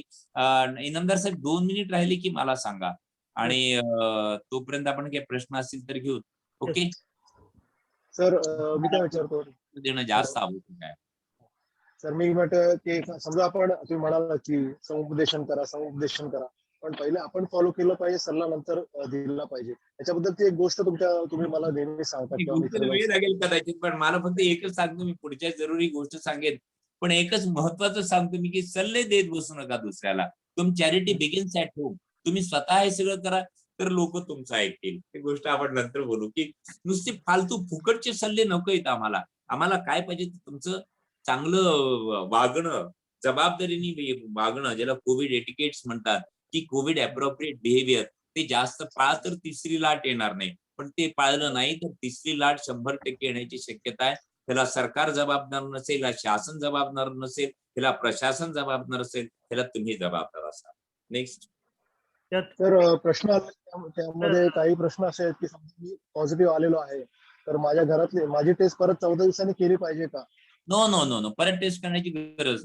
इनामदार साहेब 2 मिनिट राहिले की मला सांगा, आणि तोपर्यंत आपण काही प्रश्न असतील तर घेऊ. ओके. सर मी काय विचारतो, देणं जास्त आवश्यक आहे. सर मी म्हणतो की समजा आपण, तुम्ही म्हणाला की समुपदेशन करा, पण पहिले आपण फॉलो केलं पाहिजे, सल्ला नंतर दिला पाहिजे. याच्याबद्दल ती एक गोष्ट तुम्ही मला नेहमी सांगता किंवा वेळ लागेल कदाचित, पण मला फक्त एकच सांगतो, मी पुढच्या जरुरी गोष्ट सांगेन, पण एकच महत्वाचं सांगतो मी की सल्ले देत बसू नका दुसऱ्याला. Charity begins at home. तुम्ही स्वतः हे सगळं करा तर लोक तुमचं ऐकतील. ही गोष्ट आपण नंतर बोलू की नुसते फालतू फुकटचे सल्ले नको आहेत आम्हाला. आम्हाला काय पाहिजे, तुमचं चांगलं वागणं, जबाबदारीने वागणं, ज्याला कोविड एटिकेट्स म्हणतात, की कोविड अप्रोप्रिएट बिहेवियर, ते जास्त पाळा तर तिसरी लाट येणार नाही. पण ते पाळलं नाही तर तिसरी लाट 100% येण्याची शक्यता आहे. त्याला सरकार जबाबदार नसेल, शासन जबाबदार नसेल, त्याला प्रशासन जबाबदार असेल, त्याला तुम्ही जबाबदार असाल. नेक्स्ट. तर प्रश्न त्यामध्ये काही प्रश्न असे आहेत की समजा मी पॉझिटिव्ह आलेलो आहे, तर माझ्या घरातली माझी टेस्ट परत 14 दिवसांनी केली पाहिजे का? नो. परत टेस्ट करण्याची गरज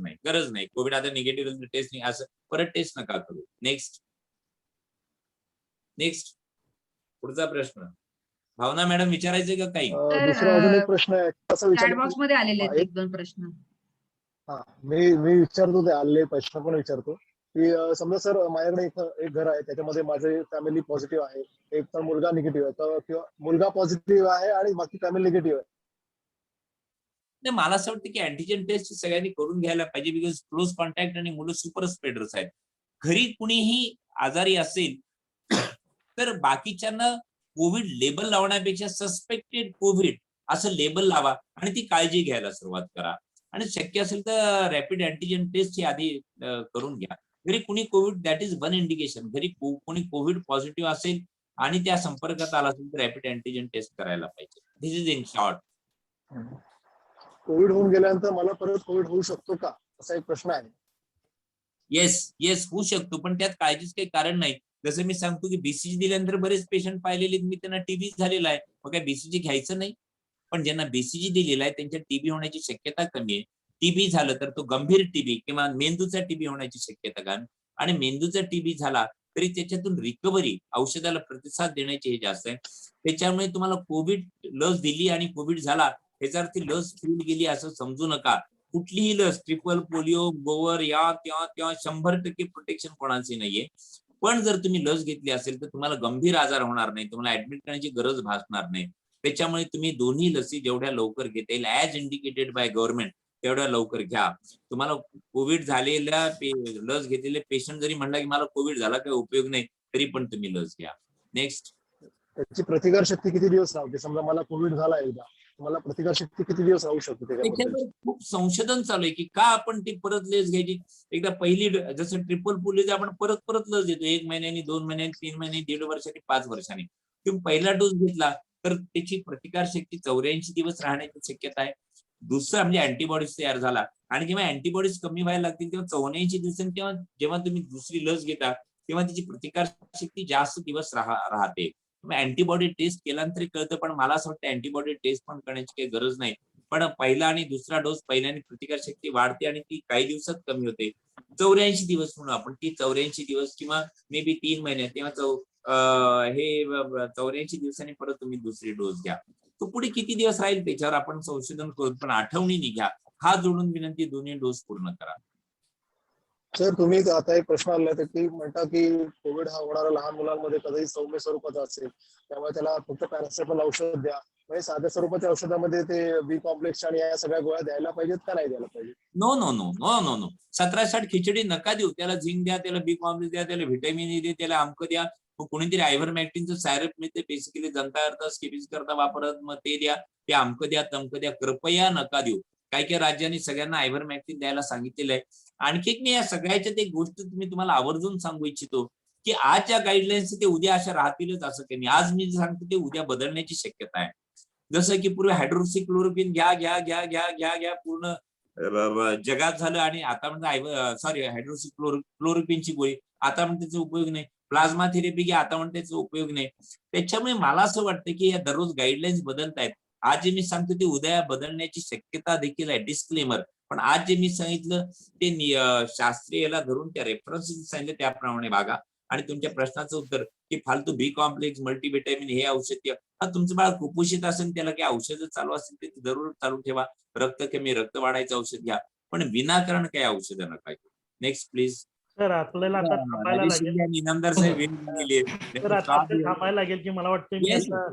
नाही. कोविड आता निगेटिव्ह टेस्ट नाही, असं परत टेस्ट नका करू. नेक्स्ट. पुढचा प्रश्न भावना मॅडम विचारायचे का काही? दुसरा अजून एक प्रश्न आहे, कसं चॅट बॉक्स मध्ये आलेले आहेत 1-2 प्रश्न. मी विचारतो, ते आलेले प्रश्न पण विचारतो की समजा सर माझ्याकडे एक घर आहे, त्याच्यामध्ये माझे फॅमिली पॉझिटिव्ह आहे, एक तर मुलगा निगेटिव्ह आहे, किंवा मुलगा पॉझिटिव्ह आहे आणि बाकी फॅमिली निगेटिव्ह आहे. नाही, मला असं वाटतं की अँटीजन टेस्ट सगळ्यांनी करून घ्यायला पाहिजे, बिकॉज क्लोज कॉन्टॅक्ट आणि मुलं सुपर स्प्रेडर्स आहेत. घरी कुणीही आजारी असेल तर बाकीच्यांना कोविड लेबल लावण्यापेक्षा सस्पेक्टेड कोविड असं लेबल लावा आणि ती काळजी घ्यायला सुरुवात करा. आणि शक्य असेल तर रॅपिड अँटीजन टेस्ट ही आधी करून घ्या. घरी कुणी Covid, that is one indication. घरी कोणी कोविड पॉझिटिव्ह असेल आणि त्या संपर्कात आला असेल तर रॅपिड अँटीजन टेस्ट करायला पाहिजे. दिस इज इन शॉर्ट. कोविड होऊन गेल्यानंतर मला परत कोविड होऊ शकतो का, असा एक प्रश्न आहे. येस होऊ शकतो, पण त्यात काळजीच काही कारण नाही. जसं मी सांगतो की बीसीजी दिल्यानंतर बरेच पेशंट पाहिलेले, मी त्यांना टीबी झालेला आहे, मग काय बीसीजी घ्यायचं नाही? पण ज्यांना बीसीजी दिलेला आहे त्यांच्या टीबी होण्याची शक्यता कमी आहे. टीबी झालं तर तो गंभीर टीबी किंवा मेंदूचा टीबी होण्याची शक्यता कमी, आणि मेंदूचा टीबी झाला तरी त्याच्यातून रिकव्हरी, औषधाला प्रतिसाद देण्याचे हे जास्त आहे. त्याच्यामुळे तुम्हाला कोविड लस दिली आणि कोविड झाला ह्याचा अर्थ लस फेल गेली असं समजू नका. कुठलीही लस, ट्रिपल पोलिओ, गोवर, या त्या 100% प्रोटेक्शन कोणाचे नाहीये. पण जर तुम्ही लस घेतली असेल तर तुम्हाला गंभीर आजार होणार नाही, तुम्हाला ऍडमिट करण्याची गरज भासणार नाही. त्याच्यामुळे तुम्ही दोन्ही लसी जेवढ्या लवकर घेता येईल ऍज इंडिकेटेड बाय गव्हर्नमेंट तेवढ्या लवकर घ्या. तुम्हाला कोविड झालेल्या लस घेतलेले पेशंट जरी म्हणला की मला कोविड झाला काही उपयोग नाही, तरी पण तुम्ही लस घ्या. नेक्स्ट. त्याची प्रतिकार शक्ती किती दिवस राहते? समजा मला कोविड झाला एकदा, मला प्रतिकार शक्ती किती दिवस राहू शकते त्याच्याबद्दल? त्याच्यावर खूप संशोधन चालू आहे की का आपण ती परत लस घ्यायची. एकदा पहिली जसं ट्रिपल पोलिओ आपण परत लस देतो 1 महिन्यानी, 2 महिन्यांनी, 3 महिन्यांनी, 1.5 वर्षांनी, 5 वर्षांनी. तुम्ही पहिला डोस घेतला तर त्याची प्रतिकार शक्ती 84 दिवस राहण्याची शक्यता आहे. दुसरा म्हणजे अँटीबॉडीज तयार झाला आणि जेव्हा अँटीबॉडीज कमी व्हायला लागतील तेव्हा 84 दिवसांनी जेव्हा तुम्ही दुसरी लस घेता तेव्हा त्याची प्रतिकार शक्ती जास्त दिवस राहते. अँटीबॉडी टेस्ट केल्यानंतर कळतं, पण मला असं वाटतं अँटीबॉडी टेस्ट पण करण्याची काही गरज नाही. पण पहिला आणि दुसरा डोस पहिल्याने प्रतिकार शक्ती वाढते आणि ती काही दिवसात कमी होते. 84 दिवस म्हणून आपण ती 84 दिवस किंवा मे बी 3 महिने तेव्हा 84 दिवसांनी परत तुम्ही दुसरी डोस घ्या. तो पुढे किती दिवस राहील त्याच्यावर आपण संशोधन करू, पण आठवणीने घ्या. हा जोडून विनंती, दोन्ही डोस पूर्ण करा. सर, तुम्ही आता एक प्रश्न आला तर की म्हणता की कोविड हा होणारा लहान मुलांमध्ये कधीही सौम्य स्वरूपाचा असेल, त्यामुळे त्याला फक्त पॅरासिटामॉल औषध द्या. म्हणजे साध्या स्वरूपाच्या औषधामध्ये ते बी कॉम्प्लेक्स आणि या सगळ्या गोळ्या द्यायला पाहिजेत का नाही द्यायला पाहिजे? No no no no no no 17-60 खिचडी नका देऊ. त्याला झिंक द्या, त्याला बी कॉम्प्लेक्स द्या, त्याला व्हिटॅमिन ए द्या, त्याला अमक द्या. मग कोणीतरी आयव्हरमॅक्टिनचं सायरप मिळते बेसिकली जनता करता स्किपिंग करता वापरत, मग ते द्या, ते अमक द्या, तमक द्या. कृपया नका देऊ. काही राज्यांनी सगळ्यांना आयव्हरमॅक्टिन द्यायला सांगितलेलं आहे. आणखी मी या सगळ्याच्यात एक गोष्ट तुम्हाला आवर्जून सांगू इच्छितो की आजच्या गाईडलाईन्स ते उद्या अशा राहतीलच असं काही नाही. आज मी सांगतो ते उद्या बदलण्याची शक्यता आहे. जसं की पूर्वी हायड्रोक्सिक्लोरोक्विन घ्या पूर्ण जगात झालं आणि आता म्हणजे हायड्रोक्सिक्लोरोक्विनची गोळी आता म्हणते त्याचा उपयोग नाही. प्लाझ्मा थेरपी घ्या आता म्हणते त्याचा उपयोग नाही. त्याच्यामुळे मला असं वाटतं की या दररोज गाईडलाईन्स बदलतायत. आज जे मी सांगतो ते उद्या बदलण्याची शक्यता देखील आहे. डिस्क्लेमर. पण आज जे मी सांगितलं ते शास्त्रीयला धरून त्या रेफरन्सेस सांगितलं त्याप्रमाणे वागा. आणि तुमच्या प्रश्नाचं उत्तर की फालतू बी कॉम्प्लेक्स, मल्टीव्हिटॅमिन हे औषध तुमचं बाळ कुपोषित असेल त्याला काही औषधं चालू असेल ते जरूर चालू ठेवा. रक्त कमी, रक्त वाढायचं औषध घ्या, पण विनाकारण काही औषधं नका घेऊ. Next please. सर आपल्याला आता थांबायला लागेल. इनामदार साहेब वेळ दिलेली सर आता आपल्याला थांबायला लागेल की मला वाटतं मी आता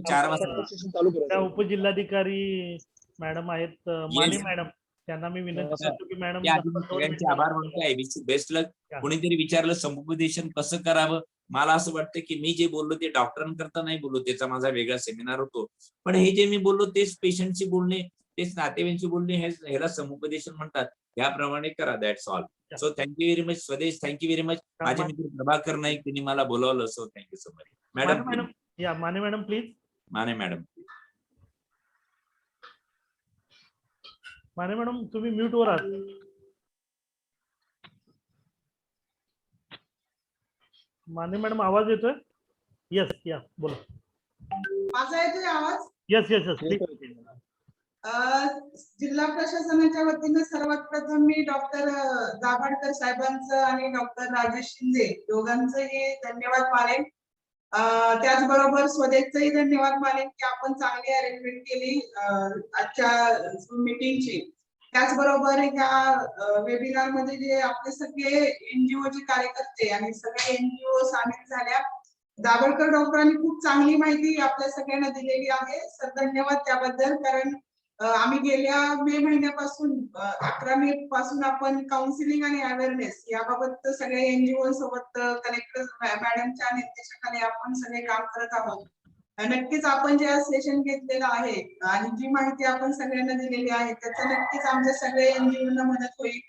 4 वाजता चालू त्या करा. उपजिल्हाधिकारी मॅडम आहेत माने मॅडम, त्यांना मी विनंती करतो की मॅडम सगळ्यांचे आभार मानतोय. बेस्ट लक. कोणीतरी विचारलं समुपदेशन कसं करावं. मला असं वाटतं की मी जे बोललो ते डॉक्टरांकरता नाही बोललो, त्याचा माझा वेगळा सेमिनार होतो. पण हे जे मी बोललो तेच पेशंटशी बोलणे, तेच नातेवाईकांशी बोलणे, ह्याला समुपदेशन म्हणतात. याप्रमाणे करा. That's all. So thank you very much Swadesh. Thank you very much. माझे मित्र प्रभाकर नाईक त्यांनी मला बोलावलं. So thank you so much. Madam या Mane madam please. Mane madam. Mane madam तुम्ही म्यूट वर आहात. माने मॅडम आवाज येतोय? येस या बोला. माझा येतोय आवाज? Yes yes yes please. जिल्हा प्रशासनाच्या वतीने सर्वात प्रथम मी डॉक्टर दाभाडकर साहेबांचं आणि डॉक्टर राजेश शिंदे दोघांचंही धन्यवाद मानेन. त्याचबरोबर स्वदेशचंही धन्यवाद मानेन की आपण चांगली अरेंजमेंट केली आजच्या मीटिंगची. त्याचबरोबर ह्या वेबिनार मध्ये जे आपले सगळे एनजीओचे कार्यकर्ते आणि सगळे एनजीओ सामील झाल्या. दाभोळकर डॉक्टरांनी खूप चांगली माहिती आपल्या सगळ्यांना दिलेली आहे. सर धन्यवाद त्याबद्दल. कारण आम्ही गेल्या मे महिन्यापासून 11 मे पासून आपण काउन्सिलिंग आणि अवेअरनेस याबाबत सगळ्या एनजीओ सोबत कलेक्टर मॅडमच्या निर्देशाखाली आपण सगळे काम करत आहोत. नक्कीच आपण जे सेशन घेतलेलं आहे आणि जी माहिती आपण सगळ्यांना दिलेली आहे त्याचा नक्कीच आमच्या सगळ्या एनजीओना मदत होईल.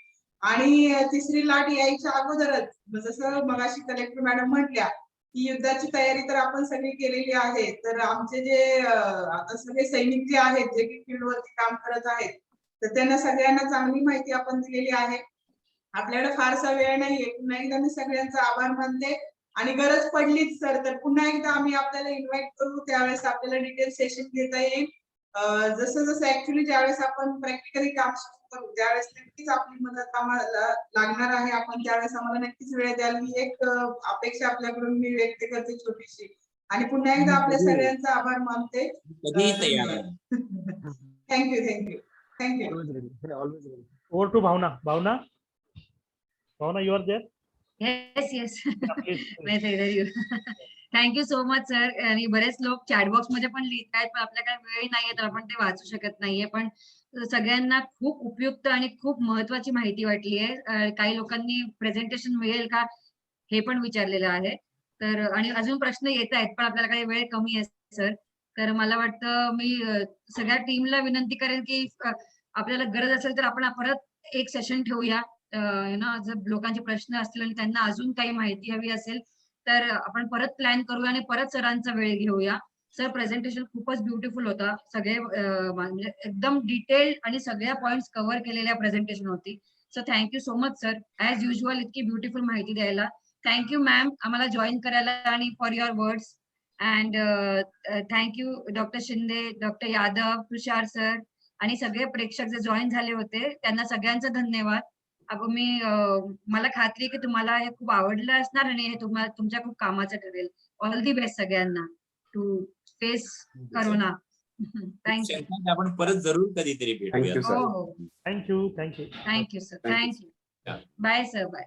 आणि तिसरी लाट यायच्या अगोदरच जसं मगाशी कलेक्टर मॅडम म्हटल्या की युद्धाची तयारी तर आपण सगळी केलेली आहे. तर आमचे जे आता सगळे सैनिक जे आहेत जे की फील्डवरती काम करत आहेत तर त्यांना सगळ्यांना चांगली माहिती आपण दिलेली आहे. आपल्याला फारसा वेळ नाहीये. पुन्हा एकदा मी सगळ्यांचा आभार मानते आणि गरज पडलीच सर तर पुन्हा एकदा आम्ही आपल्याला इन्व्हाइट करू. त्यावेळेस आपल्याला डिटेल सेशन घेता येईल. जसं जसं ऍक्च्युली ज्यावेळेस आपण प्रॅक्टिकली काम सुरू करू त्यावेळेस नक्कीच आपली मदत आम्हाला लागणार आहे. आपण त्यावेळेस आम्हाला नक्कीच वेळ द्याल ही एक अपेक्षा आपल्याकडून मी व्यक्त करते छोटीशी. आणि पुन्हा एकदा आपल्या सगळ्यांचा आभार मानते. कधीही तयार आहे. Thank you. Thank you. Always ready, always ready. Over to Bhavana. Bhavana you are there. Yes thank you so much sir. आणि बरेच लोक चॅटबॉक्स मध्ये पण लिहित आहेत, पण आपल्याकडे वेळ नाहीये तर आपण ते वाचू शकत नाहीये. पण सगळ्यांना खूप उपयुक्त आणि खूप महत्वाची माहिती वाटली आहे. काही लोकांनी प्रेझेंटेशन मिळेल का हे पण विचारलेलं आहे. तर आणि अजून प्रश्न येत आहेत, पण आपल्याला काही वेळ कमी आहे सर. तर मला वाटतं मी सगळ्या टीमला विनंती करेन की आपल्याला गरज असेल तर आपण परत एक सेशन ठेवूया. जर लोकांचे प्रश्न असतील आणि त्यांना अजून काही माहिती हवी असेल तर आपण परत प्लॅन करूया आणि परत सरांचा वेळ घेऊया. सर प्रेझेंटेशन खूपच ब्युटिफुल होता. सगळे म्हणजे एकदम डिटेल्ड आणि सगळ्या पॉइंट्स कव्हर केलेल्या प्रेझेंटेशन होती. So thank you so much sir, as usual इतकी ब्युटिफुल माहिती द्यायला. थँक्यू मॅम आम्हाला जॉईन करायला आणि for your words. And thank you doctor Shinde, doctor Yadav, Tushar sir आणि सगळे प्रेक्षक जे जॉईन झाले होते त्यांना सगळ्यांचा धन्यवाद. अगं मला खात्री आहे की तुम्हाला हे खूप आवडलं असणार आणि हे तुम्हाला तुमच्या खूप कामाचं ठरेल. ऑल दी बेस्ट सगळ्यांना टू फेस करोना. थँक्यू. आपण परत जरूर कधीतरी भेटूया. हो हो thank you. Thank you sir. Thank you. Bye sir. Bye.